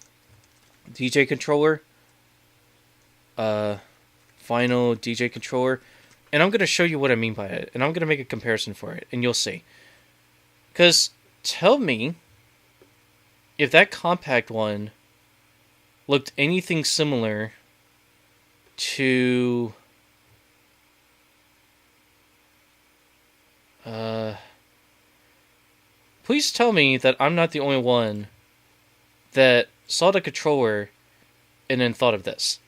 DJ controller, final DJ controller, and I'm going to show you what I mean by it, and I'm going to make a comparison for it, and you'll see. Because tell me if that compact one looked anything similar to please tell me that I'm not the only one that saw the controller and then thought of this.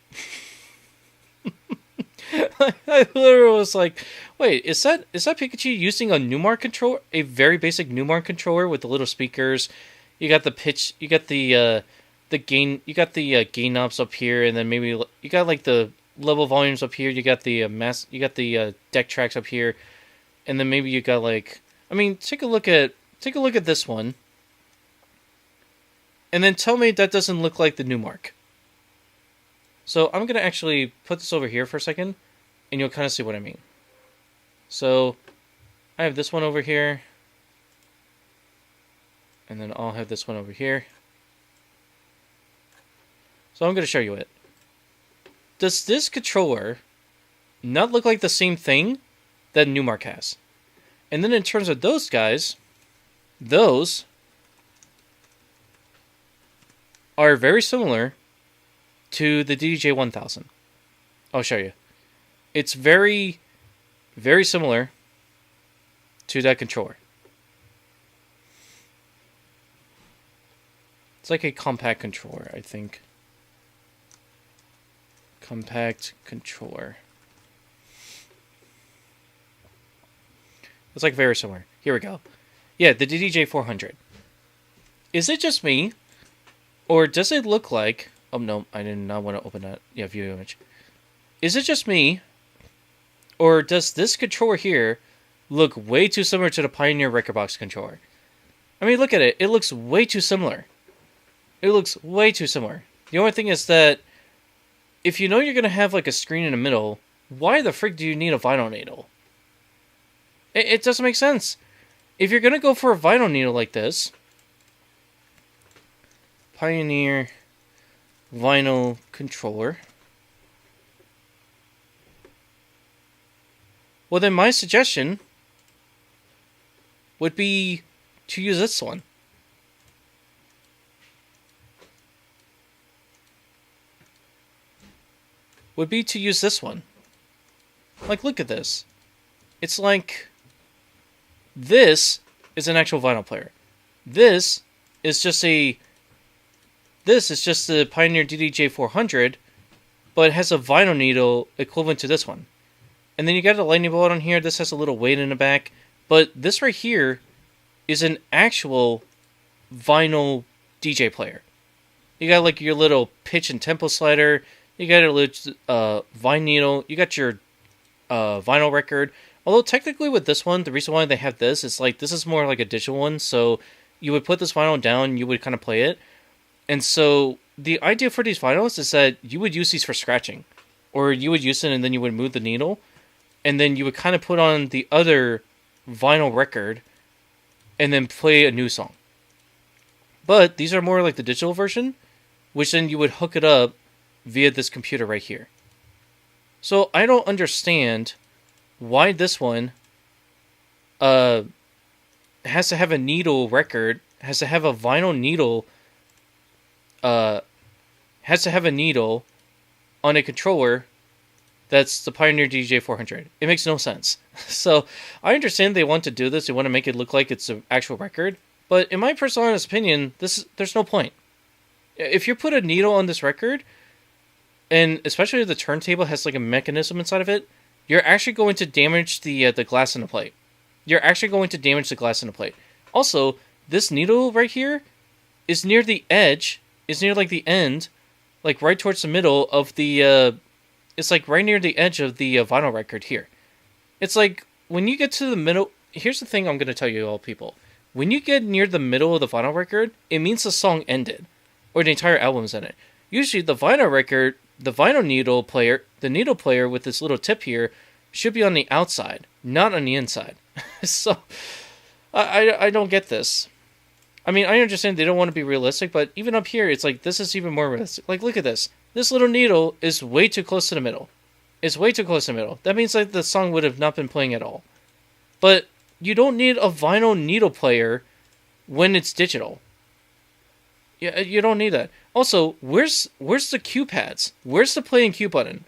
I literally was like, wait, is that Pikachu using a Numark controller? A very basic Numark controller with the little speakers. You got the pitch, you got the gain, you got the gain knobs up here, and then maybe you got like the level volumes up here. You got the you got the deck tracks up here, and then maybe you got like, I mean, take a look at this one, and then tell me that doesn't look like the Numark. So I'm gonna actually put this over here for a second, and you'll kind of see what I mean. So I have this one over here, and then I'll have this one over here. So I'm gonna show you it. Does this controller not look like the same thing that Numark has? And then in terms of those guys, those are very similar to the DDJ 1000. I'll show you. It's very, very similar to that controller. It's like a compact controller, I think. Compact controller. It's like very similar. Here we go. Yeah, the DDJ 400. Is it just me? Or does it look like... Oh, no, I did not want to open that. Yeah, view image. Is it just me? Or does this controller here look way too similar to the Pioneer Record Box controller? I mean, look at it. It looks way too similar. It looks way too similar. The only thing is that if you know you're going to have like a screen in the middle, why the frick do you need a vinyl needle? It doesn't make sense. If you're going to go for a vinyl needle like this, Pioneer vinyl controller, well then my suggestion would be to use this one. Would be to use this one. Like, look at this. It's like this is an actual vinyl player. This is just the Pioneer DDJ 400, but it has a vinyl needle equivalent to this one. And then you got a lightning bolt on here. This has a little weight in the back. But this right here is an actual vinyl DJ player. You got like your little pitch and tempo slider. You got a little vine needle. You got your vinyl record. Although technically with this one, the reason why they have this is like this is more like a digital one. So you would put this vinyl down, you would kind of play it. And so the idea for these vinyls is that you would use these for scratching. Or you would use it and then you would move the needle. And then you would kind of put on the other vinyl record and then play a new song. But these are more like the digital version, which then you would hook it up via this computer right here. So I don't understand why this one has to have a needle record, has to have a vinyl needle, has to have a needle on a controller that's the Pioneer DJ 400. It makes no sense. So I understand they want to do this. They want to make it look like it's an actual record. But in my personal honest opinion, there's no point. If you put a needle on this record, and especially if the turntable has like a mechanism inside of it, you're actually going to damage the glass in the plate. You're actually going to damage the glass in the plate. Also, this needle right here is near the edge, is near like the end, like right towards the middle of the, it's like right near the edge of the vinyl record here. It's like when you get to the middle, here's the thing I'm going to tell you all people. When you get near the middle of the vinyl record, it means the song ended, or the entire album's in it. Usually the vinyl record, the vinyl needle player, the needle player with this little tip here, should be on the outside, not on the inside. So, I don't get this. I mean, I understand they don't want to be realistic, but even up here, it's like, this is even more realistic. Like, look at this. This little needle is way too close to the middle. It's way too close to the middle. That means like the song would have not been playing at all. But you don't need a vinyl needle player when it's digital. Yeah, you don't need that. Also, where's the Q pads? Where's the play and Q button?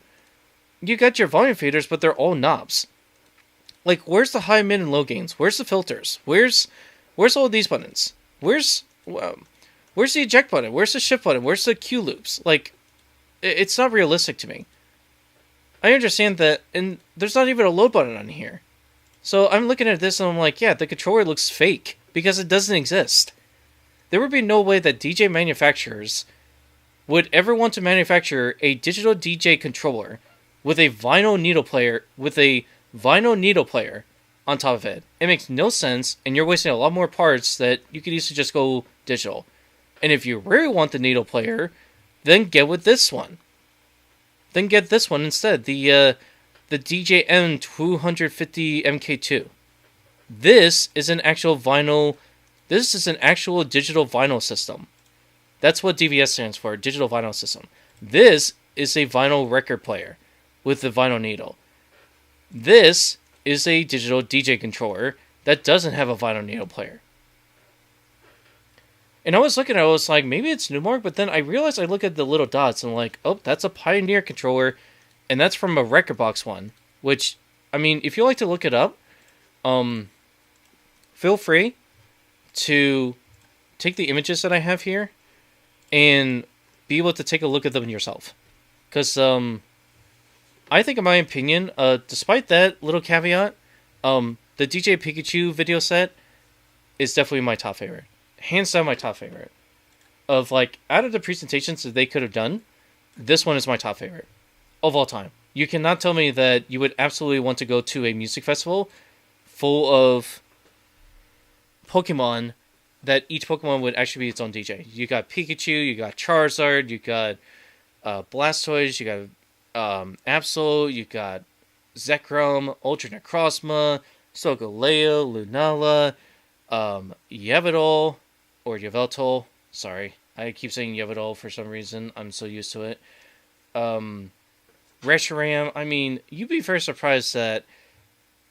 You got your volume faders, but they're all knobs. Like, where's the high, mid, and low gains? Where's the filters? Where's all these buttons? Where's the eject button? Where's the shift button? Where's the Q loops? Like, it's not realistic to me. I understand that, and there's not even a load button on here. So I'm looking at this and I'm like, yeah, the controller looks fake because it doesn't exist. There would be no way that DJ manufacturers would ever want to manufacture a digital DJ controller with a vinyl needle player on top of it. It makes no sense, and you're wasting a lot more parts that you could easily just go digital. And if you really want the needle player, then get with this one. Then get this one instead, the DJM 250 MK2. This is an actual vinyl. This is an actual digital vinyl system. That's what DVS stands for, digital vinyl system. This is a vinyl record player with the vinyl needle. This is a digital DJ controller that doesn't have a vinyl needle player. And I was looking at it, I was like, maybe it's Numark, but then I realized I look at the little dots and I'm like, oh, that's a Pioneer controller, and that's from a Record Box one. Which, I mean, if you like to look it up, feel free to take the images that I have here and be able to take a look at them yourself. Because, I think in my opinion, despite that little caveat, the DJ Pikachu video set is definitely my top favorite. Hands down my top favorite. Of, like, out of the presentations that they could have done, this one is my top favorite. Of all time. You cannot tell me that you would absolutely want to go to a music festival full of Pokemon, that each Pokemon would actually be its own DJ. You got Pikachu, you got Charizard, you got Blastoise, you got Absol, you got Zekrom, Ultra Necrozma, Solgaleo, Lunala, Yveltal, or Yveltal, sorry. I keep saying Yveltal for some reason. I'm so used to it. Reshiram, I mean, you'd be very surprised that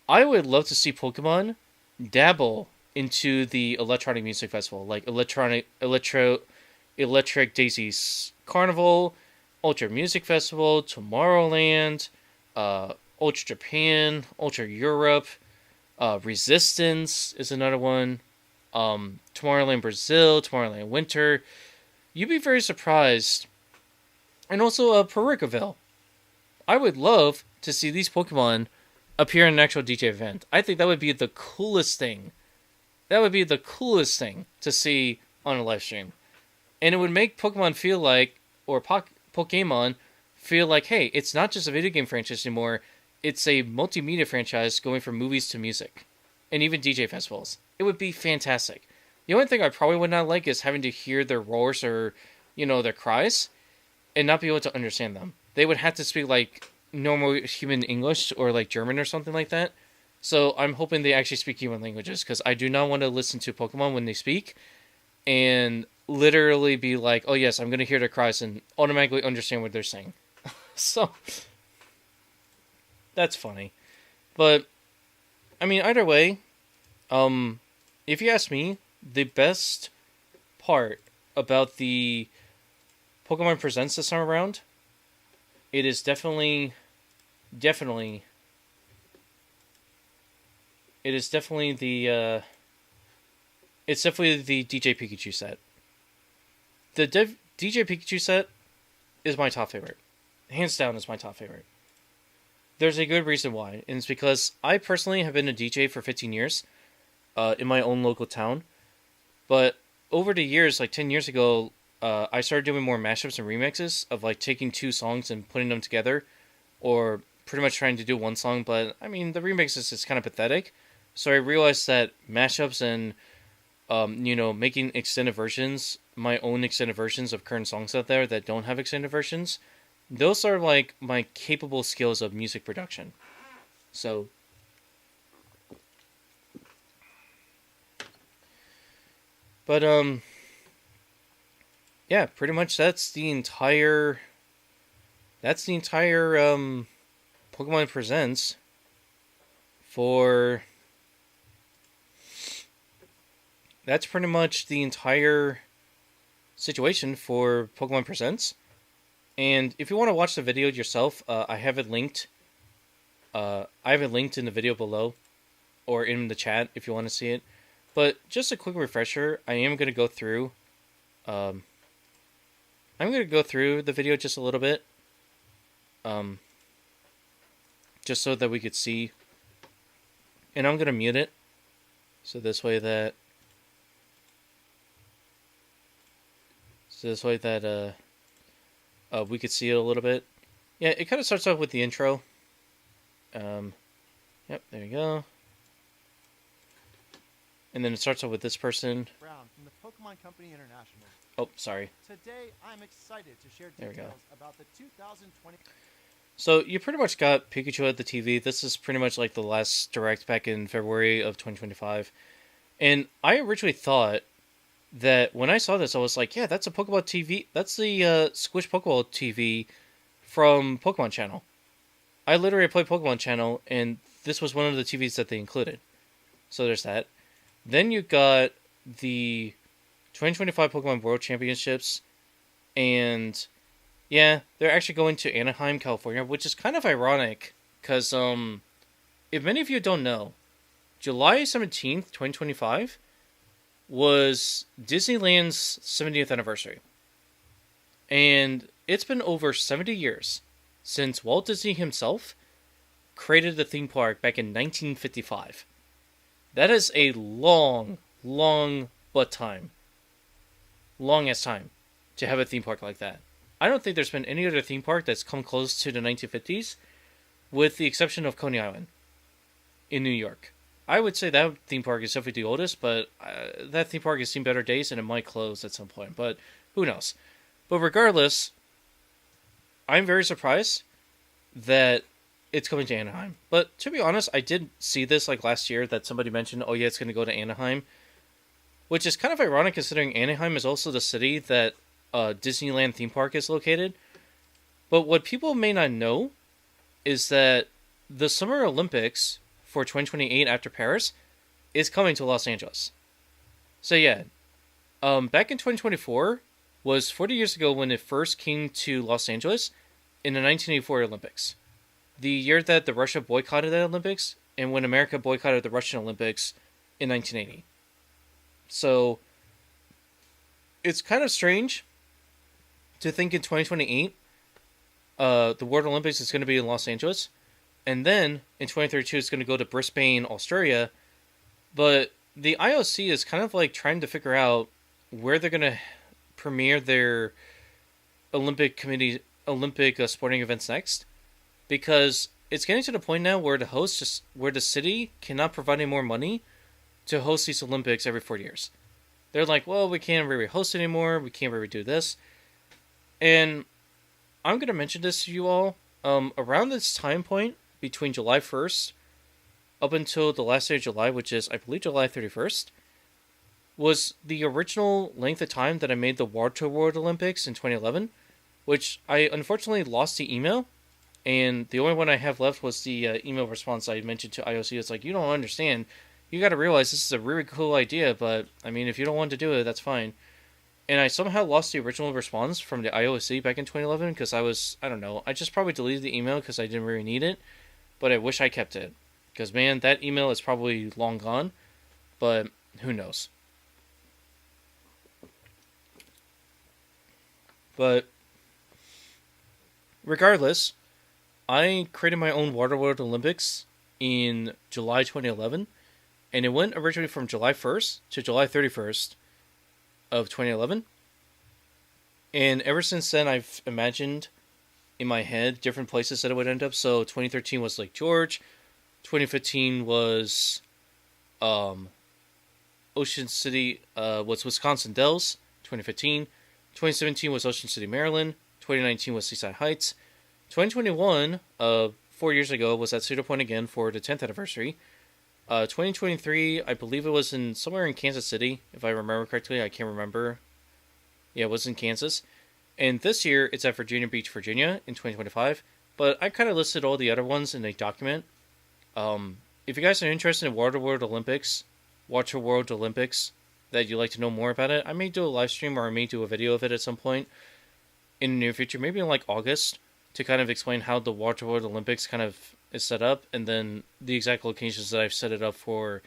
I would love to see Pokemon dabble into the electronic music festival, like Electric Daisy's Carnival, Ultra Music Festival, Tomorrowland, Ultra Japan, Ultra Europe, Resistance is another one, Tomorrowland Brazil, Tomorrowland Winter. You'd be very surprised. And also Pericaville. I would love to see these Pokemon appear in an actual DJ event. I think that would be the coolest thing. That would be the coolest thing to see on a live stream. And it would make Pokemon feel like, or Pokemon feel like, hey, it's not just a video game franchise anymore. It's a multimedia franchise going from movies to music. And even DJ festivals. It would be fantastic. The only thing I probably would not like is having to hear their roars or, their cries and not be able to understand them. They would have to speak like normal human English or like German or something like that. So I'm hoping they actually speak human languages, because I do not want to listen to Pokemon when they speak and literally be like, oh yes, I'm going to hear their cries and automatically understand what they're saying. So that's funny. But I mean, either way, if you ask me, the best part about the Pokemon Presents this time around, it is definitely the DJ Pikachu set. The DJ Pikachu set is my top favorite. Hands down is my top favorite. There's a good reason why, and it's because I personally have been a DJ for 15 years in my own local town. But over the years, like 10 years ago, I started doing more mashups and remixes of like taking two songs and putting them together, or pretty much trying to do one song. But I mean, the remixes is kind of pathetic. So I realized that mashups and making extended versions, my own extended versions of current songs out there that don't have extended versions, those are like my capable skills of music production. So but yeah, pretty much that's the entire Pokemon Presents for... That's pretty much the entire situation for Pokemon Presents. And if you want to watch the video yourself, I have it linked. I have it linked in the video below, or in the chat if you want to see it. But just a quick refresher, I am going to go through. I'm going to go through the video just a little bit, just so that we could see. And I'm going to mute it, so this way that we could see it a little bit. Yeah, it kind of starts off with the intro. Yep, there you go. And then it starts off with this person. Brown from the Pokemon Company International. Oh, sorry. Today, I'm excited to share There we go. details about the 2020. So you pretty much got Pikachu at the TV. This is pretty much like the last direct back in February of 2025. And I originally thought that when I saw this, I was like, yeah, that's a Pokemon TV. That's the Squish Pokeball TV from Pokemon Channel. I literally played Pokemon Channel, and this was one of the TVs that they included. So there's that. Then you got the 2025 Pokemon World Championships, and yeah, they're actually going to Anaheim, California, which is kind of ironic, because if many of you don't know, July 17th, 2025 was Disneyland's 70th anniversary. And it's been over 70 years since Walt Disney himself created the theme park back in 1955. That is a long time. Long-ass time to have a theme park like that. I don't think there's been any other theme park that's come close to the 1950s, with the exception of Coney Island in New York. I would say that theme park is definitely the oldest, but that theme park has seen better days, and it might close at some point, but who knows. But regardless, I'm very surprised that it's coming to Anaheim. But to be honest, I did see this like last year that somebody mentioned, oh yeah, it's going to go to Anaheim, which is kind of ironic considering Anaheim is also the city that Disneyland theme park is located. But what people may not know is that the Summer Olympics for 2028 after Paris is coming to Los Angeles. So yeah, back in 2024 was 40 years ago when it first came to Los Angeles in the 1984 Olympics. The year that the Russia boycotted the Olympics, and when America boycotted the Russian Olympics in 1980. So it's kind of strange to think in 2028 the World Olympics is going to be in Los Angeles, and then in 2032 it's going to go to Brisbane, Australia. But the IOC is kind of like trying to figure out where they're going to premiere their Olympic sporting events next, because it's getting to the point now where the city cannot provide any more money to host these Olympics every 4 years. They're like, well, we can't really host anymore. We can't really do this. And I'm going to mention this to you all. Around this time point, between July 1st up until the last day of July, which is, I believe, July 31st, was the original length of time that I made the Water World Olympics in 2011, which I unfortunately lost the email. And the only one I have left was the email response I mentioned to IOC. It's like, you don't understand. You got to realize this is a really cool idea, but, I mean, if you don't want to do it, that's fine. And I somehow lost the original response from the IOC back in 2011 because I don't know, I just probably deleted the email because I didn't really need it, but I wish I kept it. Because, man, that email is probably long gone, but who knows. But, regardless, I created my own Waterworld Olympics in July 2011, and it went originally from July 1st to July 31st of 2011. And ever since then, I've imagined in my head different places that it would end up. So 2013 was Lake George, 2015 was Ocean City, was Wisconsin Dells, 2015. 2017 was Ocean City, Maryland. 2019 was Seaside Heights. 2021, 4 years ago, was at Cedar Point again for the 10th anniversary. 2023, I believe it was somewhere in Kansas City, if I remember correctly. I can't remember. Yeah, it was in Kansas. And this year, it's at Virginia Beach, Virginia in 2025. But I kind of listed all the other ones in a document. If you guys are interested in Waterworld Olympics, that you'd like to know more about it, I may do a live stream or I may do a video of it at some point in the near future, maybe in like August, to kind of explain how the Water World Olympics kind of is set up, and then the exact locations that I've set it up for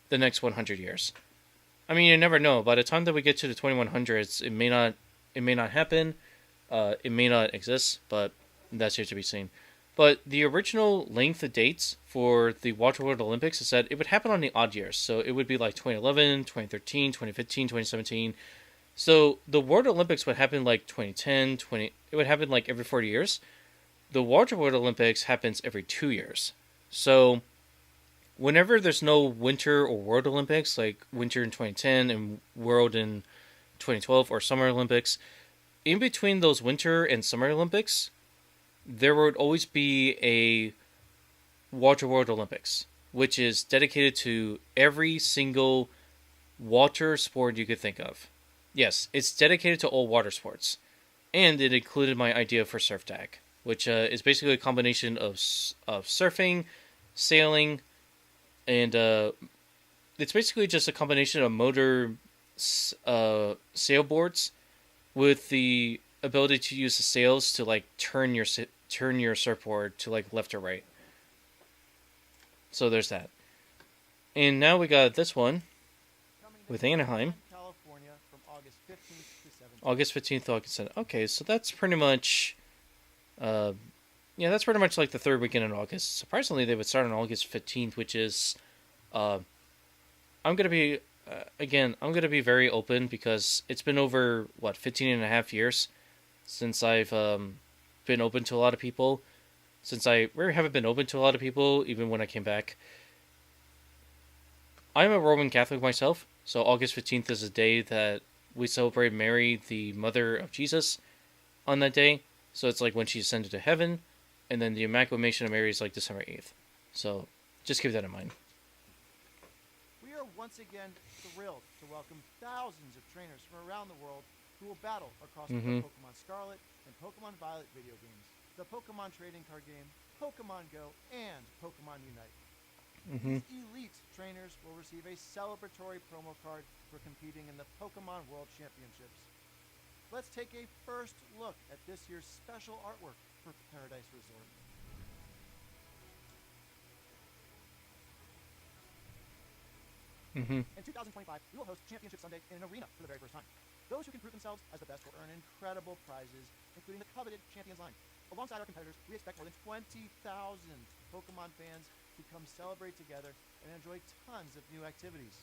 the next 100 years. I mean, you never know. By the time that we get to the 2100s, it may not happen, it may not exist, but that's yet to be seen. But the original length of dates for the Water World Olympics is that it would happen on the odd years. So it would be like 2011, 2013, 2015, 2017. So the World Olympics would happen like 2010, it would happen like every 40 years. The Water World Olympics happens every 2 years. So whenever there's no Winter or World Olympics, like Winter in 2010 and World in 2012, or Summer Olympics, in between those Winter and Summer Olympics, there would always be a Water World Olympics, which is dedicated to every single water sport you could think of. Yes, it's dedicated to all water sports. And it included my idea for surf tag, which is basically a combination of surfing, sailing, and it's basically just a combination of motor sailboards with the ability to use the sails to like turn your surfboard to like left or right. So there's that. And now we got this one with Anaheim. California from August 15th to 17th. August 15th, August 7th. Okay, so that's pretty much that's pretty much like the third weekend in August. Surprisingly, they would start on August 15th, which is I'm going to be I'm going to be very open because it's been over 15 and a half years since I've been open to a lot of people. Since I really haven't been open to a lot of people, even when I came back. I'm a Roman Catholic myself, so August 15th is a day that we celebrate Mary, the mother of Jesus, on that day. So it's like when she ascended to heaven, and then the Immaculation of Mary is like December 8th. So just keep that in mind. We are once again thrilled to welcome thousands of trainers from around the world who will battle across the Pokemon Scarlet and Pokemon Violet video games, the Pokemon trading card game, Pokemon Go, and Pokemon Unite. These elite trainers will receive a celebratory promo card for competing in the Pokemon World Championships. Let's take a first look at this year's special artwork for Paradise Resort. In 2025, we will host Championship Sunday in an arena for the very first time. Those who can prove themselves as the best will earn incredible prizes, including the coveted Champions line. Alongside our competitors, we expect more than 20,000 Pokemon fans to come celebrate together and enjoy tons of new activities.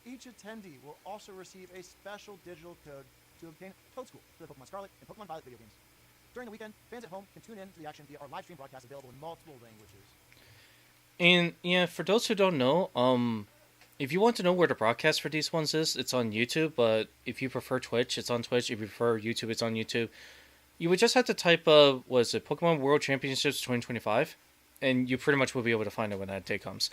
Each attendee will also receive a special digital code to obtain Code School for the Pokemon Scarlet and Pokemon Violet video games. During the weekend, fans at home can tune in to the action via our live stream broadcast available in multiple languages. And yeah, for those who don't know, if you want to know where the broadcast for these ones is, it's on YouTube. But if you prefer Twitch, it's on Twitch. If you prefer YouTube, it's on YouTube. You would just have to type, Pokemon World Championships 2025, and you pretty much will be able to find it when that day comes.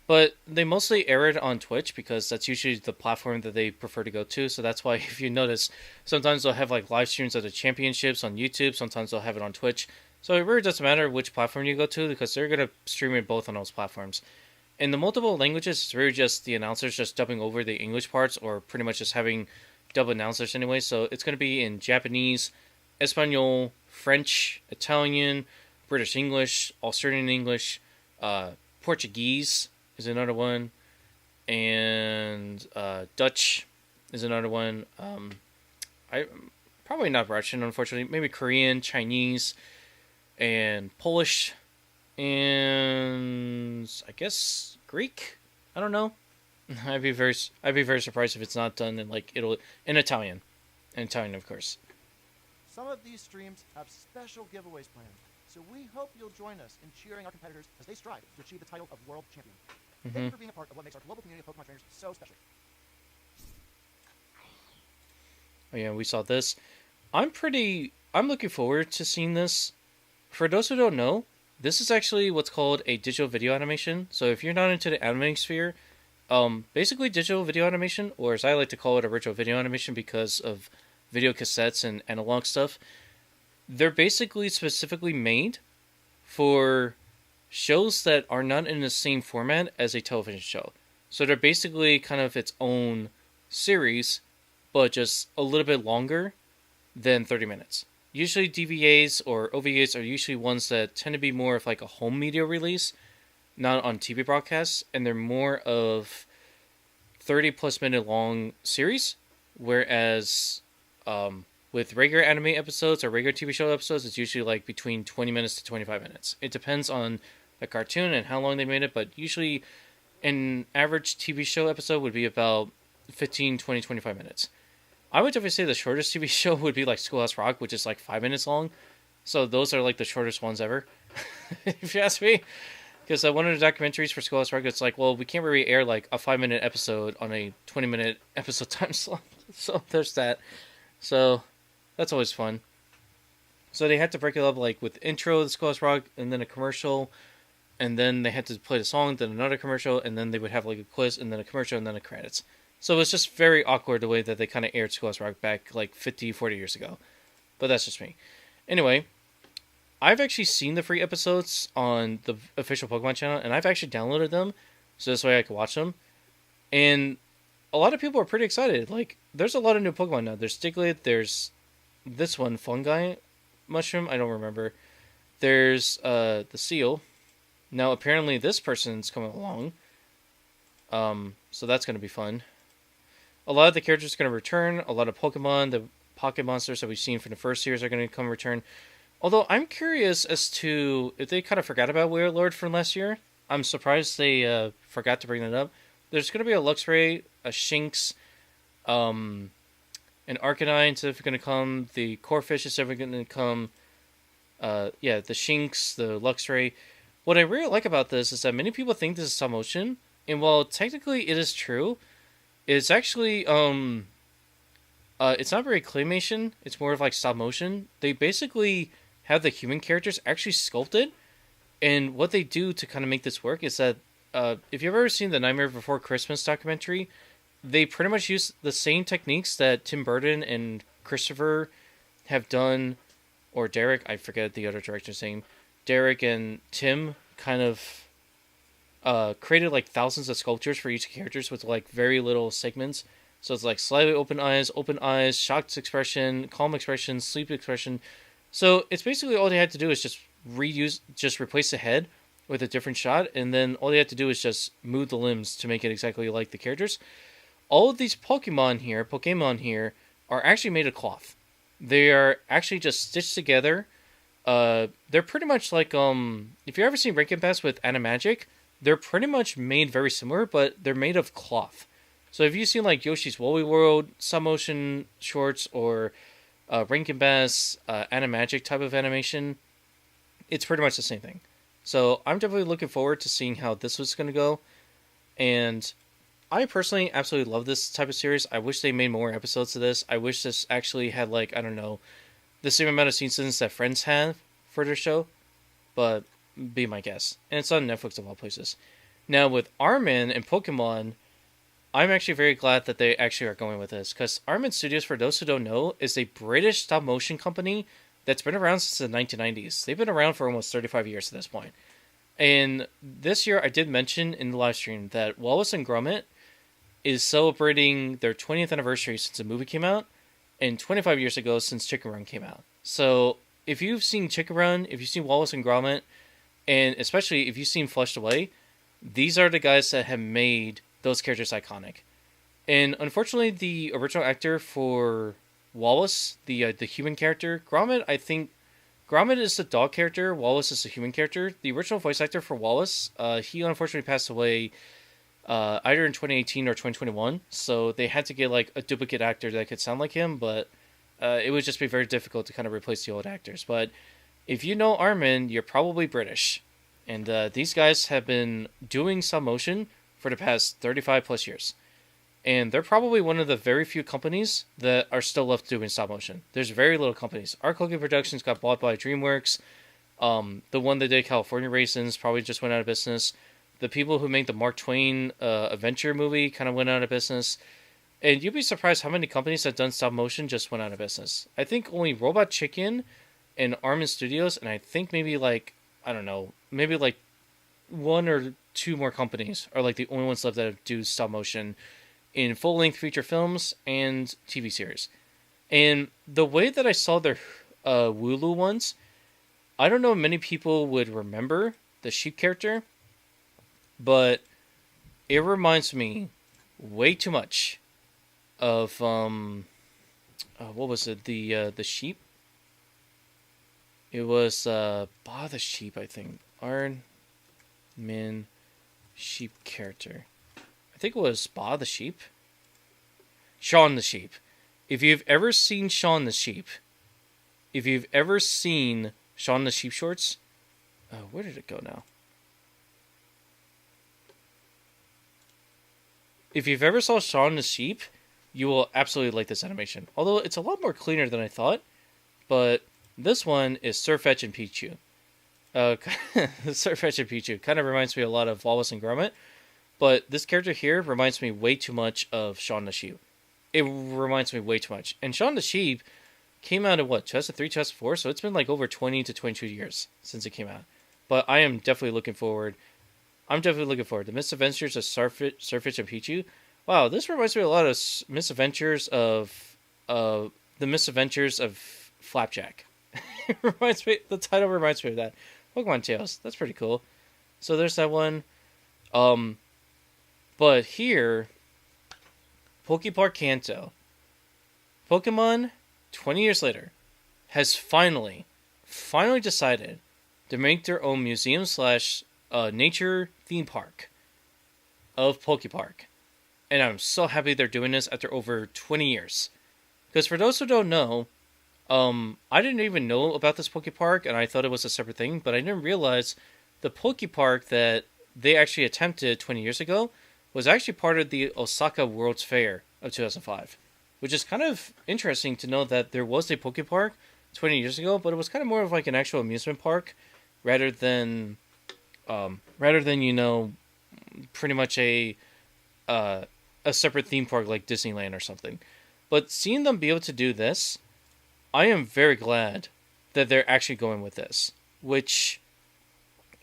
But they mostly air it on Twitch because that's usually the platform that they prefer to go to. So that's why, if you notice, sometimes they'll have like live streams of the championships on YouTube. Sometimes they'll have it on Twitch. So it really doesn't matter which platform you go to because they're going to stream it both on those platforms. In the multiple languages, it's really just the announcers just dubbing over the English parts, or pretty much just having dub announcers anyway. So it's going to be in Japanese, Espanol, French, Italian, British English, Australian English, Portuguese is another one, and Dutch is another one. I probably not Russian, unfortunately. Maybe Korean, Chinese, and Polish, and I guess Greek. I don't know. I'd be very surprised if it's not done in in Italian, of course. Some of these streams have special giveaways planned, so we hope you'll join us in cheering our competitors as they strive to achieve the title of World Champion. Thank you for being a part of what makes our global community of Pokemon trainers so special. Oh yeah, we saw this. I'm looking forward to seeing this. For those who don't know, this is actually what's called a digital video animation. So if you're not into the animating sphere, basically digital video animation, or as I like to call it, original video animation because of video cassettes and analog stuff, they're basically specifically made for shows that are not in the same format as a television show. So they're basically kind of its own series, but just a little bit longer than 30 minutes. Usually DVAs or OVAs are usually ones that tend to be more of like a home media release, not on TV broadcasts, and they're more of 30 plus minute long series, whereas with regular anime episodes or regular TV show episodes, it's usually like between 20 minutes to 25 minutes. It depends on the cartoon and how long they made it, but usually an average TV show episode would be about 15, 20, 25 minutes. I would definitely say the shortest TV show would be like Schoolhouse Rock, which is like 5 minutes long. So those are like the shortest ones ever, if you ask me. Because one of the documentaries for Schoolhouse Rock, it's like, well, we can't really air like a 5-minute episode on a 20-minute episode time slot. So there's that. So that's always fun. So they had to break it up like with intro, the Schoolhouse Rock, and then a commercial. And then they had to play the song, then another commercial, and then they would have like a quiz, and then a commercial, and then the credits. So it was just very awkward the way that they kind of aired Schoolhouse Rock back like 50, 40 years ago. But that's just me. Anyway, I've actually seen the free episodes on the official Pokemon channel, and I've actually downloaded them, so this way I can watch them. And a lot of people are pretty excited. Like, there's a lot of new Pokemon now. There's Diglett, there's this one, Fungi Mushroom, I don't remember. There's the Seal. Now, apparently this person's coming along. So that's going to be fun. A lot of the characters are going to return. A lot of Pokemon, the Pocket Monsters that we've seen from the first series are going to come return. Although I'm curious as to if they kind of forgot about Wailord from last year. I'm surprised they forgot to bring that up. There's going to be a Luxray, a Shinx, an Arcanine is going to come. The Corphish is ever going to come. The Shinx, the Luxray. What I really like about this is that many people think this is stop motion, and while technically it is true, it's actually it's not very claymation. It's more of like stop motion. They basically have the human characters actually sculpted, and what they do to kind of make this work is that if you've ever seen the Nightmare Before Christmas documentary, they pretty much use the same techniques that Tim Burton and Christopher have done, or Derek, I forget the other director's name. Derek and Tim kind of created like thousands of sculptures for each characters with like very little segments. So it's like slightly open eyes, shocked expression, calm expression, sleep expression. So it's basically all they had to do is just replace the head with a different shot, and then all they had to do is just move the limbs to make it exactly like the characters. All of these Pokemon here are actually made of cloth. They are actually just stitched together. They're pretty much like, if you ever seen Rankin Bass with Animagic, they're pretty much made very similar, but they're made of cloth. So if you've seen like Yoshi's Woolly World, Stop Motion shorts, or Rankin Bass, Animagic type of animation, it's pretty much the same thing. So I'm definitely looking forward to seeing how this was going to go. And I personally absolutely love this type of series. I wish they made more episodes of this. I wish this actually had like, I don't know, the same amount of seasons that Friends have for their show, but be my guess. And it's on Netflix of all places. Now with Armin and Pokemon, I'm actually very glad that they actually are going with this, because Armin Studios, for those who don't know, is a British stop motion company that's been around since the 1990s. They've been around for almost 35 years at this point. And this year I did mention in the live stream that Wallace and Gromit is celebrating their 20th anniversary since the movie came out, and 25 years ago since Chicken Run came out. So if you've seen Chicken Run, if you've seen Wallace and Gromit, and especially if you've seen Flushed Away, these are the guys that have made those characters iconic. And unfortunately, the original actor for Wallace, the human character, Gromit, I think Gromit is the dog character, Wallace is the human character. The original voice actor for Wallace, he unfortunately passed away either in 2018 or 2021, so they had to get like a duplicate actor that could sound like him, but it would just be very difficult to kind of replace the old actors. But if you know Armin, you're probably British, and these guys have been doing stop motion for the past 35 plus years, and they're probably one of the very few companies that are still left doing stop motion. There's very little companies. Art Cookie Productions got bought by DreamWorks. The one that did California Raisins probably just went out of business. The people who made the Mark Twain adventure movie kind of went out of business. And you'd be surprised how many companies that have done stop motion just went out of business. I think only Robot Chicken and Armin Studios, and I think maybe like, I don't know, maybe like one or two more companies are like the only ones left that do stop motion in full-length feature films and TV series. And the way that I saw their Wooloo ones, I don't know if many people would remember the sheep character, but it reminds me way too much of what was it? The sheep. It was Ba the sheep, I think. Arn Min sheep character. I think it was Ba the sheep. Shaun the sheep. If you've ever seen Shaun the sheep, if you've ever seen Shaun the sheep shorts, where did it go now? If you've ever saw Shaun the sheep, you will absolutely like this animation. Although it's a lot more cleaner than I thought, but this one is Sirfetch'd and Pichu. Sirfetch'd and Pichu kind of reminds me a lot of Wallace and Gromit, but this character here reminds me way too much of Shaun the sheep. It reminds me way too much. And Shaun the sheep came out in what, 2003, 2004? So it's been like over 20 to 22 years since it came out. But I am definitely looking forward. The Misadventures of Sirfetch'd and Pichu. Wow, this reminds me a lot of Misadventures of the Misadventures of Flapjack. The title reminds me of that. Pokemon Tales. That's pretty cool. So there's that one. But here, Pokepark Kanto. Pokemon, 20 years later, has finally decided to make their own museum / nature theme park of Pokepark. And I'm so happy they're doing this after over 20 years. Because for those who don't know, I didn't even know about this Pokepark, and I thought it was a separate thing, but I didn't realize the Pokepark that they actually attempted 20 years ago was actually part of the Osaka World's Fair of 2005. Which is kind of interesting to know that there was a Pokepark 20 years ago, but it was kind of more of like an actual amusement park rather than you know, pretty much a separate theme park like Disneyland or something. But seeing them be able to do this, I am very glad that they're actually going with this, which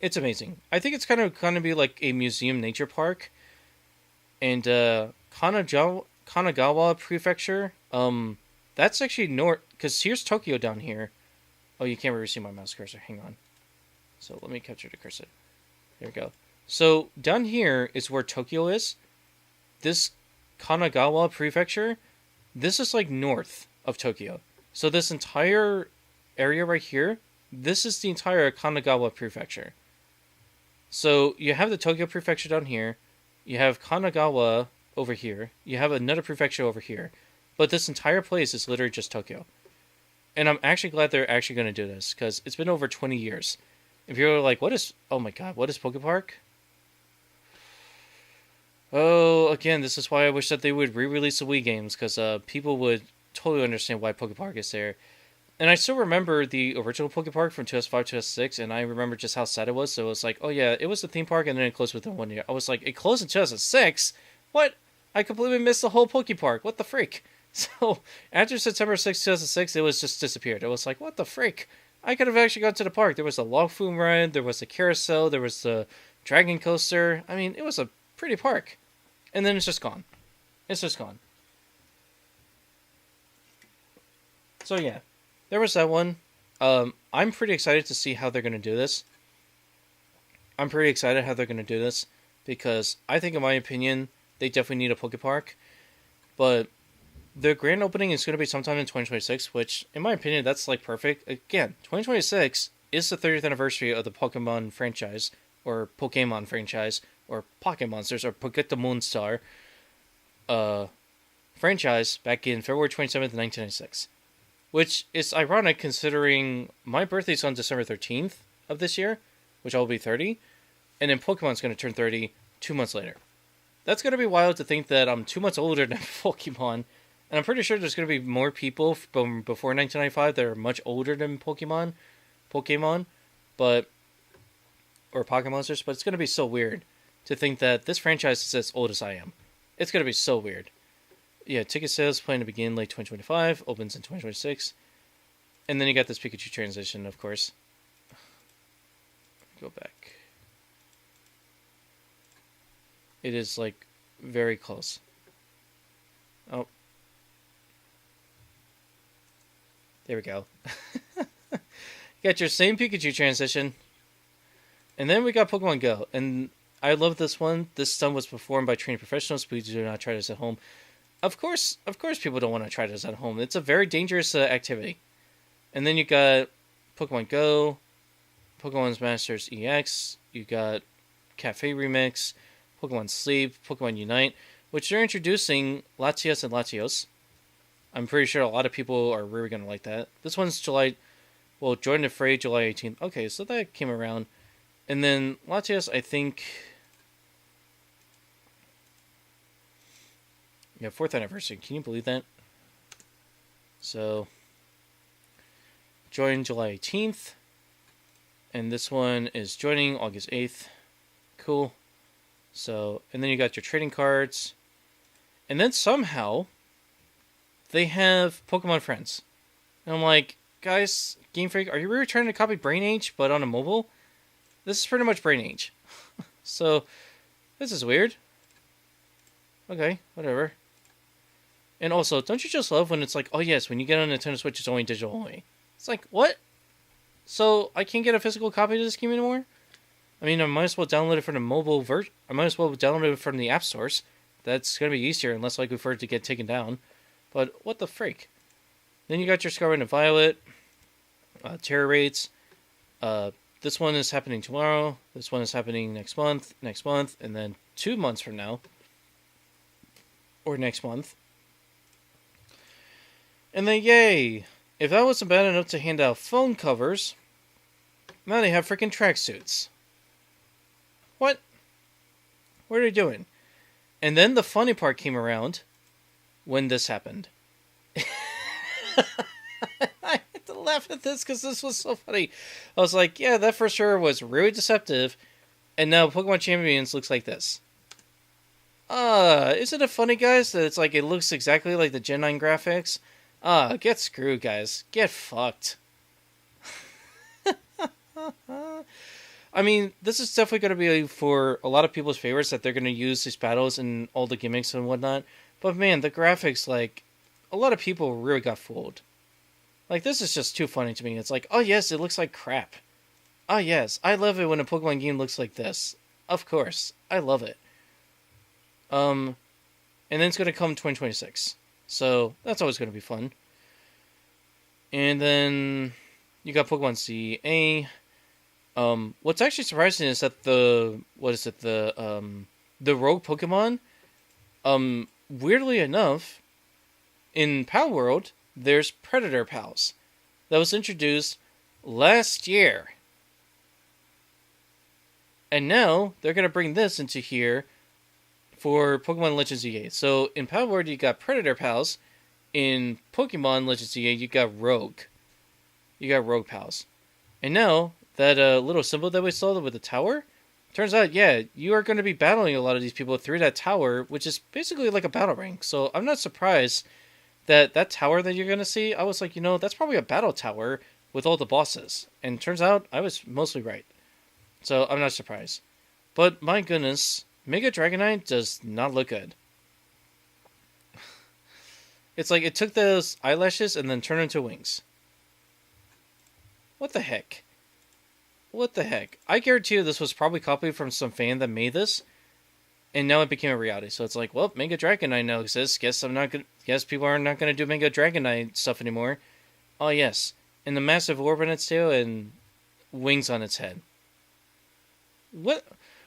it's amazing. I think it's kind of going to be like a museum nature park, and Kanagawa Prefecture, that's actually north, because here's Tokyo down here. Oh, you can't really see my mouse cursor. Hang on. So let me capture the cursor. There we go. So down here is where Tokyo is. This Kanagawa Prefecture, this is like north of Tokyo. So this entire area right here, this is the entire Kanagawa Prefecture. So you have the Tokyo Prefecture down here. You have Kanagawa over here. You have another prefecture over here. But this entire place is literally just Tokyo. And I'm actually glad they're actually going to do this, because it's been over 20 years. If you're like, oh my god, what is Pokepark? Oh, again, this is why I wish that they would re-release the Wii games, because people would totally understand why Pokepark is there. And I still remember the original Pokepark from 2005, 2006, and I remember just how sad it was. So it was like, oh yeah, it was the theme park, and then it closed within 1 year. I was like, it closed in 2006? What? I completely missed the whole Pokepark. What the freak? So after September 6, 2006, it was just disappeared. It was like, what the freak? I could have actually gone to the park. There was a log flume ride, there was a carousel, there was the dragon coaster. I mean, it was a pretty park. And then it's just gone. It's just gone. So yeah, there was that one. I'm pretty excited to see how they're going to do this. Because I think, in my opinion, they definitely need a Pokepark. But the grand opening is going to be sometime in 2026, which, in my opinion, that's like perfect. Again, 2026 is the 30th anniversary of the Pokemon franchise, or Pokemon franchise, or Pocket Monsters, or Pokémon Star franchise back in February 27th, 1996. Which is ironic considering my birthday's on December 13th of this year, which I'll be 30, and then Pokemon's going to turn 30 2 months later. That's going to be wild to think that I'm 2 months older than Pokemon, and I'm pretty sure there's going to be more people from before 1995 that are much older than Pokemon, but, or Pocket Monsters, but it's going to be so weird to think that this franchise is as old as I am. It's going to be so weird. Yeah, ticket sales plan to begin late 2025, opens in 2026. And then you got this Pikachu transition, of course. Go back. It is, like, very close. Oh. There we go. Got your same Pikachu transition. And then we got Pokemon Go. And I love this one. This stunt was performed by trained professionals. Please do not try this at home. Of course people don't want to try this at home. It's a very dangerous activity. And then you got Pokemon Go, Pokemon Masters EX, you got Cafe Remix, Pokemon Sleep, Pokemon Unite, which they're introducing Latios and Latios. I'm pretty sure a lot of people are really going to like that. This one's Join the Fray, July 18th. Okay, so that came around. And then Latios, I think... Yeah, 4th anniversary. Can you believe that? So, join July 18th. And this one is joining August 8th. Cool. So, and then you got your trading cards. And then somehow, they have Pokemon Friends. And I'm like, guys, Game Freak, are you really trying to copy Brain Age, but on a mobile? This is pretty much Brain Age. So, this is weird. Okay, whatever. And also, don't you just love when it's like, oh yes, when you get on Nintendo Switch, it's only digital only. It's like, what? So, I can't get a physical copy of this game anymore? I mean, I might as well download it from the mobile version. I might as well download it from the app stores. That's going to be easier and less likely for it to get taken down. But, what the freak? Then you got your Scarlet and Violet. Terror Raids. This one is happening tomorrow. This one is happening next month, and then 2 months from now. Or next month. And then, yay! If that wasn't bad enough to hand out phone covers, now they have freaking tracksuits. What? What are they doing? And then the funny part came around when this happened. I had to laugh at this because this was so funny. I was like, yeah, that for sure was really deceptive. And now Pokemon Champions looks like this. Isn't it funny, guys, that it's like it looks exactly like the Gen 9 graphics? Get screwed, guys. Get fucked. I mean, this is definitely going to be for a lot of people's favorites that they're going to use these battles and all the gimmicks and whatnot. But man, the graphics, like, a lot of people really got fooled. Like, this is just too funny to me. It's like, oh yes, it looks like crap. Oh yes, I love it when a Pokemon game looks like this. Of course, I love it. And then it's going to come 2026. So, that's always going to be fun. And then, you got Pokemon CA. What's actually surprising is that the rogue Pokemon, weirdly enough, in Pal World, there's Predator Pals. That was introduced last year. And now, they're going to bring this into here for Pokemon Legends EA. So, in Pal World, you got Predator Pals. In Pokemon Legends EA, you got Rogue. You got Rogue Pals. And now, that little symbol that we saw with the tower, turns out, yeah, you are going to be battling a lot of these people through that tower, which is basically like a battle ring. So, I'm not surprised that tower that you're going to see, I was like, that's probably a battle tower with all the bosses. And turns out, I was mostly right. So, I'm not surprised. But, my goodness, Mega Dragonite does not look good. It's like it took those eyelashes and then turned into wings. What the heck? What the heck? I guarantee you this was probably copied from some fan that made this, and now it became a reality. So it's like, well, Mega Dragonite now exists. Guess people are not gonna do Mega Dragonite stuff anymore. Oh yes, and the massive orb in its tail and wings on its head. What?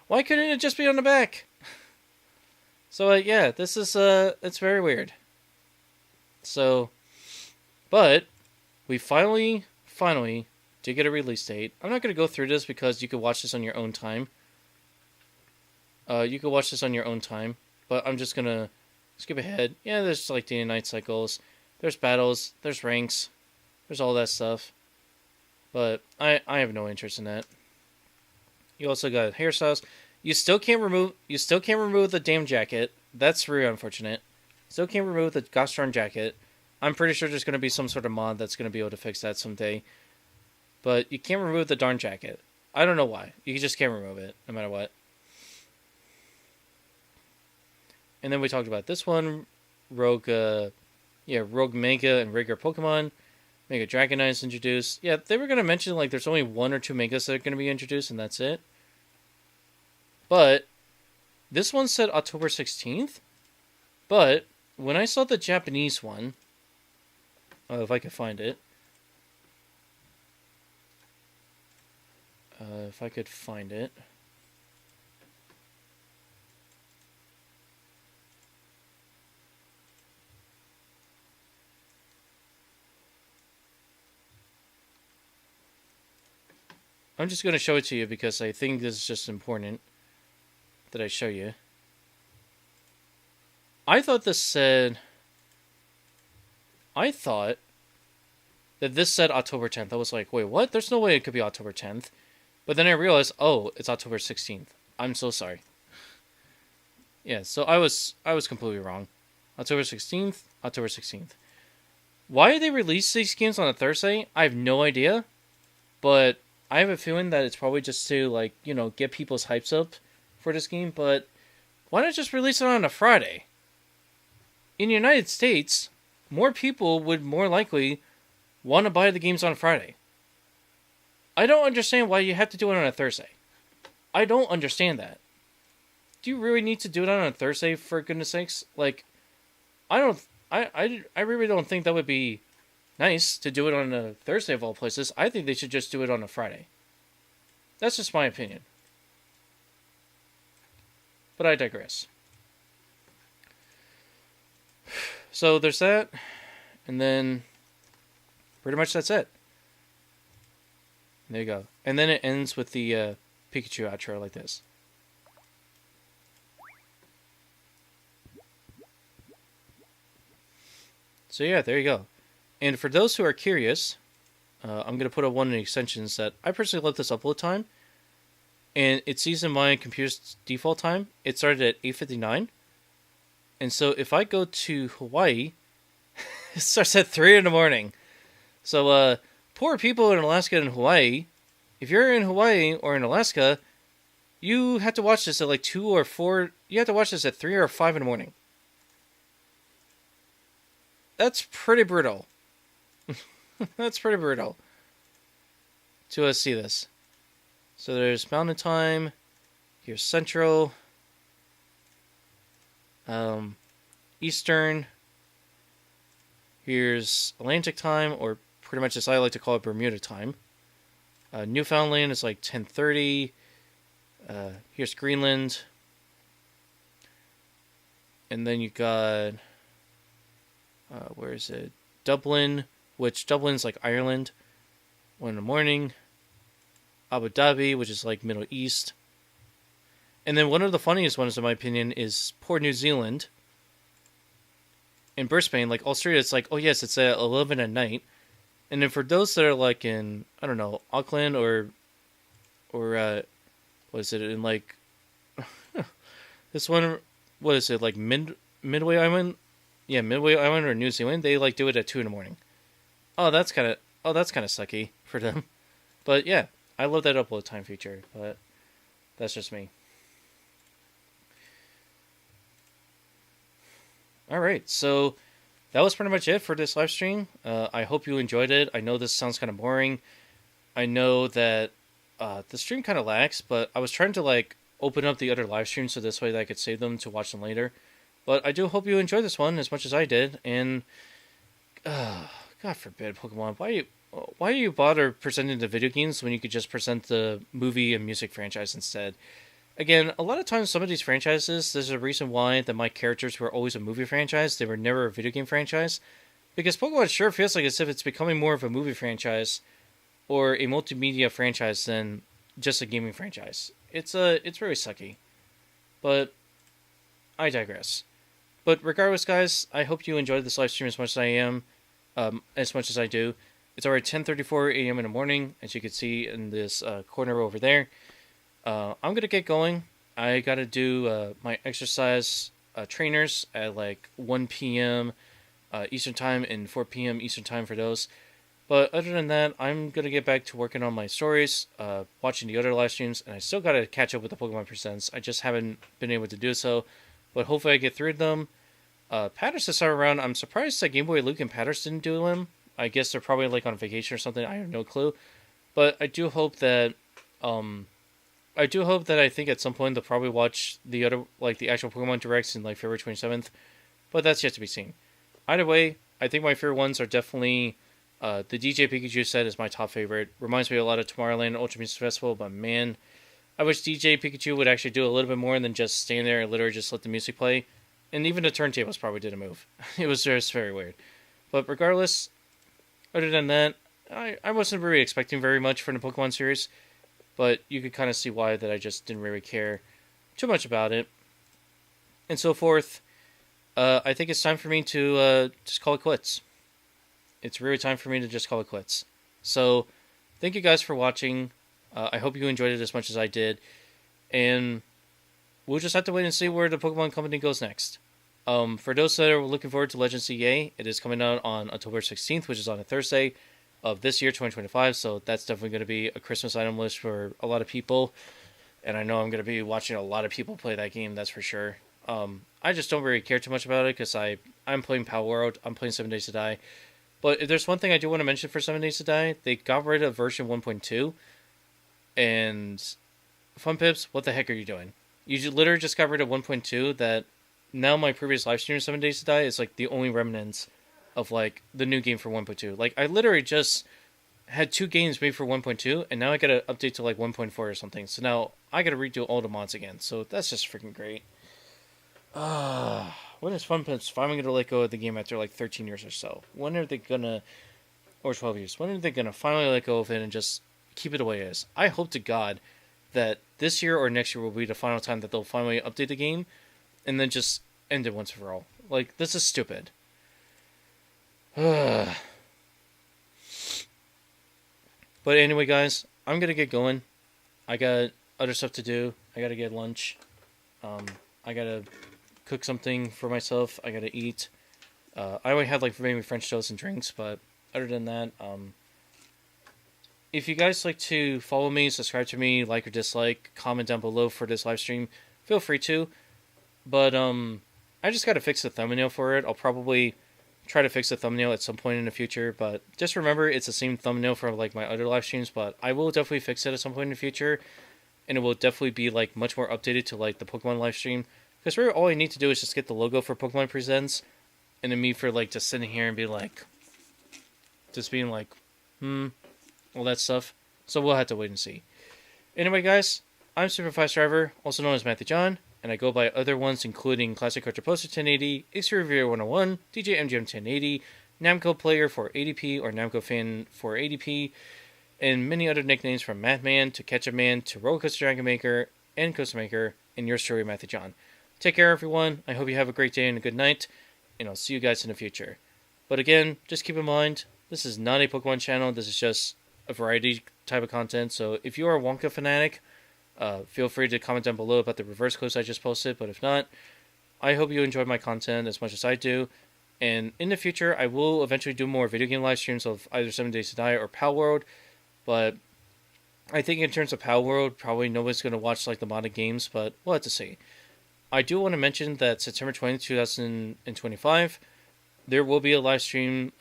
Why couldn't it just be on the back? So yeah, this is it's very weird. So, but we finally did get a release date. I'm not going to go through this because you could watch this on your own time. But I'm just going to skip ahead. Yeah, there's like day and night cycles. There's battles. There's ranks. There's all that stuff. But I have no interest in that. You also got hairstyles. You still can't remove the damn jacket. That's really unfortunate. Still can't remove the gosh darn jacket. I'm pretty sure there's going to be some sort of mod that's going to be able to fix that someday. But you can't remove the darn jacket. I don't know why. You just can't remove it, no matter what. And then we talked about this one. Rogue Mega and regular Pokemon. Mega Dragonite is introduced. Yeah, they were going to mention, like, there's only 1 or 2 Megas that are going to be introduced, and that's it. But this one said October 16th. But when I saw the Japanese one, if I could find it. If I could find it. I'm just going to show it to you because I think this is just important that I show you. I thought that this said October 10th. I was like, wait, what? There's no way it could be October 10th. But then I realized, oh, it's October 16th. I'm so sorry. Yeah, so I was completely wrong. October 16th, October 16th. Why they release these games on a Thursday, I have no idea. But I have a feeling that it's probably just to, like, you know, get people's hypes up for this game. But why not just release it on a Friday? In the United States, more people would more likely want to buy the games on Friday. I don't understand why you have to do it on a Thursday. I don't understand that. Do you really need to do it on a Thursday, for goodness sakes? Like, I really don't think that would be nice to do it on a Thursday of all places. I think they should just do it on a Friday. That's just my opinion. But I digress. So there's that. And then pretty much that's it. There you go. And then it ends with the Pikachu outro like this. So yeah, there you go. And for those who are curious, I'm going to put up one of the extensions that I personally love this upload time. And it sees in my computer's default time, it started at 8:59. And so if I go to Hawaii, it starts at 3 in the morning. So poor people in Alaska and Hawaii, if you're in Hawaii or in Alaska, you have to watch this at like 2 or 4, you have to watch this at 3 or 5 in the morning. That's pretty brutal. That's pretty brutal to see this. So there's Mountain Time, here's Central, Eastern, here's Atlantic Time, or pretty much as I like to call it, Bermuda Time. Newfoundland is like 10:30. Here's Greenland. And then you got, where is it? Dublin, which Dublin's like Ireland, 1 in the morning. Abu Dhabi, which is like Middle East. And then one of the funniest ones, in my opinion, is Port New Zealand. In Brisbane, like Australia, it's like, oh yes, it's at 11 at night. And then for those that are like in, I don't know, Auckland or what is it, in like, this one, what is it, like Midway Island? Yeah, Midway Island or New Zealand, they like do it at 2 in the morning. Oh, that's kind of sucky for them. But yeah, I love that upload time feature, but that's just me. Alright, so that was pretty much it for this live stream. I hope you enjoyed it. I know this sounds kind of boring. I know that the stream kind of lags, but I was trying to like open up the other live streams so this way that I could save them to watch them later. But I do hope you enjoyed this one as much as I did. And God forbid, Pokemon, why do you bother presenting the video games when you could just present the movie and music franchise instead? Again, a lot of times some of these franchises, there's a reason why that my characters were always a movie franchise. They were never a video game franchise. Because Pokemon sure feels like as if it's becoming more of a movie franchise or a multimedia franchise than just a gaming franchise. It's very sucky. But I digress. But regardless, guys, I hope you enjoyed this live stream as much as I am, as much as I do. It's already 10:34 a.m. in the morning, as you can see in this corner over there. I'm going to get going. I got to do my exercise trainers at like 1 p.m. Eastern Time and 4 p.m. Eastern Time for those. But other than that, I'm going to get back to working on my stories, watching the other live streams, and I still got to catch up with the Pokemon Presents. I just haven't been able to do so, but hopefully I get through them. Patterson started around. I'm surprised that Game Boy Luke and Patterson didn't do him. I guess they're probably like on vacation or something. I have no clue. But I do hope that I think at some point they'll probably watch the other, like the actual Pokemon Directs in like February 27th. But that's yet to be seen. Either way, I think my favorite ones are definitely the DJ Pikachu set is my top favorite. Reminds me a lot of Tomorrowland and Ultra Music Festival, but man, I wish DJ Pikachu would actually do a little bit more than just stand there and literally just let the music play. And even the turntables probably didn't move. It was just very weird. But regardless, other than that, I wasn't really expecting very much from the Pokemon series. But you could kind of see why that I just didn't really care too much about it. And so forth. I think it's time for me to just call it quits. It's really time for me to just call it quits. So, thank you guys for watching. I hope you enjoyed it as much as I did. And we'll just have to wait and see where the Pokemon Company goes next. For those that are looking forward to Legends CA, it is coming out on October 16th, which is on a Thursday of this year, 2025. So that's definitely going to be a Christmas item list for a lot of people. And I know I'm going to be watching a lot of people play that game, that's for sure. I just don't really care too much about it because I'm playing Power World. I'm playing 7 Days to Die. But if there's one thing I do want to mention for 7 Days to Die, they got rid of version 1.2. And Fun Pips, what the heck are you doing? You literally just got rid of 1.2 that now my previous live stream of 7 Days to Die is like the only remnants of like the new game for 1.2. Like I literally just had 2 games made for 1.2 and now I gotta update to like 1.4 or something. So now I gotta redo all the mods again. So that's just freaking great. When is Fun Pips finally gonna let go of the game after like 13 years or so? When are they gonna, or 12 years, when are they gonna finally let go of it and just keep it the way it is? I hope to God that this year or next year will be the final time that they'll finally update the game and then just end it once for all. Like, this is stupid. But anyway, guys, I'm gonna get going. I got other stuff to do. I gotta get lunch. I gotta cook something for myself. I gotta eat. I only had like maybe French toast and drinks, but other than that, if you guys like to follow me, subscribe to me, like or dislike, comment down below for this live stream, feel free to. But I just gotta fix the thumbnail for it. I'll probably try to fix the thumbnail at some point in the future, but just remember it's the same thumbnail for like my other live streams, but I will definitely fix it at some point in the future, and it will definitely be like much more updated to like the Pokemon live stream. Because really all I need to do is just get the logo for Pokemon Presents, and then me for like just sitting here and be like, just being like, all that stuff. So we'll have to wait and see. Anyway, guys, I'm SuperFlashDriver, also known as Matthew John, and I go by other ones including Classic Culture Poster 1080, Exterior Reviewer 101, DJ MGM 1080, Namco Player for ADP or Namco Fan for ADP, and many other nicknames from Madman to Ketchup Man to Roller Coaster Dragon Maker and Coaster Maker, and yours truly, Matthew John. Take care, everyone. I hope you have a great day and a good night, and I'll see you guys in the future. But again, just keep in mind, this is not a Pokemon channel. This is just a variety type of content. So if you are a Wonka fanatic, feel free to comment down below about the reverse codes I just posted. But if not, I hope you enjoy my content as much as I do. And in the future, I will eventually do more video game live streams of either 7 Days to Die or Pal World. But I think in terms of Pal World, probably nobody's going to watch like the modded games, but we'll have to see. I do want to mention that September 20th, 2025, there will be a live stream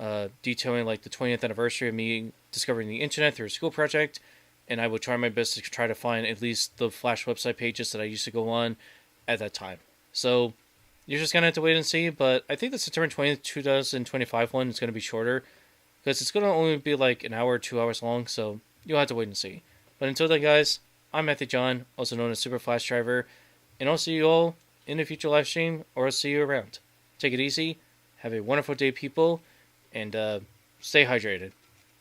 detailing like the 20th anniversary of me discovering the internet through a school project, and I will try my best to try to find at least the Flash website pages that I used to go on at that time. So you're just going to have to wait and see, but I think the September 20th, 2025 one is going to be shorter, because it's going to only be like an hour or 2 hours long, so you'll have to wait and see. But until then, guys, I'm Matthew John, also known as SuperFlashDriver, and I'll see you all in a future live stream, or I'll see you around. Take it easy, have a wonderful day, people, and stay hydrated.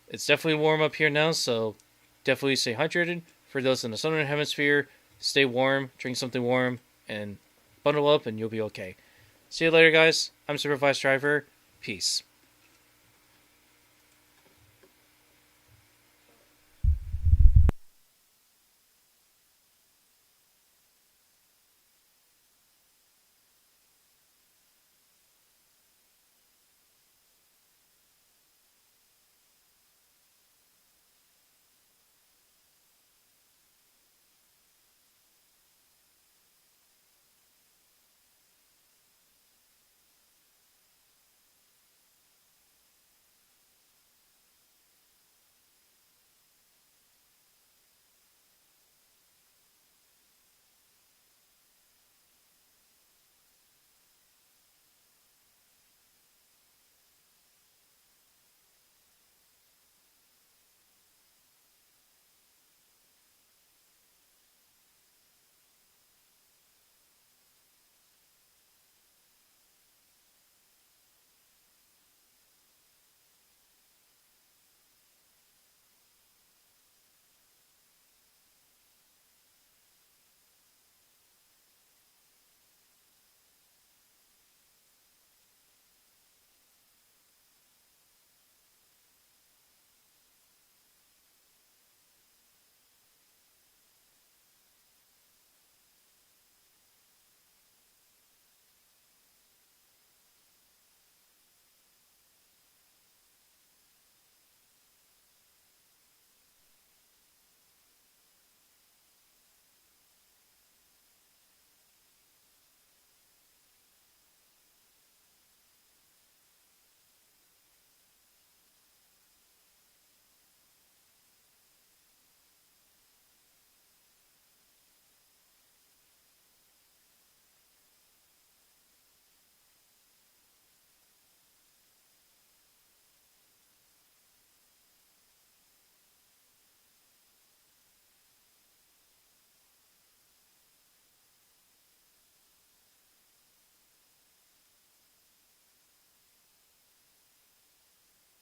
It's definitely warm up here now, so definitely stay hydrated. For those in the southern hemisphere, stay warm, drink something warm, and bundle up, and you'll be okay. See you later, guys. I'm SuperFlashDriver. Peace.